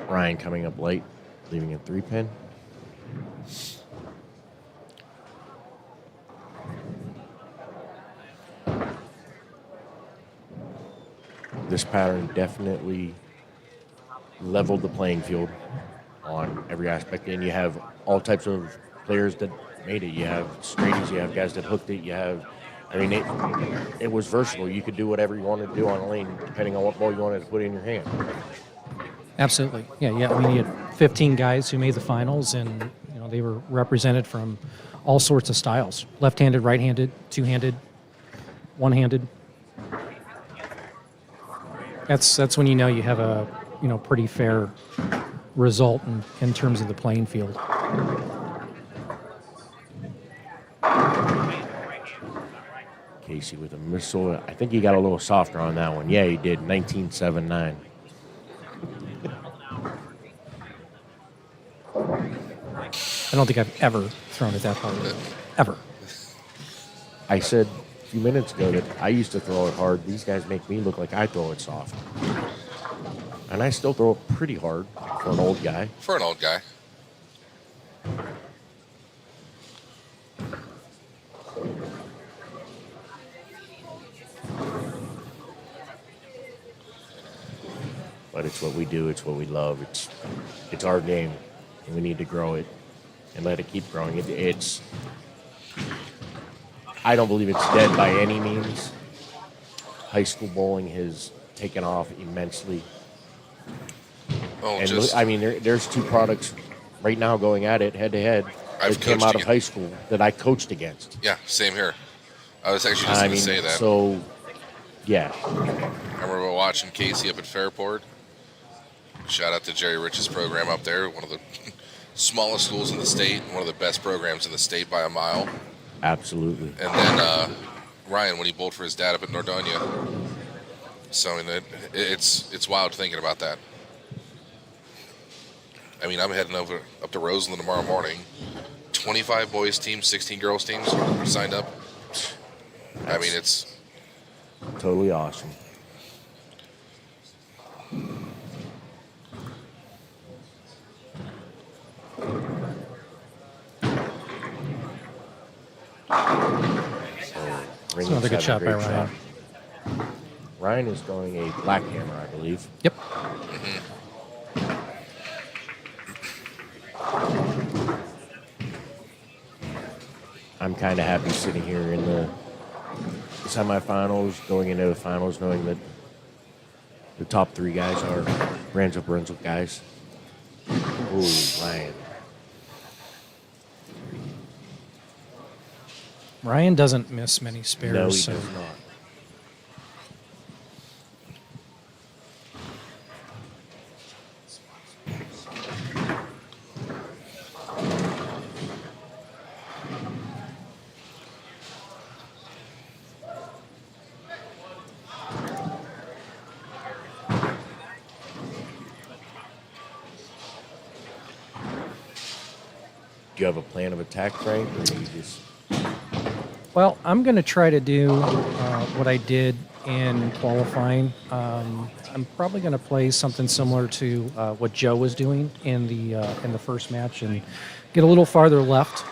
Ryan coming up late, leaving a 3-pin. This pattern definitely leveled the playing field on every aspect, and you have all types of players that made it. You have straighties, you have guys that hooked it, it was versatile. You could do whatever you wanted to do on a lane, depending on what ball you wanted to put in your hand. Absolutely, yeah. I mean, you had 15 guys who made the finals, and they were represented from all sorts of styles: left-handed, right-handed, two-handed, one-handed. That's when you have a pretty fair result in terms of the playing field. Casey with a missile. I think he got a little softer on that one. Yeah, he did. 19.79. I don't think I've ever thrown it that hard. Ever. I said a few minutes ago that I used to throw it hard. These guys make me look like I throw it soft. And I still throw it pretty hard for an old guy. For an old guy. But it's what we do. It's what we love. It's our game, and we need to grow it and let it keep growing. I don't believe it's dead by any means. High school bowling has taken off immensely. Oh, And there's 2 products right now going at it head to head that came out of high school that I coached against. Yeah, same here. I was actually just going to say that. So, yeah. I remember watching Casey up at Fairport. Shout out to Jerry Rich's program up there, one of the smallest schools in the state, one of the best programs in the state by a mile. Absolutely. And then Ryan, when he bowled for his dad up at Nordonia. So it's wild thinking about that. I mean, I'm heading up to Roseland tomorrow morning. 25 boys teams, 16 girls teams signed up. I mean, it's totally awesome. That's another good shot by Ryan. Ryan is throwing a black hammer, I believe. Yep. Mm-hmm. I'm kind of happy sitting here in the semifinals, going into the finals, knowing that the top 3 guys are Brunswick guys. Ooh, Ryan. Ryan doesn't miss many spares. No, he so. does not. Do you have a plan of attack, Frank, or do you just? Well, I'm going to try to do what I did in qualifying. I'm probably going to play something similar to what Joe was doing in the first match and get a little farther left.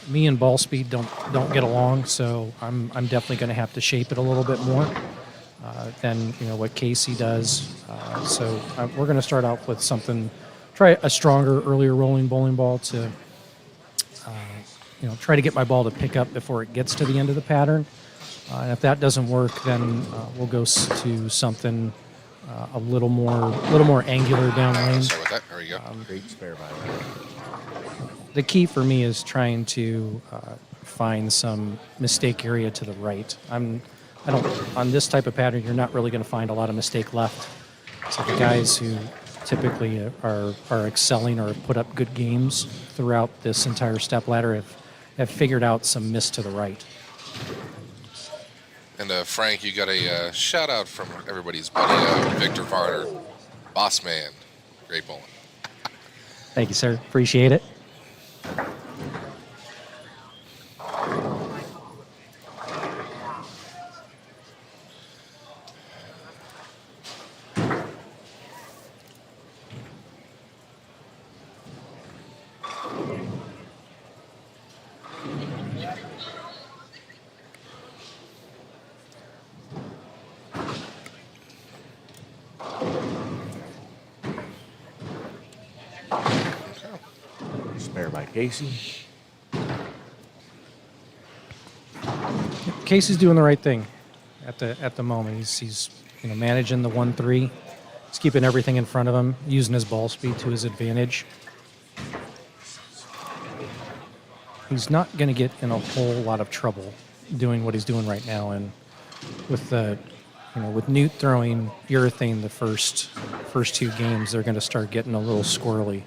Me and ball speed don't get along, so I'm definitely going to have to shape it a little bit more than what Casey does. So we're going to start out with something, try a stronger, earlier rolling bowling ball to try to get my ball to pick up before it gets to the end of the pattern. And if that doesn't work, then we'll go to something a little more angular down lane. Sorry about that. There you go. Great spare by Ryan. The key for me is trying to find some mistake area to the right. I don't on this type of pattern. You're not really going to find a lot of mistake left. So the guys who typically are excelling or have put up good games throughout this entire step ladder have figured out some miss to the right. And Frank, you got a shout out from everybody's buddy Victor Varner, boss man, great bowling. Thank you, sir. Appreciate it. Spare by Casey. Casey's doing the right thing at the moment. He's managing the 1-3. He's keeping everything in front of him, using his ball speed to his advantage. He's not going to get in a whole lot of trouble doing what he's doing right now. And with with Newt throwing urethane the first two games, they're going to start getting a little squirrely.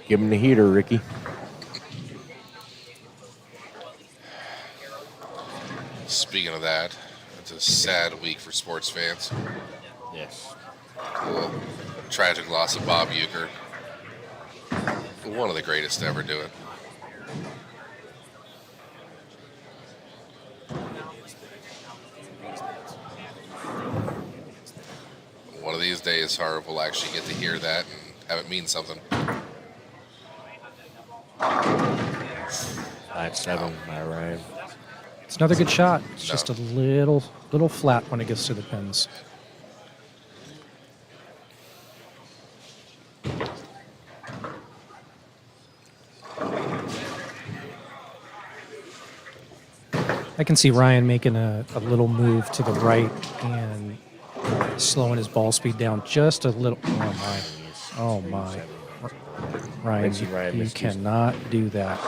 Give him the heater, Ricky. Speaking of that, it's a sad week for sports fans. Yes. Tragic loss of Bob Uecker. One of the greatest to ever do it. One of these days, Harv will actually get to hear that and have it mean something. 5-7 by Ryan. It's another good shot. It's just a little flat when it gets to the pins. I can see Ryan making a little move to the right and slowing his ball speed down just a little. Oh my. Ryan, you cannot do that.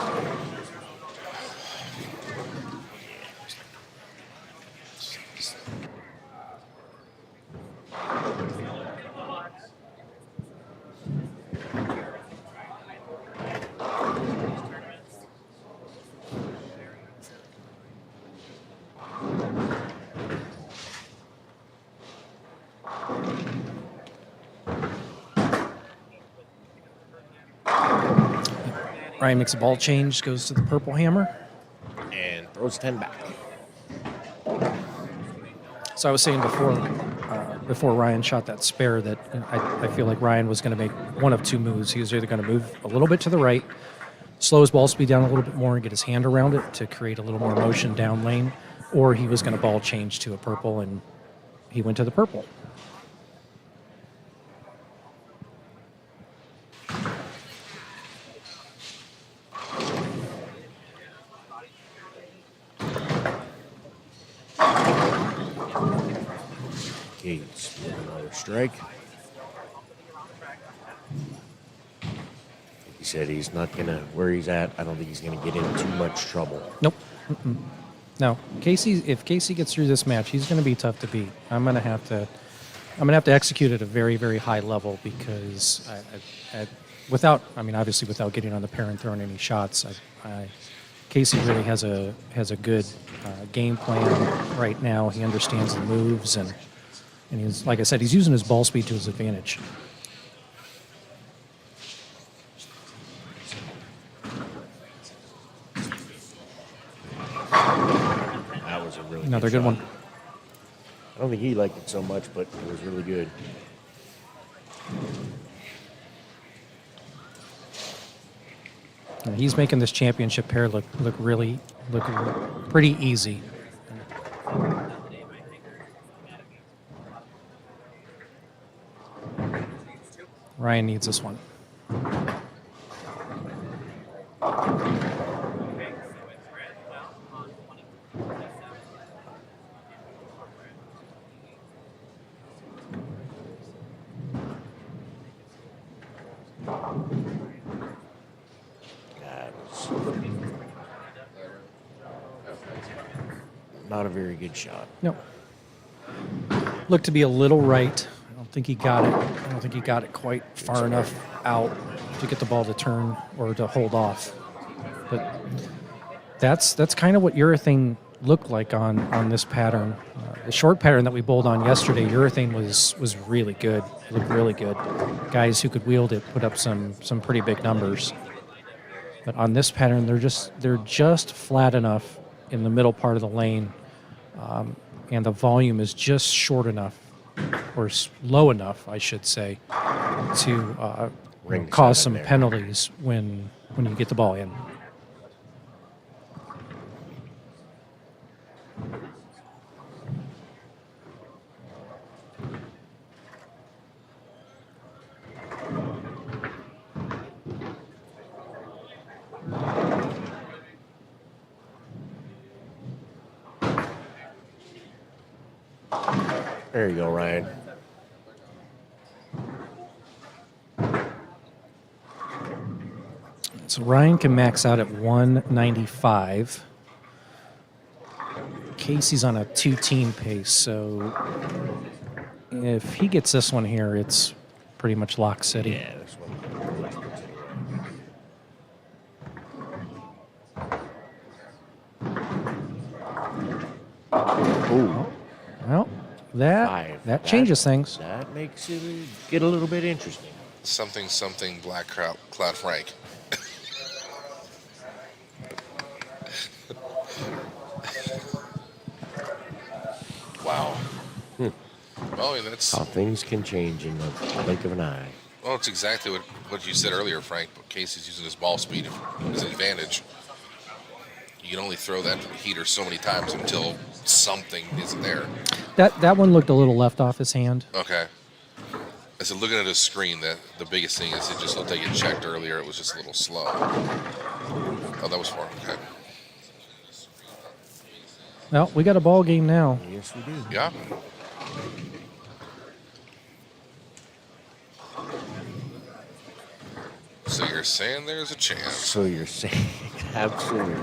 Ryan makes a ball change, goes to the purple hammer. And throws 10 back. So I was saying before Ryan shot that spare that I feel like Ryan was going to make one of two moves. He was either going to move a little bit to the right, slow his ball speed down a little bit more and get his hand around it to create a little more motion down lane, or he was going to ball change to a purple, and he went to the purple. Gates with another strike. He said he's not going to, where he's at, I don't think he's going to get in too much trouble. Nope. No. If Casey gets through this match, he's going to be tough to beat. I'm going to have to I'm gonna have to execute at a very, very high level because obviously without getting on the pair and throwing any shots, Casey really has a good game plan right now. He understands the moves and he's, like I said, he's using his ball speed to his advantage. That was a really Another good shot. one. I don't think he liked it so much, but it was really good. And he's making this championship pair look pretty easy. Ryan needs this one. That was not a very good shot. No. Looked to be a little right. I don't think he got it. I don't think he got it quite far enough out to get the ball to turn or to hold off. But that's kind of what urethane looked like on this pattern. The short pattern that we bowled on yesterday, urethane was really good. It looked really good. Guys who could wield it put up some pretty big numbers. But on this pattern, they're just flat enough in the middle part of the lane, and the volume is just short enough, or low enough, I should say, to cause some penalties when you get the ball in. There you go, Ryan. So Ryan can max out at 195. Casey's on a 2-team pace, so if he gets this one here, it's pretty much lock city. Yeah, this one. Oh, Well, that changes things. That makes it get a little bit interesting. Something Black Cloud Frank. Wow. Well, that's How things can change in the blink of an eye. well, it's exactly what you said earlier, Frank. But Casey's using his ball speed as an advantage. You can only throw that heater so many times until something isn't there. That one looked a little left off his hand. Okay. I said, looking at his screen, the biggest thing is it just looked like it checked earlier. It was just a little slow. Oh, that was far. Okay. Well, we got a ball game now. Yes, we do. Yeah. So you're saying there's a chance? So you're saying absolutely.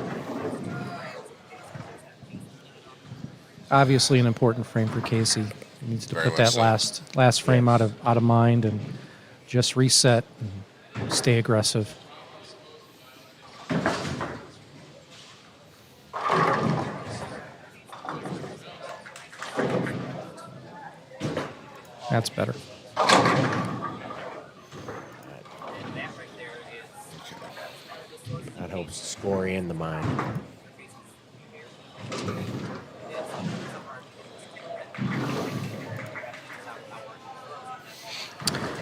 Obviously, an important frame for Casey. He needs to Very put that much so. last frame out of mind and just reset and stay aggressive. That's better. That helps the score and the mind.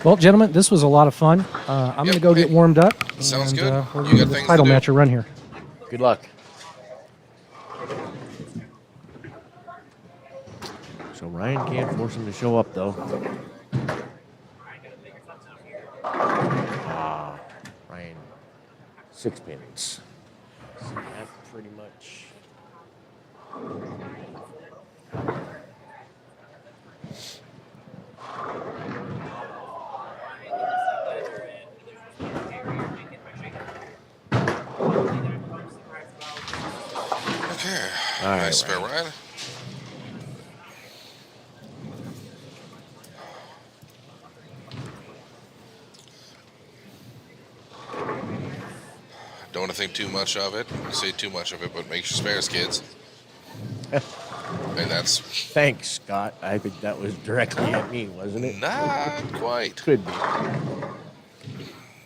Well, gentlemen, this was a lot of fun. I'm going to go get warmed up. Sounds and, good. We're You going got to things to title do. match a run here. Good luck. So Ryan can't force him to show up, though. Ryan, 6 pins. So that pretty much. Okay. All right, Nice spare Ryan. ride. Don't want to think too much of it. Say too much of it, but make your spares, kids. And that's Thanks, Scott. I think that was directly at me, wasn't it? not quite. Could be.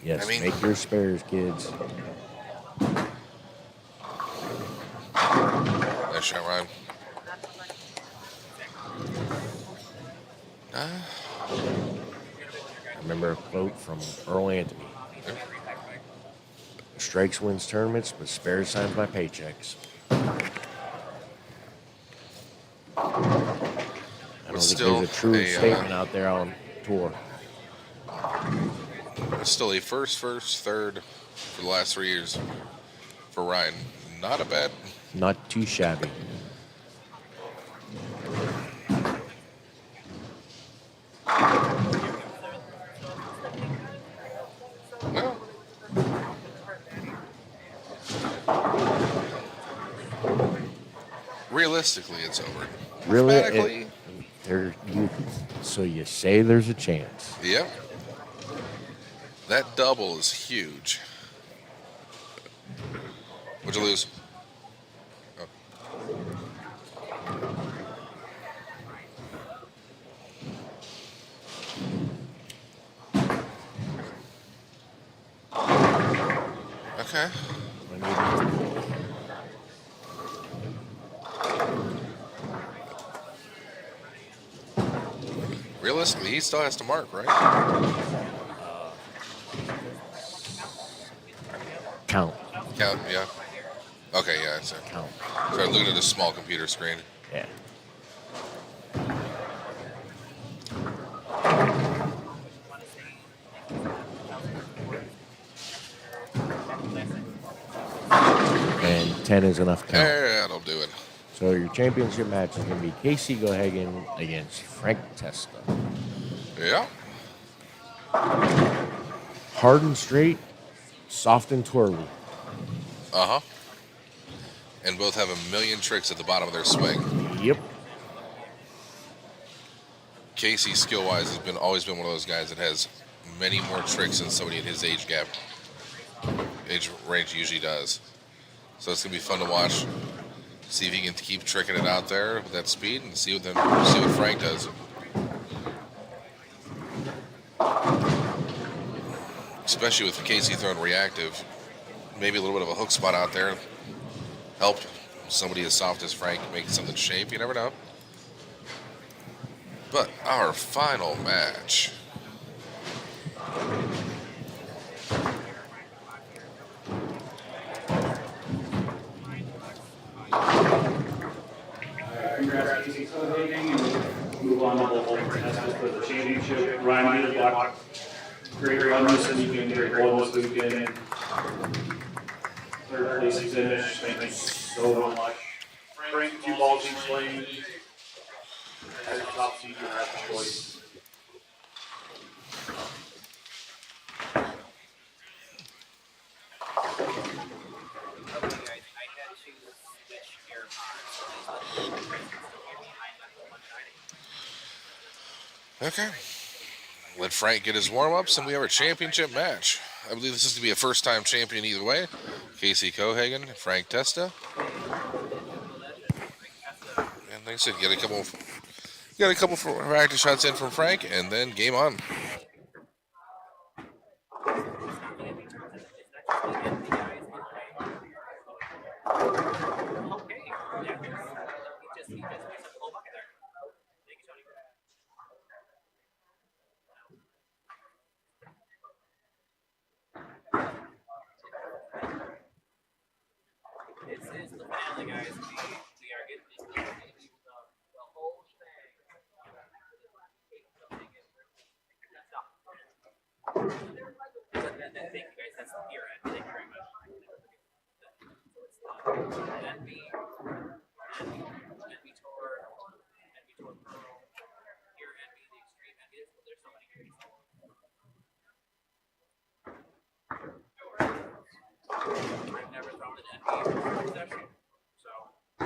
Yes, I mean- make your spares, kids. Nice shot, Ryan. I remember a quote from Earl Anthony. Strikes wins tournaments, but spares signs my paychecks. I don't think still there's a true a, statement out there on tour. It's still a first, third for the last 3 years for Ryan. Not a bad. Not too shabby. No. Realistically, it's over. Really? Mathematically, So you say there's a chance. yep. That double is huge. What'd you lose? Oh. Okay. Realistically, he still has to mark, right? Count. Count, yeah. Okay, yeah, it's Count. Sorry, looking at a small computer screen. Yeah. And 10 is enough count. That'll do it. So your championship match is going to be Casey Gohagen against Frank Testa. Yeah. Hard and straight, soft and twirly. Uh-huh. And both have a million tricks at the bottom of their swing. Yep. Casey, skill-wise, has always been one of those guys that has many more tricks than somebody in his age range usually does. So it's gonna be fun to watch. See if he can keep tricking it out there with that speed, and see what Frank does. Especially with Casey throwing reactive, maybe a little bit of a hook spot out there. Help somebody as soft as Frank make something shape. You never know. But our final match. Congrats, Casey Cohagen, and move on to the whole contest for the championship. Ryan Needlerbach, great run this weekend, great goal this weekend. Third place finish, thank you so much. Frank, 2 balls each lane. As a top seed, you have the choice. Okay. Let Frank get his warm-ups, and we have our championship match. I believe this is to be a first-time champion either way. Casey Cohagen, Frank Testa. And like I said, get a couple for practice shots in from Frank, and then game on. This is the finale, guys. We are getting the whole thing. Thank you guys. That's the beer end. Thank you very much. NB Tour, Pearl, here NB the Extreme NB. There's so many games. I've never thrown an NBA session, so I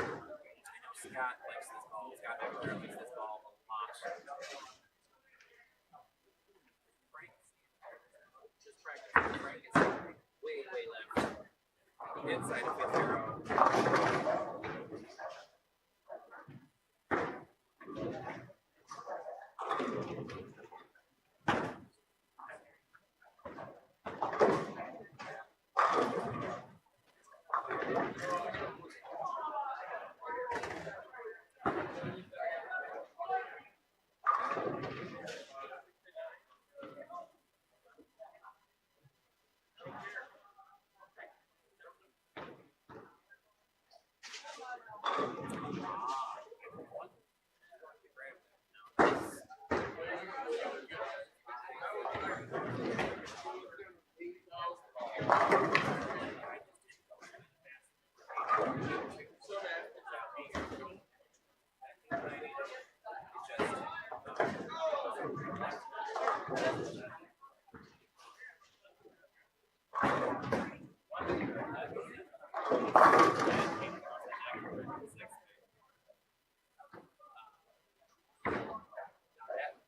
know Scott likes this ball. Scott never likes this ball a lot. Frank, just practice. Frank is way left. outside of fifth arrow.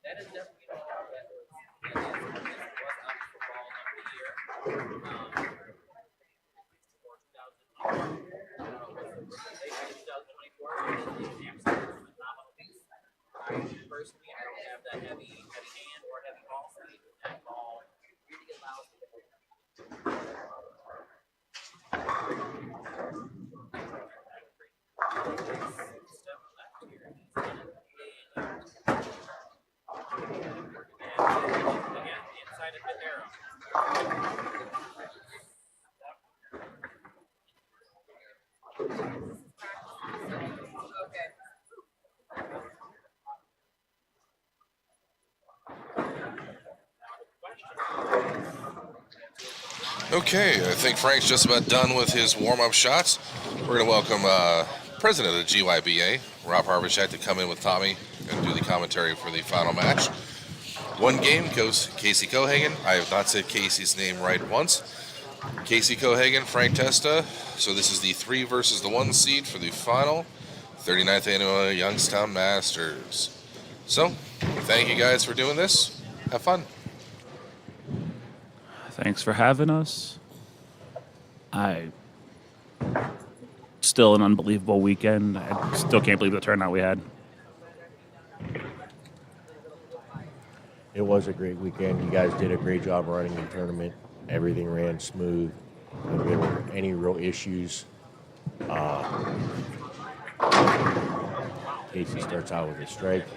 That is definitely that was up for ball of the year. For 2024, phenomenal piece. Personally, I don't have that heavy hand or heavy ball speed. That ball really allows me to step left here. Again, inside of fifth arrow. Okay. Okay, I think Frank's just about done with his warm-up shots. We're going to welcome President of the GYBA, Rob Harbishak, to come in with Tommy and do the commentary for the final match. One game goes Casey Cohagen. I have not said Casey's name right once. Casey Cohagen, Frank Testa. So this is the 3 versus the 1 seed for the final 39th annual Youngstown Masters. So, thank you guys for doing this. Have fun. Thanks for having us. Still an unbelievable weekend. I still can't believe the turnout we had. It was a great weekend. You guys did a great job running the tournament. Everything ran smooth. If there were any real issues, Casey starts out with a strike.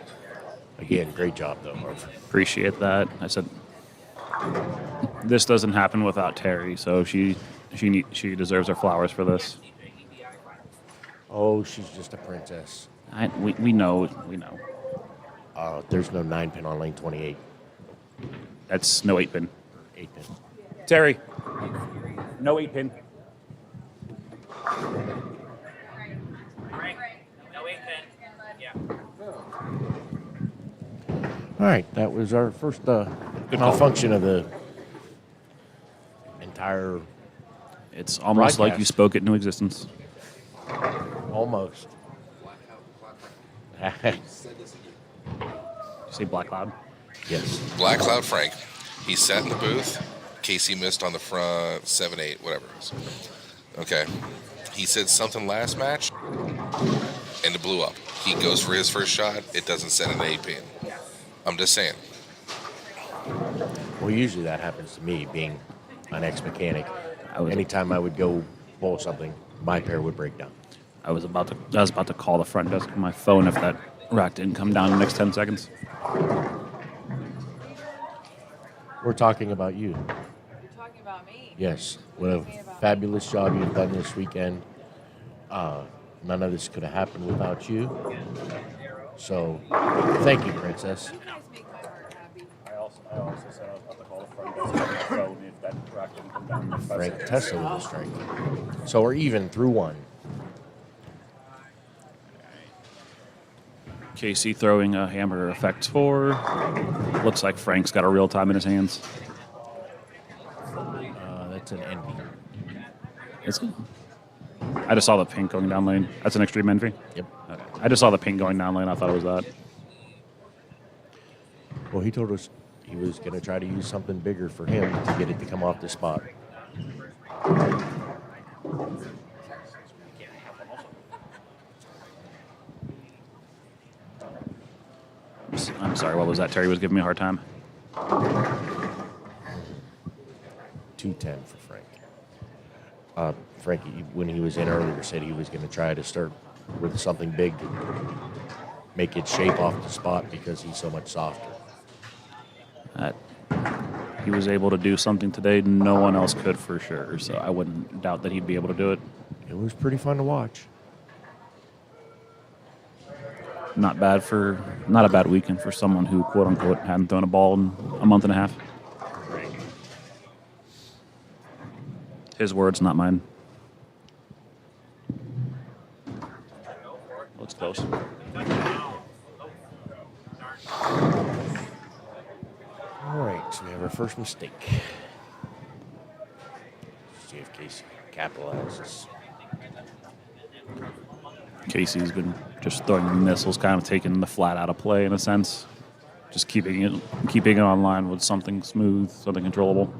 Again, great job though, Marv. Appreciate that. I said, this doesn't happen without Terry, so she deserves her flowers for this. Oh, she's just a princess. We know. There's no 9-pin on lane 28. That's no 8-pin. 8-pin. Terry, no 8-pin. Frank, no 8-pin. Yeah. All right, that was our first call. malfunction of the entire. It's almost like you broadcast. spoke it into existence. Almost. Did you say Black Cloud? Yes. Black Cloud Frank. He sat in the booth. Casey missed on the front 7-8, whatever it is. Okay. He said something last match, and it blew up. He goes for his first shot. It doesn't set an 8-pin. I'm just saying. Well, usually that happens to me, being an ex-mechanic. I was- Anytime I would go bowl something, my pair would break down. I was about to call the front desk on my phone if that rack didn't come down in the next 10 seconds. We're talking about you. You're talking about me. Yes. What a fabulous job you've done this weekend. None of this could have happened without you. So, thank you, Princess. You guys make my heart happy. I also said I was about to call the front desk on my phone if that rack didn't come down in the next 5 Frank seconds. Tessa with a strike. So we're even through one. Casey throwing a hammer effect 4. Looks like Frank's got a real time in his hands. That's an envy. Is it? I just saw the pink going down lane. That's an extreme envy? Yep. Okay. I just saw the pink going down lane. I thought it was that. Well, he told us he was going to try to use something bigger for him to get it to come off the spot. I'm sorry, what was that? Terry was giving me a hard time. 210 for Frank. Frank, when he was in earlier, said he was going to try to start with something big to make it shape off the spot because he's so much softer. He was able to do something today no one else could for sure, so I wouldn't doubt that he'd be able to do it. It was pretty fun to watch. Not a bad weekend for someone who, quote unquote, hadn't thrown a ball in a month and a half. His words, not mine. Looks close. All right, so we have our first mistake. See if Casey capitalizes. Casey's been just throwing missiles, kind of taking the flat out of play in a sense. Just keeping it on line with something smooth, something controllable.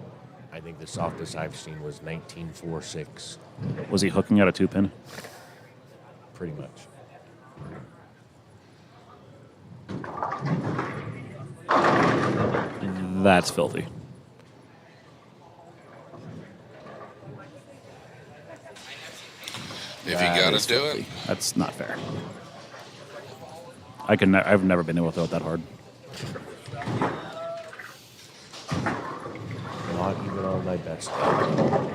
I think the softest I've seen was 19.46. Was he hooking at a 2-pin? Pretty much. That's filthy. If you got is to do filthy. it. That's not fair. I've never been able to throw it that hard. Not even on my best day.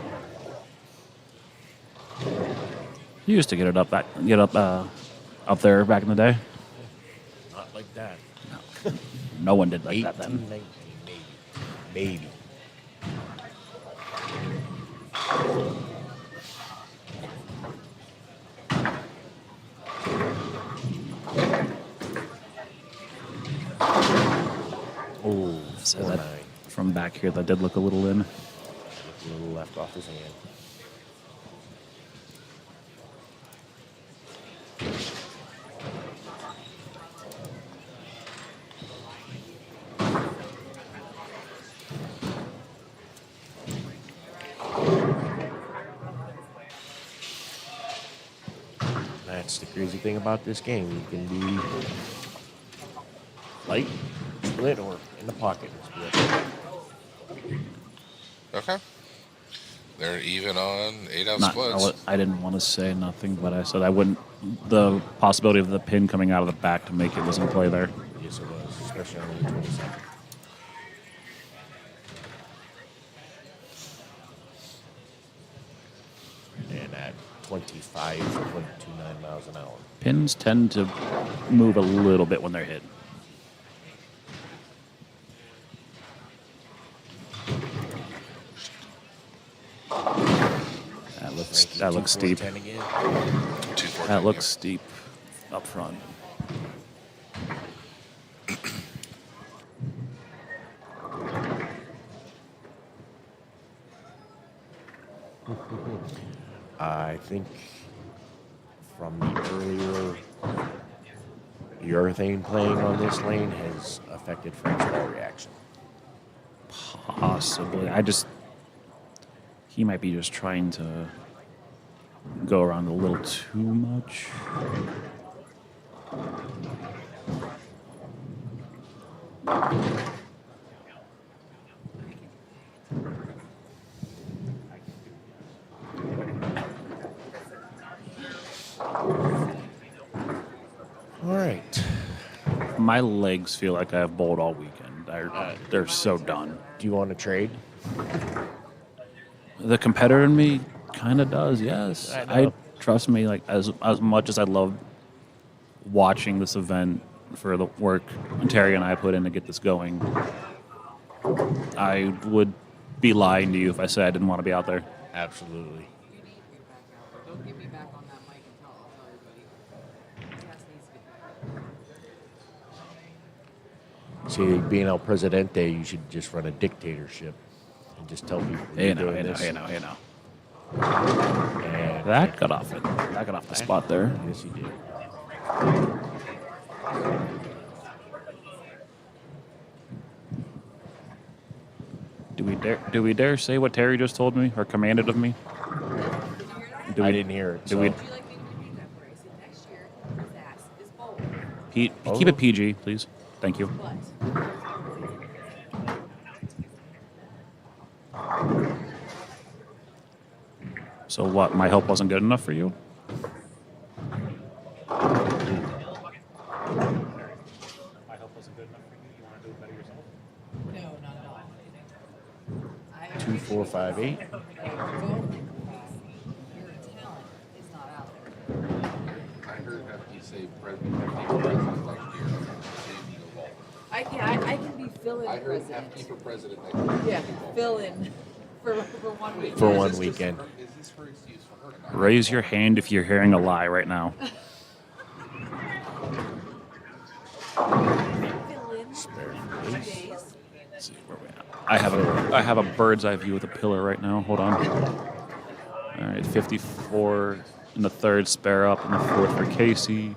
You used to get up there back in the day. Not like that. No one did like 18, that then. 19, maybe. Oh, So 4-9. from back here, that did look a little in. A little left off his hand. That's the crazy thing about this game. You can be light, split, or in the pocket and split. Okay. They're even on 8-out Not, splits. I didn't want to say nothing, but I said I wouldn't. The possibility of the pin coming out of the back to make it was in play there. Yes, it was, especially on the 22nd. And at 25, 22.9 miles an hour. Pins tend to move a little bit when they're hit. That looks steep. 2-4-10 again. 2-4-10, That looks yeah. steep up front. I think from the earlier urethane playing on this lane has affected Frank's ball reaction. Possibly. He might be just trying to go around a little too much. All right. My legs feel like I have bowled all weekend. They're so done. Do you want to trade? The competitor in me kind of does, yes. I know. Trust me, like as much as I love watching this event for the work Terry and I put in to get this going, I would be lying to you if I said I didn't want to be out there. Absolutely. Don't get me back on that mic and I'll tell everybody. Cass needs to get back. See, being El Presidente, you should just run a dictatorship and just tell people you're doing this. Hey now. And That got off it. That got off the spot there. yes, he did. Do we dare say what Terry just told me or commanded of me? I didn't hear it. do we- Would you like me to repeat that for you? So next year, his ass is bold, Keep it PG, please. Thank you. but So what? My help wasn't good enough for you? My help wasn't good enough for you. You want to do it better yourself? no, not at all. I 2, 4, 5, 8. Your talent is not out there. I heard Hefty say president next year. I can be fill-in I heard president. Hefty for president next year. Yeah, fill-in for 1 week. For 1 weekend. Is this her excuse for her to not? Raise your hand if you're hearing a lie right now. Fill-in Spare 2 face. days. Let's see where we at. I have a bird's eye view of the pillar right now. Hold on. All right, 54 in the third, spare up in the fourth for Casey.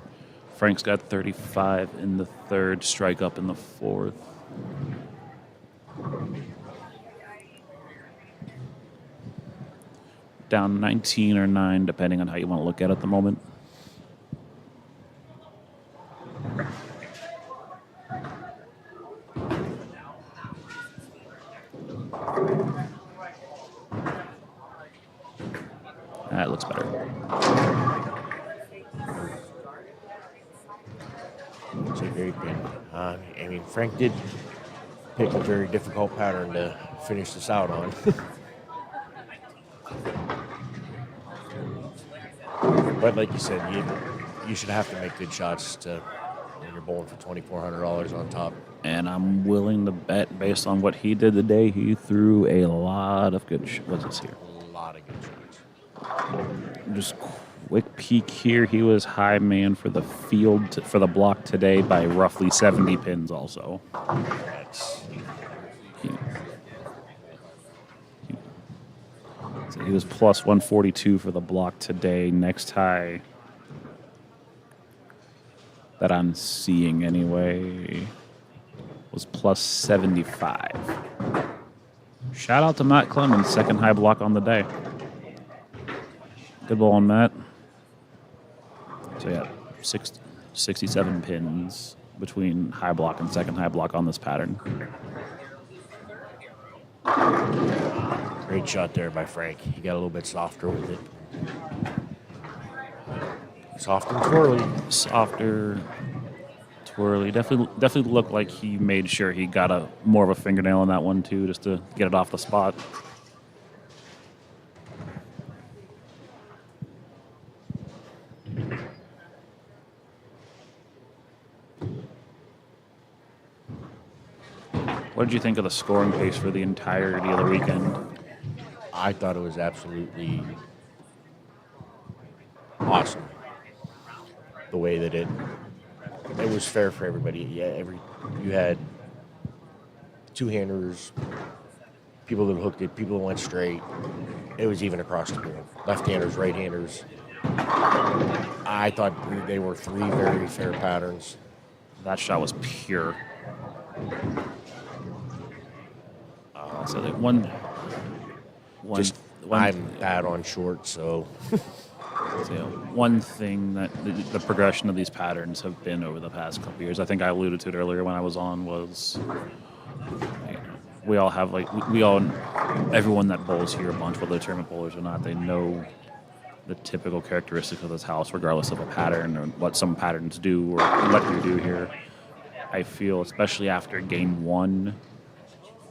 Frank's got 35 in the third, strike up in the fourth. Down 19 or 9, depending on how you want to look at it at the moment. That looks better. It's a very good. I mean, Frank did pick a very difficult pattern to finish this out on. But like you said, you should have to make good shots to when you're bowling for $2,400 on top. And I'm willing to bet, based on what he did today, he threw a lot of good what's this here? A lot of good shots. Just quick peek here. He was high man for the field, for the block today by roughly 70 pins also. That's So he was plus 142 for the block today. Next high that I'm seeing anyway was plus 75. Shout out to Matt Clemens, second high block on the day. Good ball on Matt. So yeah, 67 pins between high block and second high block on this pattern. great shot there by Frank. He got a little bit softer with it. Soft and twirly. Softer, twirly. Definitely looked like he made sure he got a more of a fingernail on that one too, just to get it off the spot. What did you think of the scoring pace for the entirety of the weekend? I thought it was absolutely awesome. The way that it was fair for everybody. Yeah, you had two-handers, people that hooked it, people that went straight. It was even across the board. Left-handers, right-handers. I thought they were three very fair patterns. That shot was pure. So that one. I'm bad on short, so. So one thing that the progression of these patterns have been over the past couple years, I think I alluded to it earlier when I was on, was we all have everyone that bowls here a bunch, whether they're tournament bowlers or not, they know the typical characteristics of this house, regardless of a pattern or what some patterns do or what you do here. I feel, especially after game one,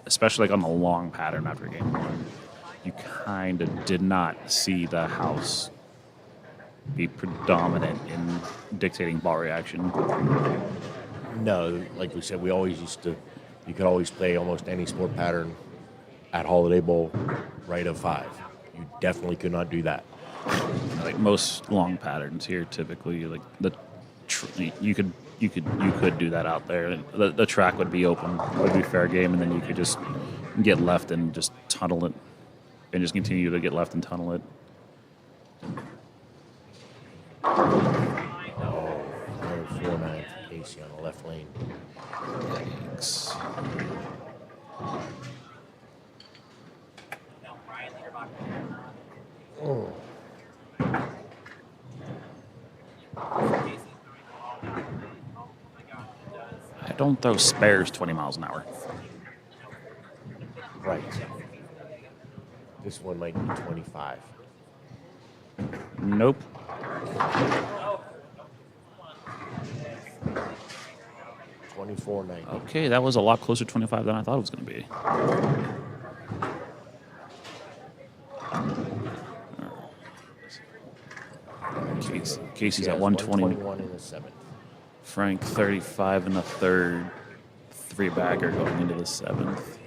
especially like on the long pattern after game one, you kind of did not see the house be predominant in dictating ball reaction. No, like we said, you could always play almost any sport pattern at Holiday Bowl right of 5. You definitely could not do that. Like most long patterns here, typically, like you could do that out there. The track would be open, would be fair game, and then you could just get left and just tunnel it, and just continue to get left and tunnel it. Oh, 4-9 for Casey on the left lane. Yikes. Oh. don't throw spares 20 miles an hour. Right. This one might be 25. Nope. 24.90. Okay, that was a lot closer to 25 than I thought it was going to be. Casey's at 120. 121 in the seventh. Frank 35 in the third. 3-bagger going into the seventh.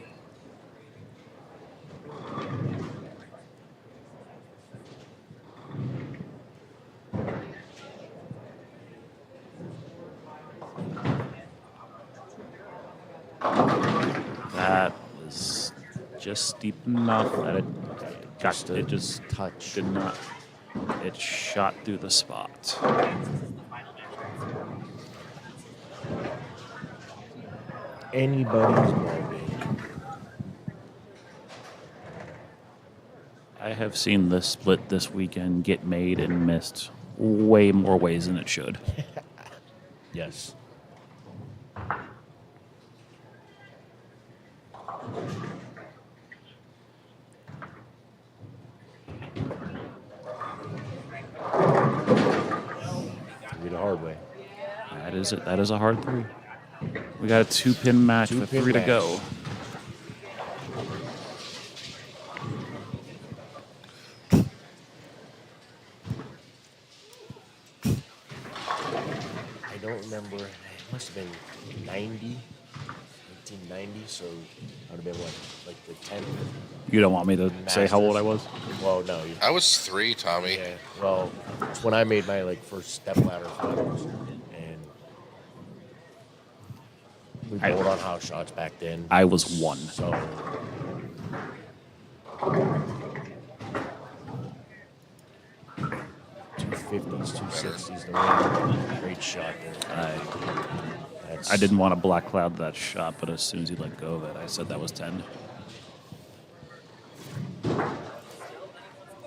That was just steep enough that it just touch. did not. It shot through the spot. Anybody's ballgame. I have seen this split this weekend get made and missed way more ways than it should. Yes. The hard way. That is a hard 3. We got a 2-pin match with 3 to go. I don't remember. It must have been 1990, so that would have been what, like the 10th. You don't want me to say how old I was? Well, no. I was 3, Tommy. Yeah. Well, it's when I made my first Stepladder finals, and we bowled on house shots back then. I was 1. So. 250s, 260s, the wind. Great shot there. I didn't want to black cloud that shot, but as soon as he let go of it, I said that was 10.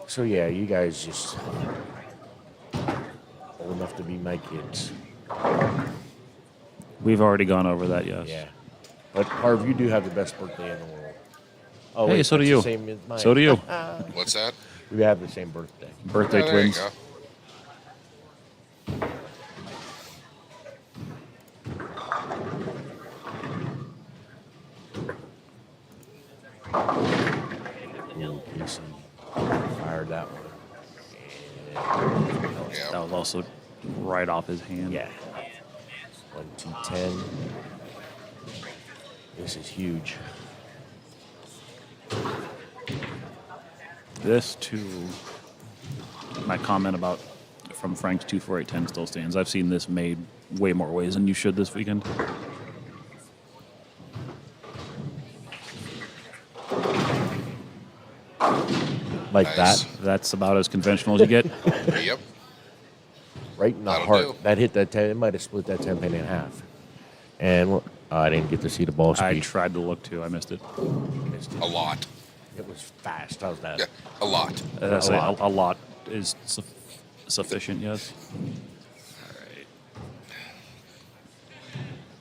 So yeah, you guys just old enough to be my kids. We've already gone over that, yes. Yeah. But Harv, you do have the best birthday in the world. Oh, Hey, wait, so do that's you. the same as mine. So do you. What's that? We have the same birthday. Birthday Oh, there you twins. go. Ooh, Casey fired that one. Yeah. That was also right off his hand. Yeah. 1, 2, 10. This is huge. This too, my comment about from Frank's 2-4-8-10 still stands. I've seen this made way more ways than you should this weekend. Like Nice. that, That's about as conventional as you get. Yep. right in the That'll heart. do. That hit that 10. It might have split that 10 pin in half. And I didn't get to see the ball I speed. tried to look too. I missed it. Missed it. A lot. It was fast. How's that? Yeah, a lot. As I say, lot. a lot is sufficient, yes.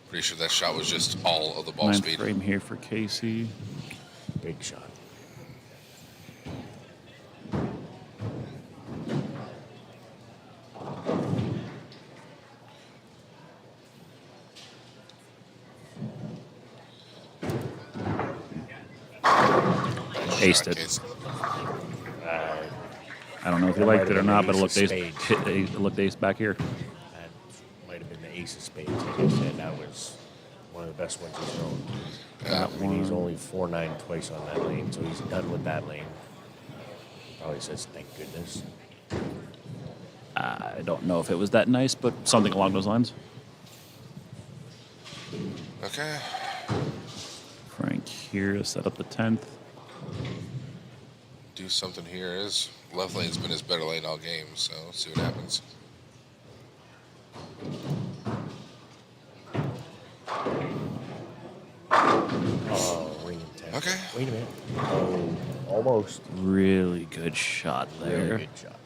Pretty sure that shot was just all of the ball Ninth speed. frame here for Casey. Big shot. Aced it. It's- I don't know if you That liked it might or have not, been but it looked ace of ace, spades. it looked ace back here. That might have been the ace of spades. Like I said, that was one of the best ones he's thrown. Yeah. I mean, he's only 4-9 twice on that lane, so he's done with that lane. Probably says, thank goodness. I don't know if it was that nice, but something along those lines. Okay. Frank here to set up the 10th. Do something here. His left lane's been his better lane all game, so let's see what happens. Oh, ring and 10. Okay. Wait a minute. Oh, almost. Really good shot there. Really good shot.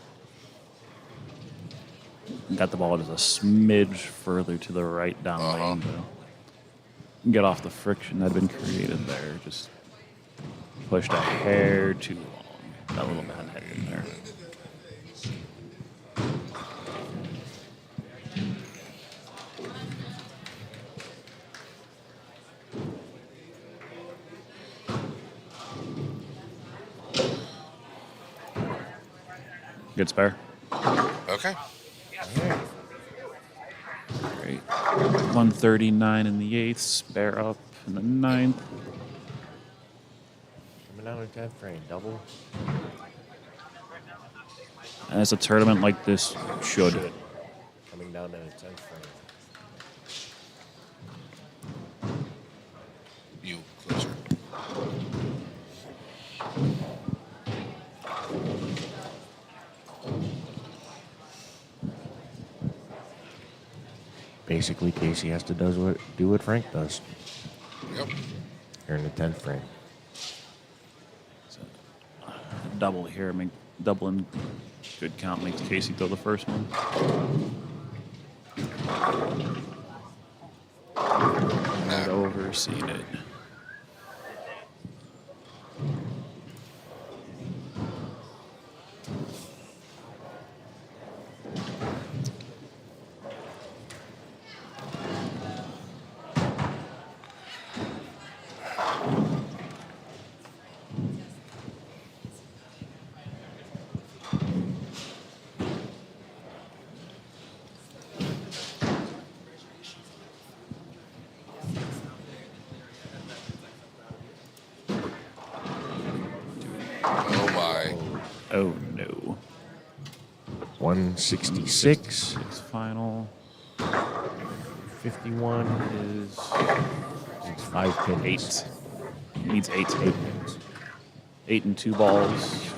Got the ball just a smidge further to the right down lane, though. get off the friction that had been created there. Just pushed a hair too long. Got a little bad head in there. Good spare. Okay. Great. 139 in the 8th, spare up in the 9th. Coming down in 10th frame, double. As a tournament like this should. Coming down to the 10th frame. You closer. Basically, Casey has to do what Frank does. Yep. Here in the 10th frame. Double here. I mean, doubling good count makes Casey throw the first one. I'd overseen it. Oh my. Oh no. 166. Six final 51 is is 5 pins. 8. Needs 8. 8 pins. 8 and 2 balls.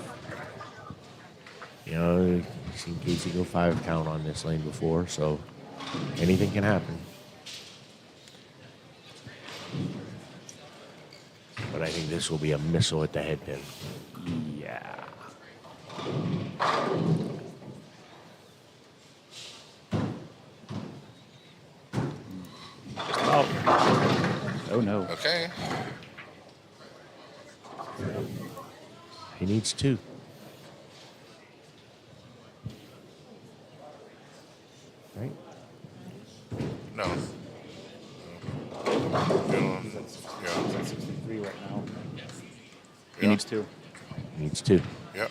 You know, you've seen Casey go 5 count on this lane before, so anything can happen. But I think this will be a missile at the head pin. Yeah. Oh no. Okay. He needs 2. Right? No. He's at 63 right now. He Yeah. needs 2. He needs 2. Yep.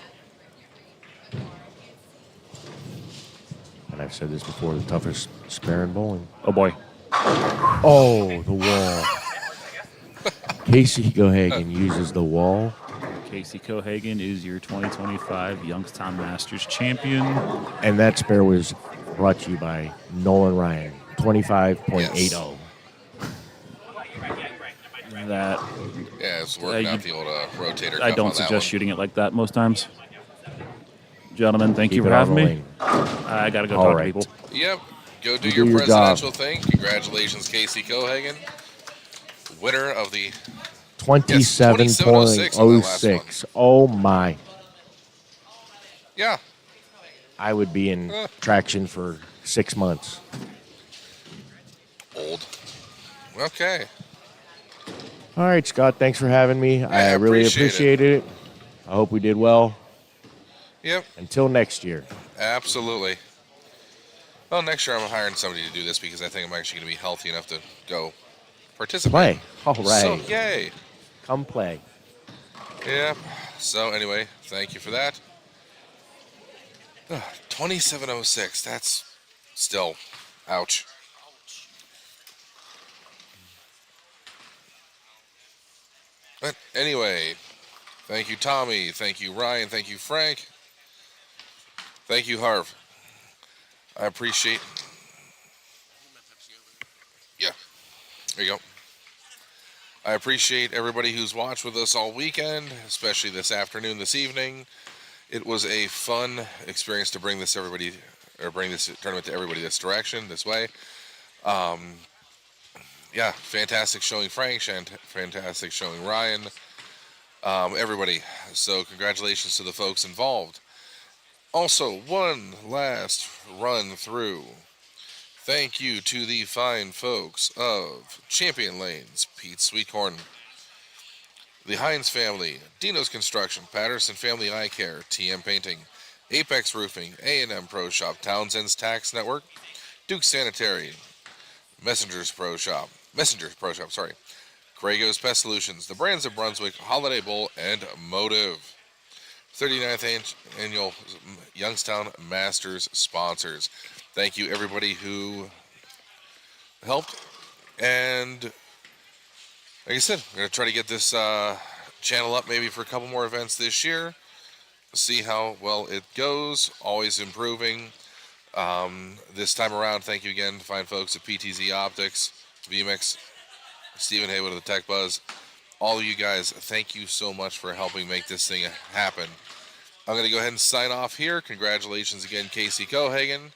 And I've said this before, the toughest spare in bowling. Oh boy. Oh, the wall. Casey Cohagen uses the wall. Casey Cohagen is your 2025 Youngstown Masters champion. And that spare was brought to you by Nolan Ryan, 25.80. That Yeah, it's working out the old rotator. I cuff don't on that suggest one. shooting it like that most times. Gentlemen, thank you Keep for it on having the me. lane. I gotta go All talk right. to people. Yep. Go do You your do your presidential job. thing. Congratulations, Casey Cohagen, winner of the 27.06. Oh, my. yeah. I would be in traction for 6 months. Old. Okay. All right, Scott, thanks for having me. I really appreciate appreciated it. I hope we did well. Yep. Until next year. Absolutely. Well, next year I'm hiring somebody to do this because I think I'm actually going to be healthy enough to go participate. Play. All right. So, yay. Come play. Yep. So, anyway, thank you for that. 2706. That's still, ouch. But anyway, thank you, Tommy. Thank you, Ryan. Thank you, Frank. Thank you, Harv. I appreciate. Yeah. There you go. I appreciate everybody who's watched with us all weekend, especially this afternoon, this evening. It was a fun experience to bring this tournament to everybody this direction, this way. Yeah, fantastic showing Frank, fantastic showing Ryan, everybody. So congratulations to the folks involved. Also, one last run through. Thank you to the fine folks of Champion Lanes, Pete Sweetcorn, the Hines family, Dino's Construction, Patterson Family Eye Care, TM Painting, Apex Roofing, A&M Pro Shop, Townsend's Tax Network, Duke Sanitary, Messengers Pro Shop, sorry, Crago's Pest Solutions, the Brands of Brunswick, Holiday Bowl, and Motive. 39th Annual Youngstown Masters sponsors. Thank you, everybody who helped. And like I said, we're going to try to get this channel up maybe for a couple more events this year. See how well it goes. Always improving. This time around, thank you again to fine folks at PTZ Optics, VMix, Stephen Haywood of the Tech Buzz. All of you guys, thank you so much for helping make this thing happen. I'm going to go ahead and sign off here. Congratulations again, Casey Cohagen.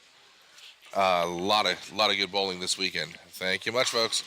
A lot of good bowling this weekend. Thank you much, folks.